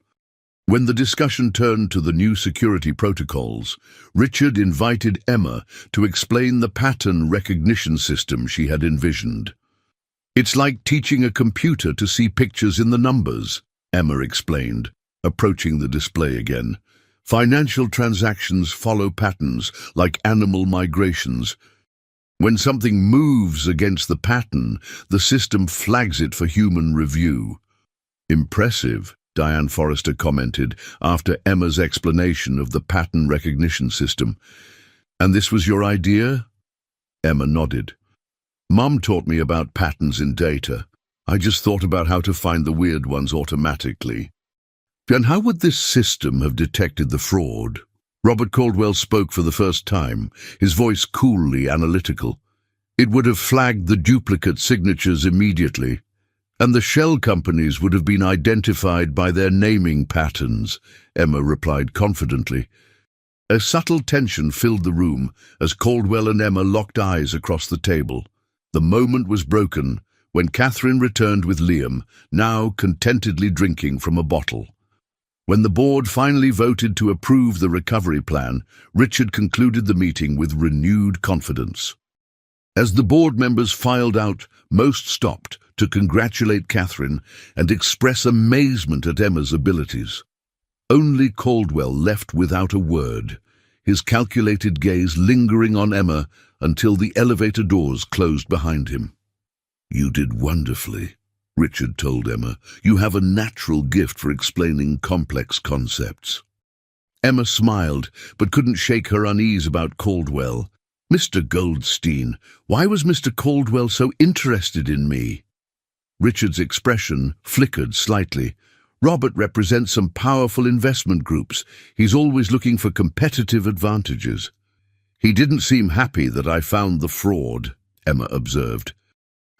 When the discussion turned to the new security protocols, Richard invited Emma to explain the pattern recognition system she had envisioned. "It's like teaching a computer to see pictures in the numbers," Emma explained, approaching the display again. "Financial transactions follow patterns like animal migrations. When something moves against the pattern, the system flags it for human review." "Impressive," Diane Forrester commented after Emma's explanation of the pattern recognition system. "And this was your idea?" Emma nodded. "Mom taught me about patterns in data. I just thought about how to find the weird ones automatically." "And how would this system have detected the fraud?" Robert Caldwell spoke for the first time, his voice coolly analytical. "It would have flagged the duplicate signatures immediately, and the shell companies would have been identified by their naming patterns," Emma replied confidently. A subtle tension filled the room as Caldwell and Emma locked eyes across the table. The moment was broken when Catherine returned with Liam, now contentedly drinking from a bottle. When the board finally voted to approve the recovery plan, Richard concluded the meeting with renewed confidence. As the board members filed out, most stopped to congratulate Catherine and express amazement at Emma's abilities. Only Caldwell left without a word, his calculated gaze lingering on Emma until the elevator doors closed behind him. "You did wonderfully," Richard told Emma. "You have a natural gift for explaining complex concepts." Emma smiled, but couldn't shake her unease about Caldwell. "Mr. Goldstein, why was Mr. Caldwell so interested in me?" Richard's expression flickered slightly. "Robert represents some powerful investment groups. He's always looking for competitive advantages." "He didn't seem happy that I found the fraud," Emma observed.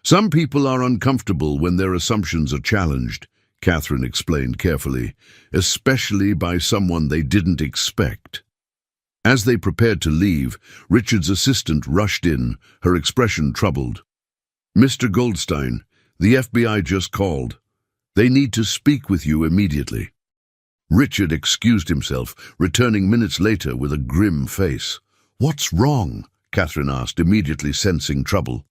"Some people are uncomfortable when their assumptions are challenged," Catherine explained carefully, "especially by someone they didn't expect." As they prepared to leave, Richard's assistant rushed in, her expression troubled. "Mr. Goldstein, the FBI just called. They need to speak with you immediately." Richard excused himself, returning minutes later with a grim face. "What's wrong?" Catherine asked, immediately sensing trouble.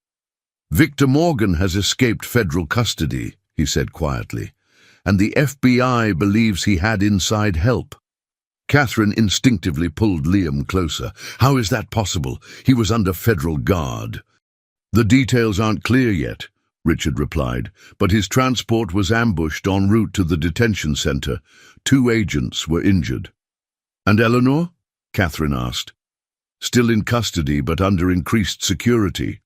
"Victor Morgan has escaped federal custody," he said quietly, "and the FBI believes he had inside help." Catherine instinctively pulled Liam closer. "How is that possible? He was under federal guard." "The details aren't clear yet," Richard replied, "but his transport was ambushed en route to the detention center. 2 agents were injured." "And Eleanor?" Catherine asked. "Still in custody, but under increased security."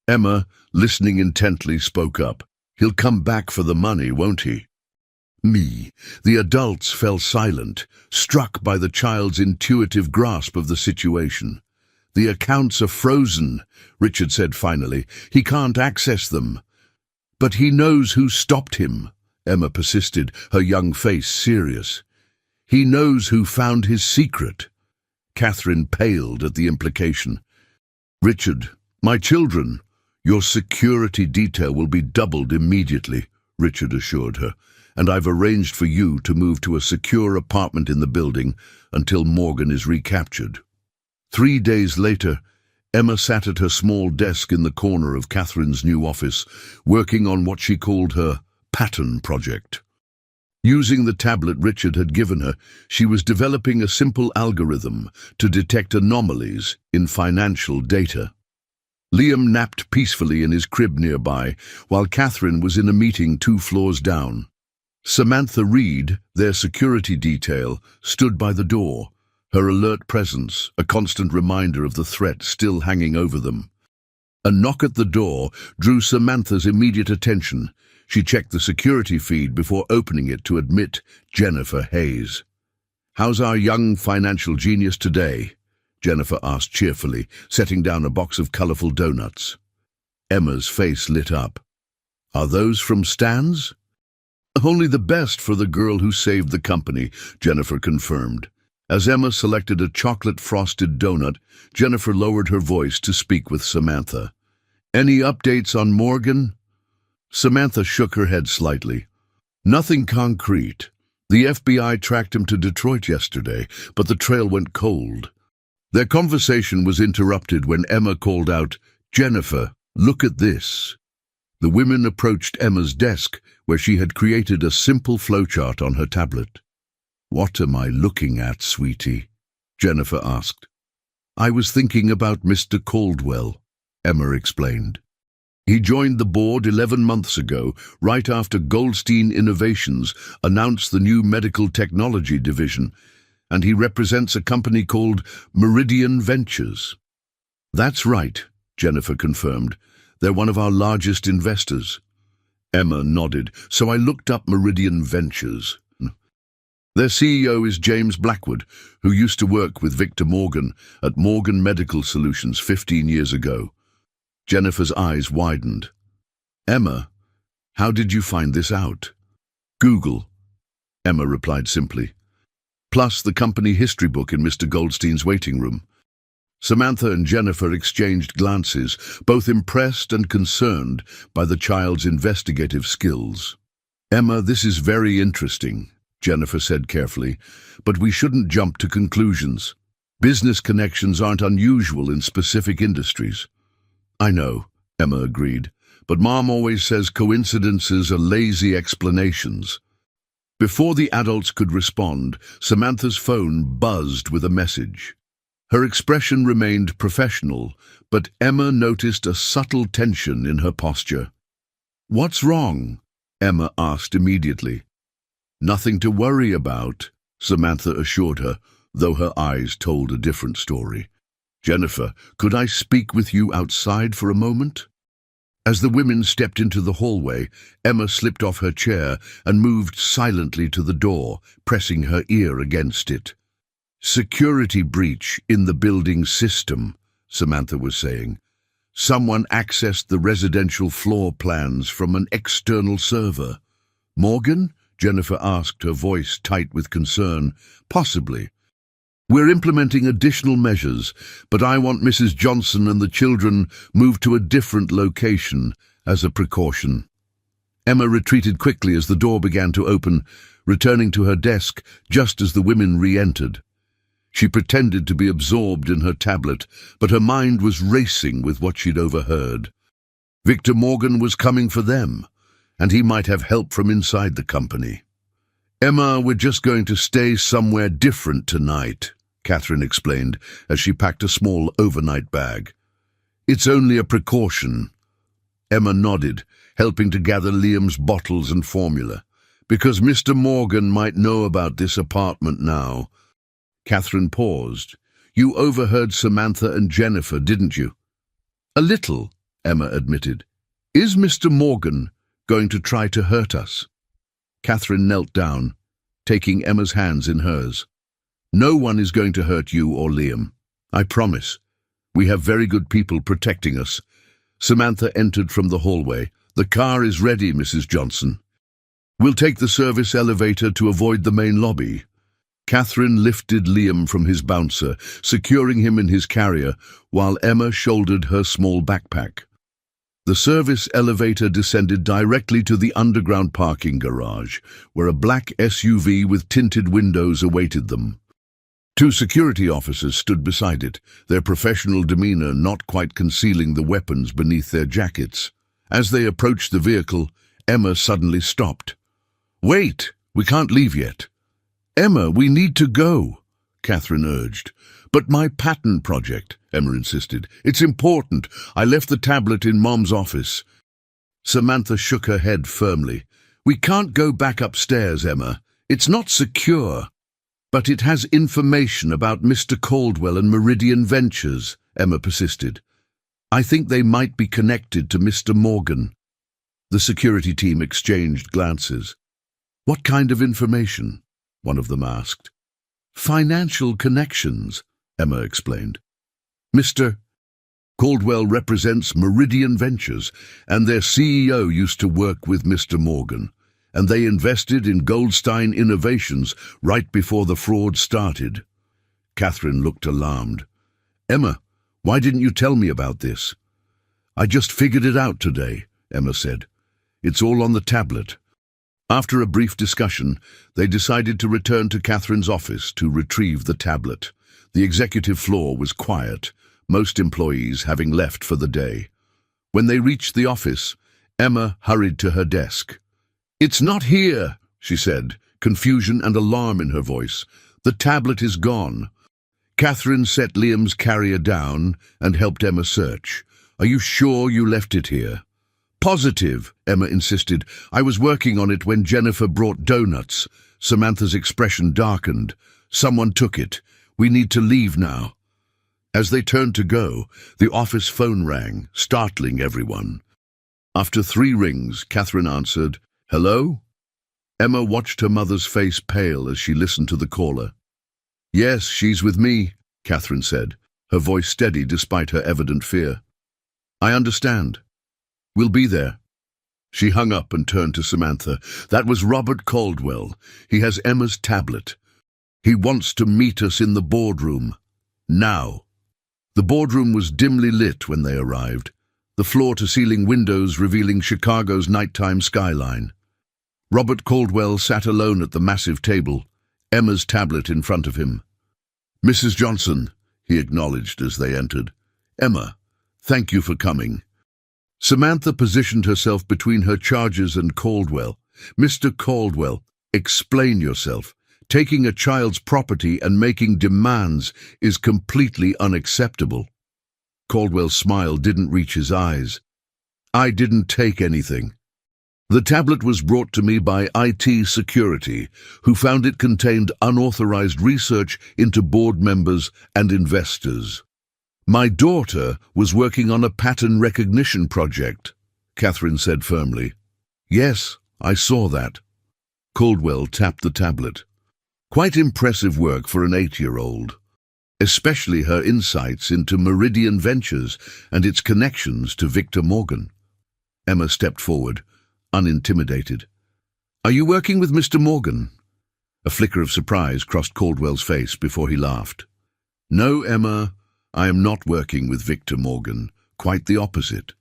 Emma, listening intently, spoke up. "He'll come back for the money, won't he?" The adults fell silent, struck by the child's intuitive grasp of the situation. "The accounts are frozen," Richard said finally. "He can't access them." "But he knows who stopped him," Emma persisted, her young face serious. "He knows who found his secret." Catherine paled at the implication. "Richard, my children, your security detail will be doubled immediately," Richard assured her, "and I've arranged for you to move to a secure apartment in the building until Morgan is recaptured." 3 days later, Emma sat at her small desk in the corner of Catherine's new office, working on what she called her pattern project. Using the tablet Richard had given her, she was developing a simple algorithm to detect anomalies in financial data. Liam napped peacefully in his crib nearby, while Catherine was in a meeting 2 floors down. Samantha Reed, their security detail, stood by the door, her alert presence a constant reminder of the threat still hanging over them. A knock at the door drew Samantha's immediate attention. She checked the security feed before opening it to admit Jennifer Hayes. "How's our young financial genius today?" Jennifer asked cheerfully, setting down a box of colorful donuts. Emma's face lit up. "Are those from Stan's?" "Only the best for the girl who saved the company," Jennifer confirmed. As Emma selected a chocolate-frosted donut, Jennifer lowered her voice to speak with Samantha. "Any updates on Morgan?" Samantha shook her head slightly. "Nothing concrete. The FBI tracked him to Detroit yesterday, but the trail went cold." Their conversation was interrupted when Emma called out, "Jennifer, look at this." The women approached Emma's desk, where she had created a simple flowchart on her tablet. "What am I looking at, sweetie?" Jennifer asked. "I was thinking about Mr. Caldwell," Emma explained. "He joined the board 11 months ago, right after Goldstein Innovations announced the new medical technology division, and he represents a company called Meridian Ventures." "That's right," Jennifer confirmed. "They're one of our largest investors." Emma nodded. "So I looked up Meridian Ventures. Their CEO is James Blackwood, who used to work with Victor Morgan at Morgan Medical Solutions 15 years ago." Jennifer's eyes widened. "Emma, how did you find this out?" "Google," Emma replied simply. "Plus the company history book in Mr. Goldstein's waiting room." Samantha and Jennifer exchanged glances, both impressed and concerned by the child's investigative skills. "Emma, this is very interesting," Jennifer said carefully, "but we shouldn't jump to conclusions. Business connections aren't unusual in specific industries." "I know," Emma agreed, "but Mom always says coincidences are lazy explanations." Before the adults could respond, Samantha's phone buzzed with a message. Her expression remained professional, but Emma noticed a subtle tension in her posture. "What's wrong?" Emma asked immediately. "Nothing to worry about," Samantha assured her, though her eyes told a different story. "Jennifer, could I speak with you outside for a moment?" As the women stepped into the hallway, Emma slipped off her chair and moved silently to the door, pressing her ear against it. "Security breach in the building system," Samantha was saying. "Someone accessed the residential floor plans from an external server." "Morgan?" Jennifer asked, her voice tight with concern. "Possibly. We're implementing additional measures, but I want Mrs. Johnson and the children moved to a different location as a precaution." Emma retreated quickly as the door began to open, returning to her desk just as the women re-entered. She pretended to be absorbed in her tablet, but her mind was racing with what she'd overheard. Victor Morgan was coming for them, and he might have help from inside the company. "Emma, we're just going to stay somewhere different tonight," Catherine explained as she packed a small overnight bag. "It's only a precaution." Emma nodded, helping to gather Liam's bottles and formula. "Because Mr. Morgan might know about this apartment now." Catherine paused. "You overheard Samantha and Jennifer, didn't you?" "A little," Emma admitted. "Is Mr. Morgan going to try to hurt us?" Catherine knelt down, taking Emma's hands in hers. "No one is going to hurt you or Liam. I promise. We have very good people protecting us." Samantha entered from the hallway. "The car is ready, Mrs. Johnson. We'll take the service elevator to avoid the main lobby." Catherine lifted Liam from his bouncer, securing him in his carrier, while Emma shouldered her small backpack. The service elevator descended directly to the underground parking garage, where a black SUV with tinted windows awaited them. Two security officers stood beside it, their professional demeanor not quite concealing the weapons beneath their jackets. As they approached the vehicle, Emma suddenly stopped. "Wait, we can't leave yet." "Emma, we need to go," Catherine urged. "But my patent project," Emma insisted. "It's important. I left the tablet in Mom's office." Samantha shook her head firmly. "We can't go back upstairs, Emma. It's not secure." "But it has information about Mr. Caldwell and Meridian Ventures," Emma persisted. "I think they might be connected to Mr. Morgan." The security team exchanged glances. "What kind of information?" one of them asked. "Financial connections," Emma explained. "Mr. Caldwell represents Meridian Ventures, and their CEO used to work with Mr. Morgan, and they invested in Goldstein Innovations right before the fraud started." Catherine looked alarmed. "Emma, why didn't you tell me about this?" "I just figured it out today," Emma said. "It's all on the tablet." After a brief discussion, they decided to return to Catherine's office to retrieve the tablet. The executive floor was quiet, most employees having left for the day. When they reached the office, Emma hurried to her desk. "It's not here," she said, confusion and alarm in her voice. "The tablet is gone." Catherine set Liam's carrier down and helped Emma search. "Are you sure you left it here?" "Positive," Emma insisted. "I was working on it when Jennifer brought donuts." Samantha's expression darkened. "Someone took it. We need to leave now." As they turned to go, the office phone rang, startling everyone. After 3 rings, Catherine answered, "Hello?" Emma watched her mother's face pale as she listened to the caller. "Yes, she's with me," Catherine said, her voice steady despite her evident fear. "I understand. We'll be there." She hung up and turned to Samantha. "That was Robert Caldwell. He has Emma's tablet. He wants to meet us in the boardroom. Now." The boardroom was dimly lit when they arrived, the floor-to-ceiling windows revealing Chicago's nighttime skyline. Robert Caldwell sat alone at the massive table, Emma's tablet in front of him. "Mrs. Johnson," he acknowledged as they entered. "Emma, thank you for coming." Samantha positioned herself between her charges and Caldwell. "Mr. Caldwell, explain yourself. Taking a child's property and making demands is completely unacceptable." Caldwell's smile didn't reach his eyes. "I didn't take anything. The tablet was brought to me by IT Security, who found it contained unauthorized research into board members and investors. My daughter was working on a pattern recognition project," Catherine said firmly. "Yes, I saw that." Caldwell tapped the tablet. "Quite impressive work for an 8-year-old, especially her insights into Meridian Ventures and its connections to Victor Morgan." Emma stepped forward, unintimidated. "Are you working with Mr. Morgan?" A flicker of surprise crossed Caldwell's face before he laughed. "No, Emma, I am not working with Victor Morgan. Quite the opposite."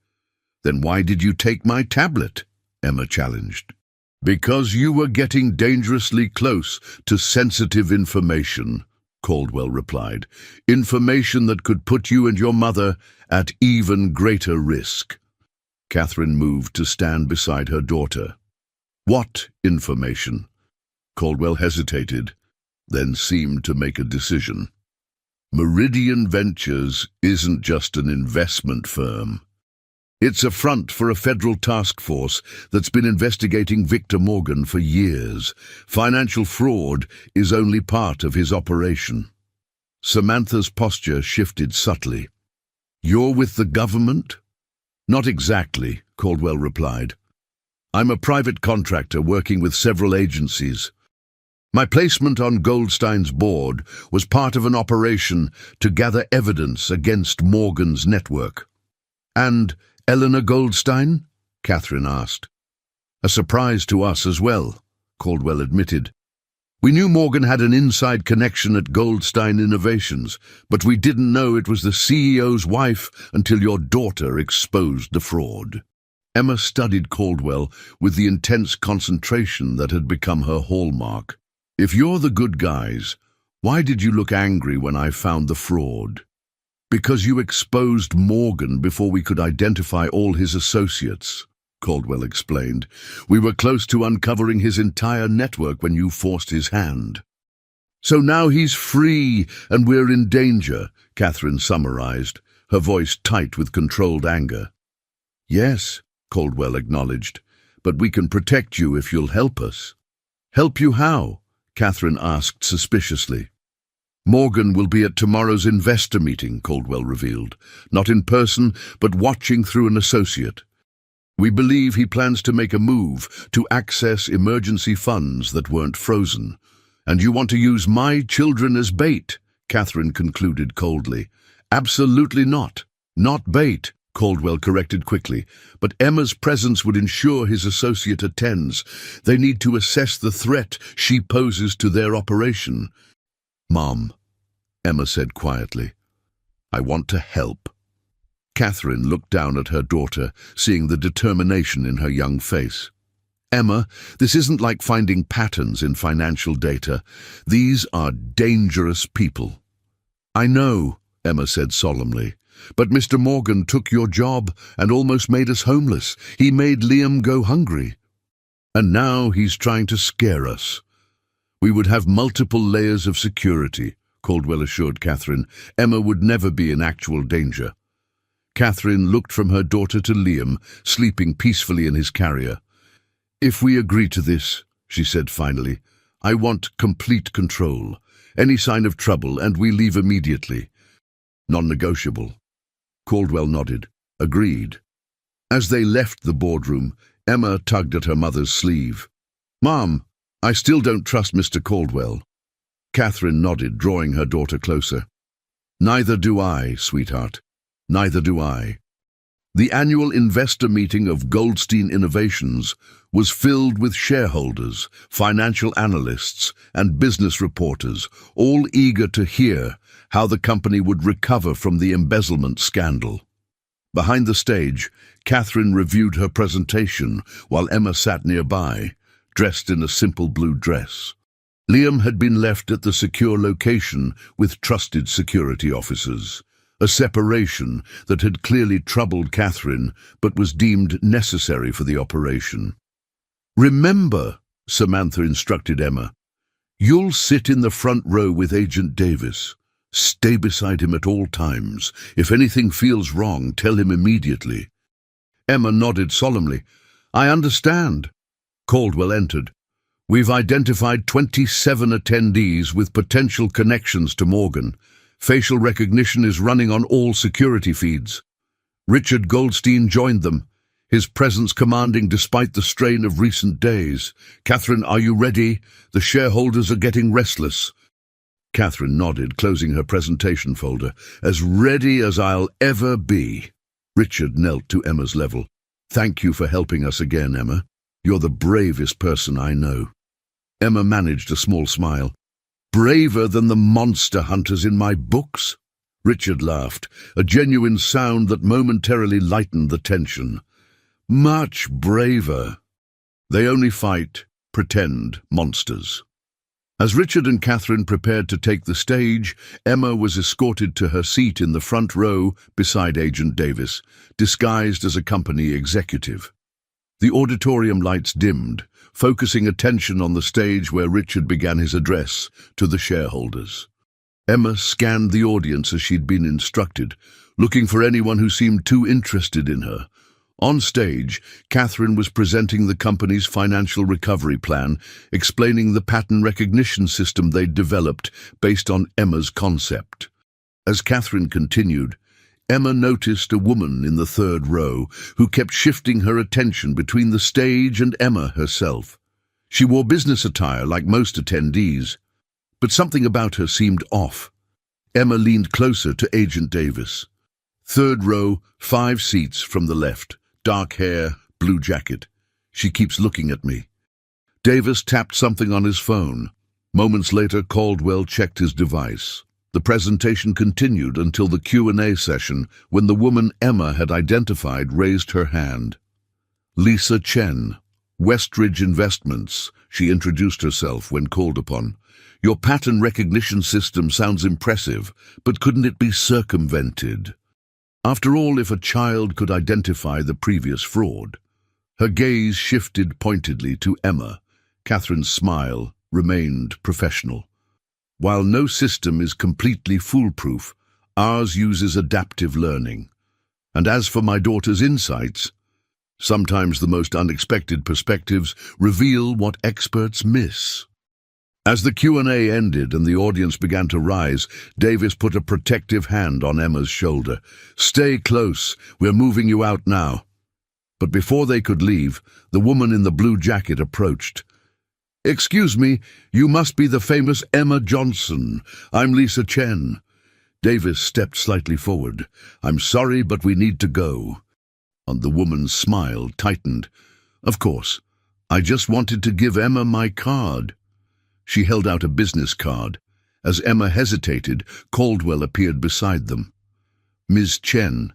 "Then why did you take my tablet?" Emma challenged. "Because you were getting dangerously close to sensitive information," Caldwell replied. "Information that could put you and your mother at even greater risk." Catherine moved to stand beside her daughter. "What information?" Caldwell hesitated, then seemed to make a decision. "Meridian Ventures isn't just an investment firm. It's a front for a federal task force that's been investigating Victor Morgan for years. Financial fraud is only part of his operation." Samantha's posture shifted subtly. "You're with the government?" "Not exactly," Caldwell replied. "I'm a private contractor working with several agencies. My placement on Goldstein's board was part of an operation to gather evidence against Morgan's network." "And Eleanor Goldstein?" Catherine asked. "A surprise to us as well," Caldwell admitted. "We knew Morgan had an inside connection at Goldstein Innovations, but we didn't know it was the CEO's wife until your daughter exposed the fraud." Emma studied Caldwell with the intense concentration that had become her hallmark. "If you're the good guys, why did you look angry when I found the fraud?" "Because you exposed Morgan before we could identify all his associates," Caldwell explained. "We were close to uncovering his entire network when you forced his hand." "So now he's free and we're in danger," Catherine summarized, her voice tight with controlled anger. "Yes," Caldwell acknowledged, "but we can protect you if you'll help us." "Help you how?" Catherine asked suspiciously. "Morgan will be at tomorrow's investor meeting," Caldwell revealed. "Not in person, but watching through an associate. We believe he plans to make a move to access emergency funds that weren't frozen. And you want to use my children as bait," Catherine concluded coldly. "Absolutely not. Not bait," Caldwell corrected quickly. "But Emma's presence would ensure his associate attends. They need to assess the threat she poses to their operation." "Mom, Emma said quietly. "I want to help." Catherine looked down at her daughter, seeing the determination in her young face. "Emma, this isn't like finding patterns in financial data. These are dangerous people." "I know," Emma said solemnly, "but Mr. Morgan took your job and almost made us homeless. He made Liam go hungry. And now he's trying to scare us." "We would have multiple layers of security," Caldwell assured Catherine. "Emma would never be in actual danger." Catherine looked from her daughter to Liam, sleeping peacefully in his carrier. "If we agree to this," she said finally, "I want complete control. Any sign of trouble and we leave immediately." "Non-negotiable." Caldwell nodded. "Agreed." As they left the boardroom, Emma tugged at her mother's sleeve. "Mom, I still don't trust Mr. Caldwell." Catherine nodded, drawing her daughter closer. "Neither do I, sweetheart. Neither do I." The annual investor meeting of Goldstein Innovations was filled with shareholders, financial analysts, and business reporters, all eager to hear how the company would recover from the embezzlement scandal. Behind the stage, Catherine reviewed her presentation while Emma sat nearby, dressed in a simple blue dress. Liam had been left at the secure location with trusted security officers, a separation that had clearly troubled Catherine but was deemed necessary for the operation. "Remember," Samantha instructed Emma, "you'll sit in the front row with Agent Davis. Stay beside him at all times. If anything feels wrong, tell him immediately." Emma nodded solemnly. "I understand." Caldwell entered. "We've identified 27 attendees with potential connections to Morgan. Facial recognition is running on all security feeds. Richard Goldstein joined them, his presence commanding despite the strain of recent days. Catherine, are you ready? The shareholders are getting restless." Catherine nodded, closing her presentation folder. "As ready as I'll ever be." Richard knelt to Emma's level. "Thank you for helping us again, Emma. You're the bravest person I know." Emma managed a small smile. "Braver than the monster hunters in my books?" Richard laughed, a genuine sound that momentarily lightened the tension. "Much braver. They only fight, pretend monsters." As Richard and Catherine prepared to take the stage, Emma was escorted to her seat in the front row beside Agent Davis, disguised as a company executive. The auditorium lights dimmed, focusing attention on the stage where Richard began his address to the shareholders. Emma scanned the audience as she'd been instructed, looking for anyone who seemed too interested in her. On stage, Catherine was presenting the company's financial recovery plan, explaining the pattern recognition system they'd developed based on Emma's concept. As Catherine continued, Emma noticed a woman in the third row who kept shifting her attention between the stage and Emma herself. She wore business attire like most attendees, but something about her seemed off. Emma leaned closer to Agent Davis. "Third row, 5 seats from the left. Dark hair, blue jacket. She keeps looking at me." Davis tapped something on his phone. Moments later, Caldwell checked his device. The presentation continued until the Q&A session, when the woman Emma had identified raised her hand. "Lisa Chen, Westridge Investments," she introduced herself when called upon. "Your pattern recognition system sounds impressive, but couldn't it be circumvented? After all, if a child could identify the previous fraud." Her gaze shifted pointedly to Emma. Catherine's smile remained professional. "While no system is completely foolproof, ours uses adaptive learning. And as for my daughter's insights, sometimes the most unexpected perspectives reveal what experts miss." As the Q&A ended and the audience began to rise, Davis put a protective hand on Emma's shoulder. "Stay close, we're moving you out now." But before they could leave, the woman in the blue jacket approached. "Excuse me, you must be the famous Emma Johnson. I'm Lisa Chen." Davis stepped slightly forward. "I'm sorry, but we need to go." And the woman's smile tightened. "Of course, I just wanted to give Emma my card." She held out a business card. As Emma hesitated, Caldwell appeared beside them. "Ms. Chen,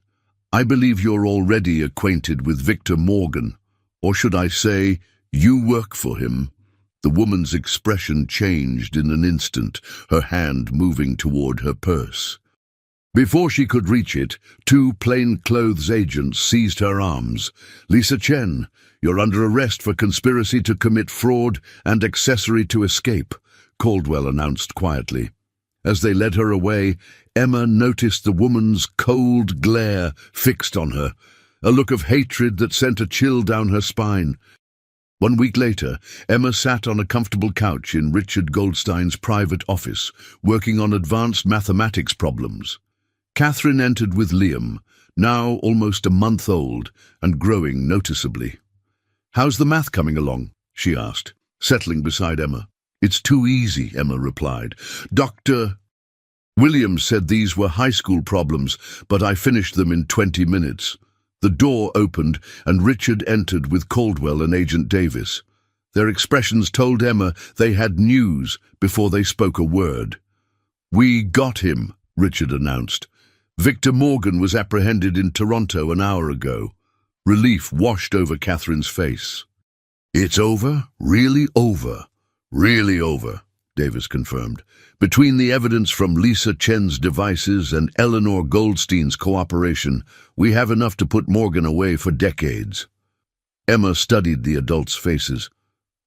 I believe you're already acquainted with Victor Morgan, or should I say, you work for him." The woman's expression changed in an instant, her hand moving toward her purse. Before she could reach it, two plainclothes agents seized her arms. "Lisa Chen, you're under arrest for conspiracy to commit fraud and accessory to escape," Caldwell announced quietly. As they led her away, Emma noticed the woman's cold glare fixed on her, a look of hatred that sent a chill down her spine. 1 week later, Emma sat on a comfortable couch in Richard Goldstein's private office, working on advanced mathematics problems. Catherine entered with Liam, now almost a month old and growing noticeably. "How's the math coming along?" she asked, settling beside Emma. "It's too easy," Emma replied. "Dr. Williams said these were high school problems, but I finished them in 20 minutes. The door opened and Richard entered with Caldwell and Agent Davis. Their expressions told Emma they had news before they spoke a word. "We got him," Richard announced. "Victor Morgan was apprehended in Toronto an hour ago." Relief washed over Catherine's face. "It's over? Really over? Really over," Davis confirmed. "Between the evidence from Lisa Chen's devices and Eleanor Goldstein's cooperation, we have enough to put Morgan away for decades." Emma studied the adults' faces.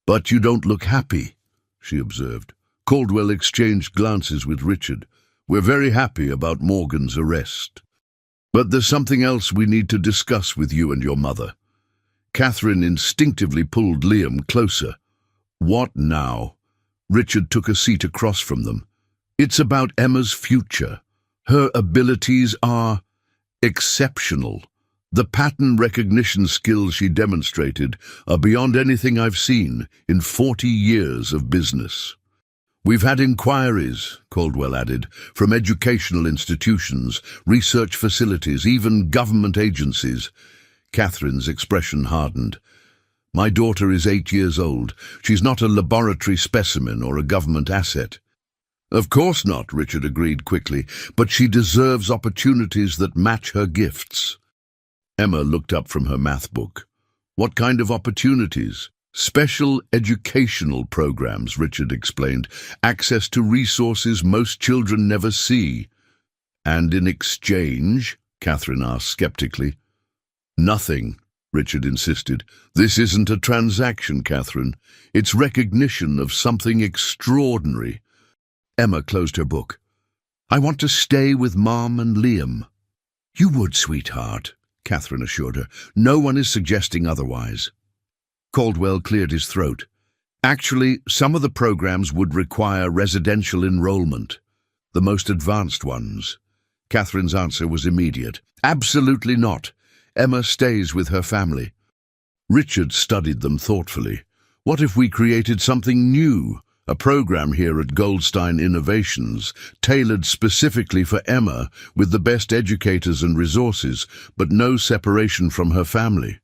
"But you don't look happy," she observed. Caldwell exchanged glances with Richard. "We're very happy about Morgan's arrest. But there's something else we need to discuss with you and your mother." Catherine instinctively pulled Liam closer. "What now?" Richard took a seat across from them. "It's about Emma's future. Her abilities are exceptional. The pattern recognition skills she demonstrated are beyond anything I've seen in 40 years of business." "We've had inquiries," Caldwell added, "from educational institutions, research facilities, even government agencies." Catherine's expression hardened. "My daughter is 8 years old. She's not a laboratory specimen or a government asset." "Of course not," Richard agreed quickly, "but she deserves opportunities that match her gifts." Emma looked up from her math book. "What kind of opportunities?" "Special educational programs," Richard explained. "Access to resources most children never see." "And in exchange?" Catherine asked skeptically. "Nothing," Richard insisted. "This isn't a transaction, Catherine. It's recognition of something extraordinary." Emma closed her book. "I want to stay with Mom and Liam." "You would, sweetheart," Catherine assured her. "No one is suggesting otherwise." Caldwell cleared his throat. "Actually, some of the programs would require residential enrollment. The most advanced ones." Catherine's answer was immediate. "Absolutely not. Emma stays with her family." Richard studied them thoughtfully. "What if we created something new? A program here at Goldstein Innovations, tailored specifically for Emma, with the best educators and resources, but no separation from her family."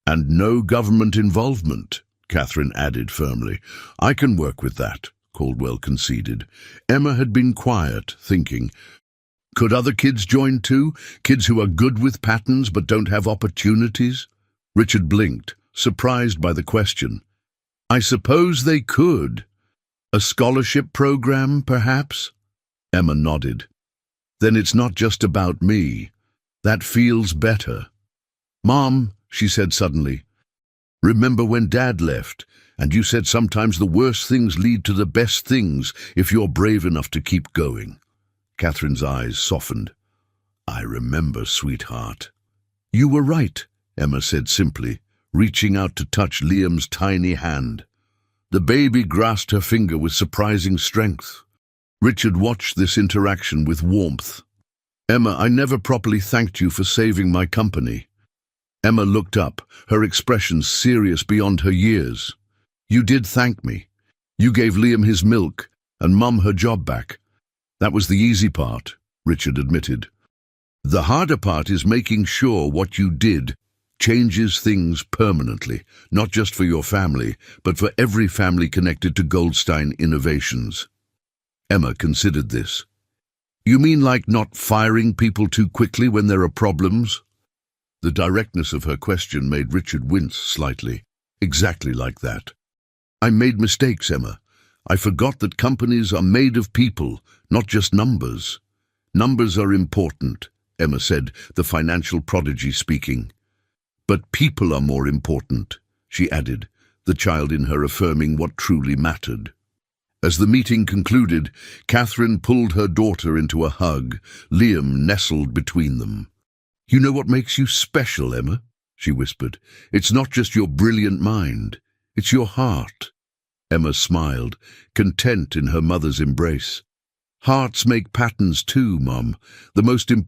"And no government involvement," Catherine added firmly. "I can work with that," Caldwell conceded. Emma had been quiet, thinking. Could other kids join too? Kids who are good with patterns but don't have opportunities? Richard blinked, surprised by the question. "I suppose they could. A scholarship program, perhaps?" Emma nodded. "Then it's not just about me. That feels better." "Mom," she said suddenly, "remember when Dad left, and you said sometimes the worst things lead to the best things if you're brave enough to keep going?" Catherine's eyes softened. "I remember, sweetheart." "You were right," Emma said simply, reaching out to touch Liam's tiny hand. The baby grasped her finger with surprising strength. Richard watched this interaction with warmth. "Emma, I never properly thanked you for saving my company." Emma looked up, her expression serious beyond her years. "You did thank me. You gave Liam his milk and Mum her job back. That was the easy part," Richard admitted. "The harder part is making sure what you did changes things permanently, not just for your family, but for every family connected to Goldstein Innovations." Emma considered this. You mean like not firing people too quickly when there are problems? The directness of her question made Richard wince slightly. Exactly like that. I made mistakes, Emma. I forgot that companies are made of people, not just numbers. Numbers are important, Emma said, the financial prodigy speaking. But people are more important, she added, the child in her affirming what truly mattered. As the meeting concluded, Catherine pulled her daughter into a hug. Liam nestled between them. You know what makes you special, Emma? She whispered. It's not just your brilliant mind. It's your heart. Emma smiled, content in her mother's embrace. Hearts make patterns too, Mum. The most important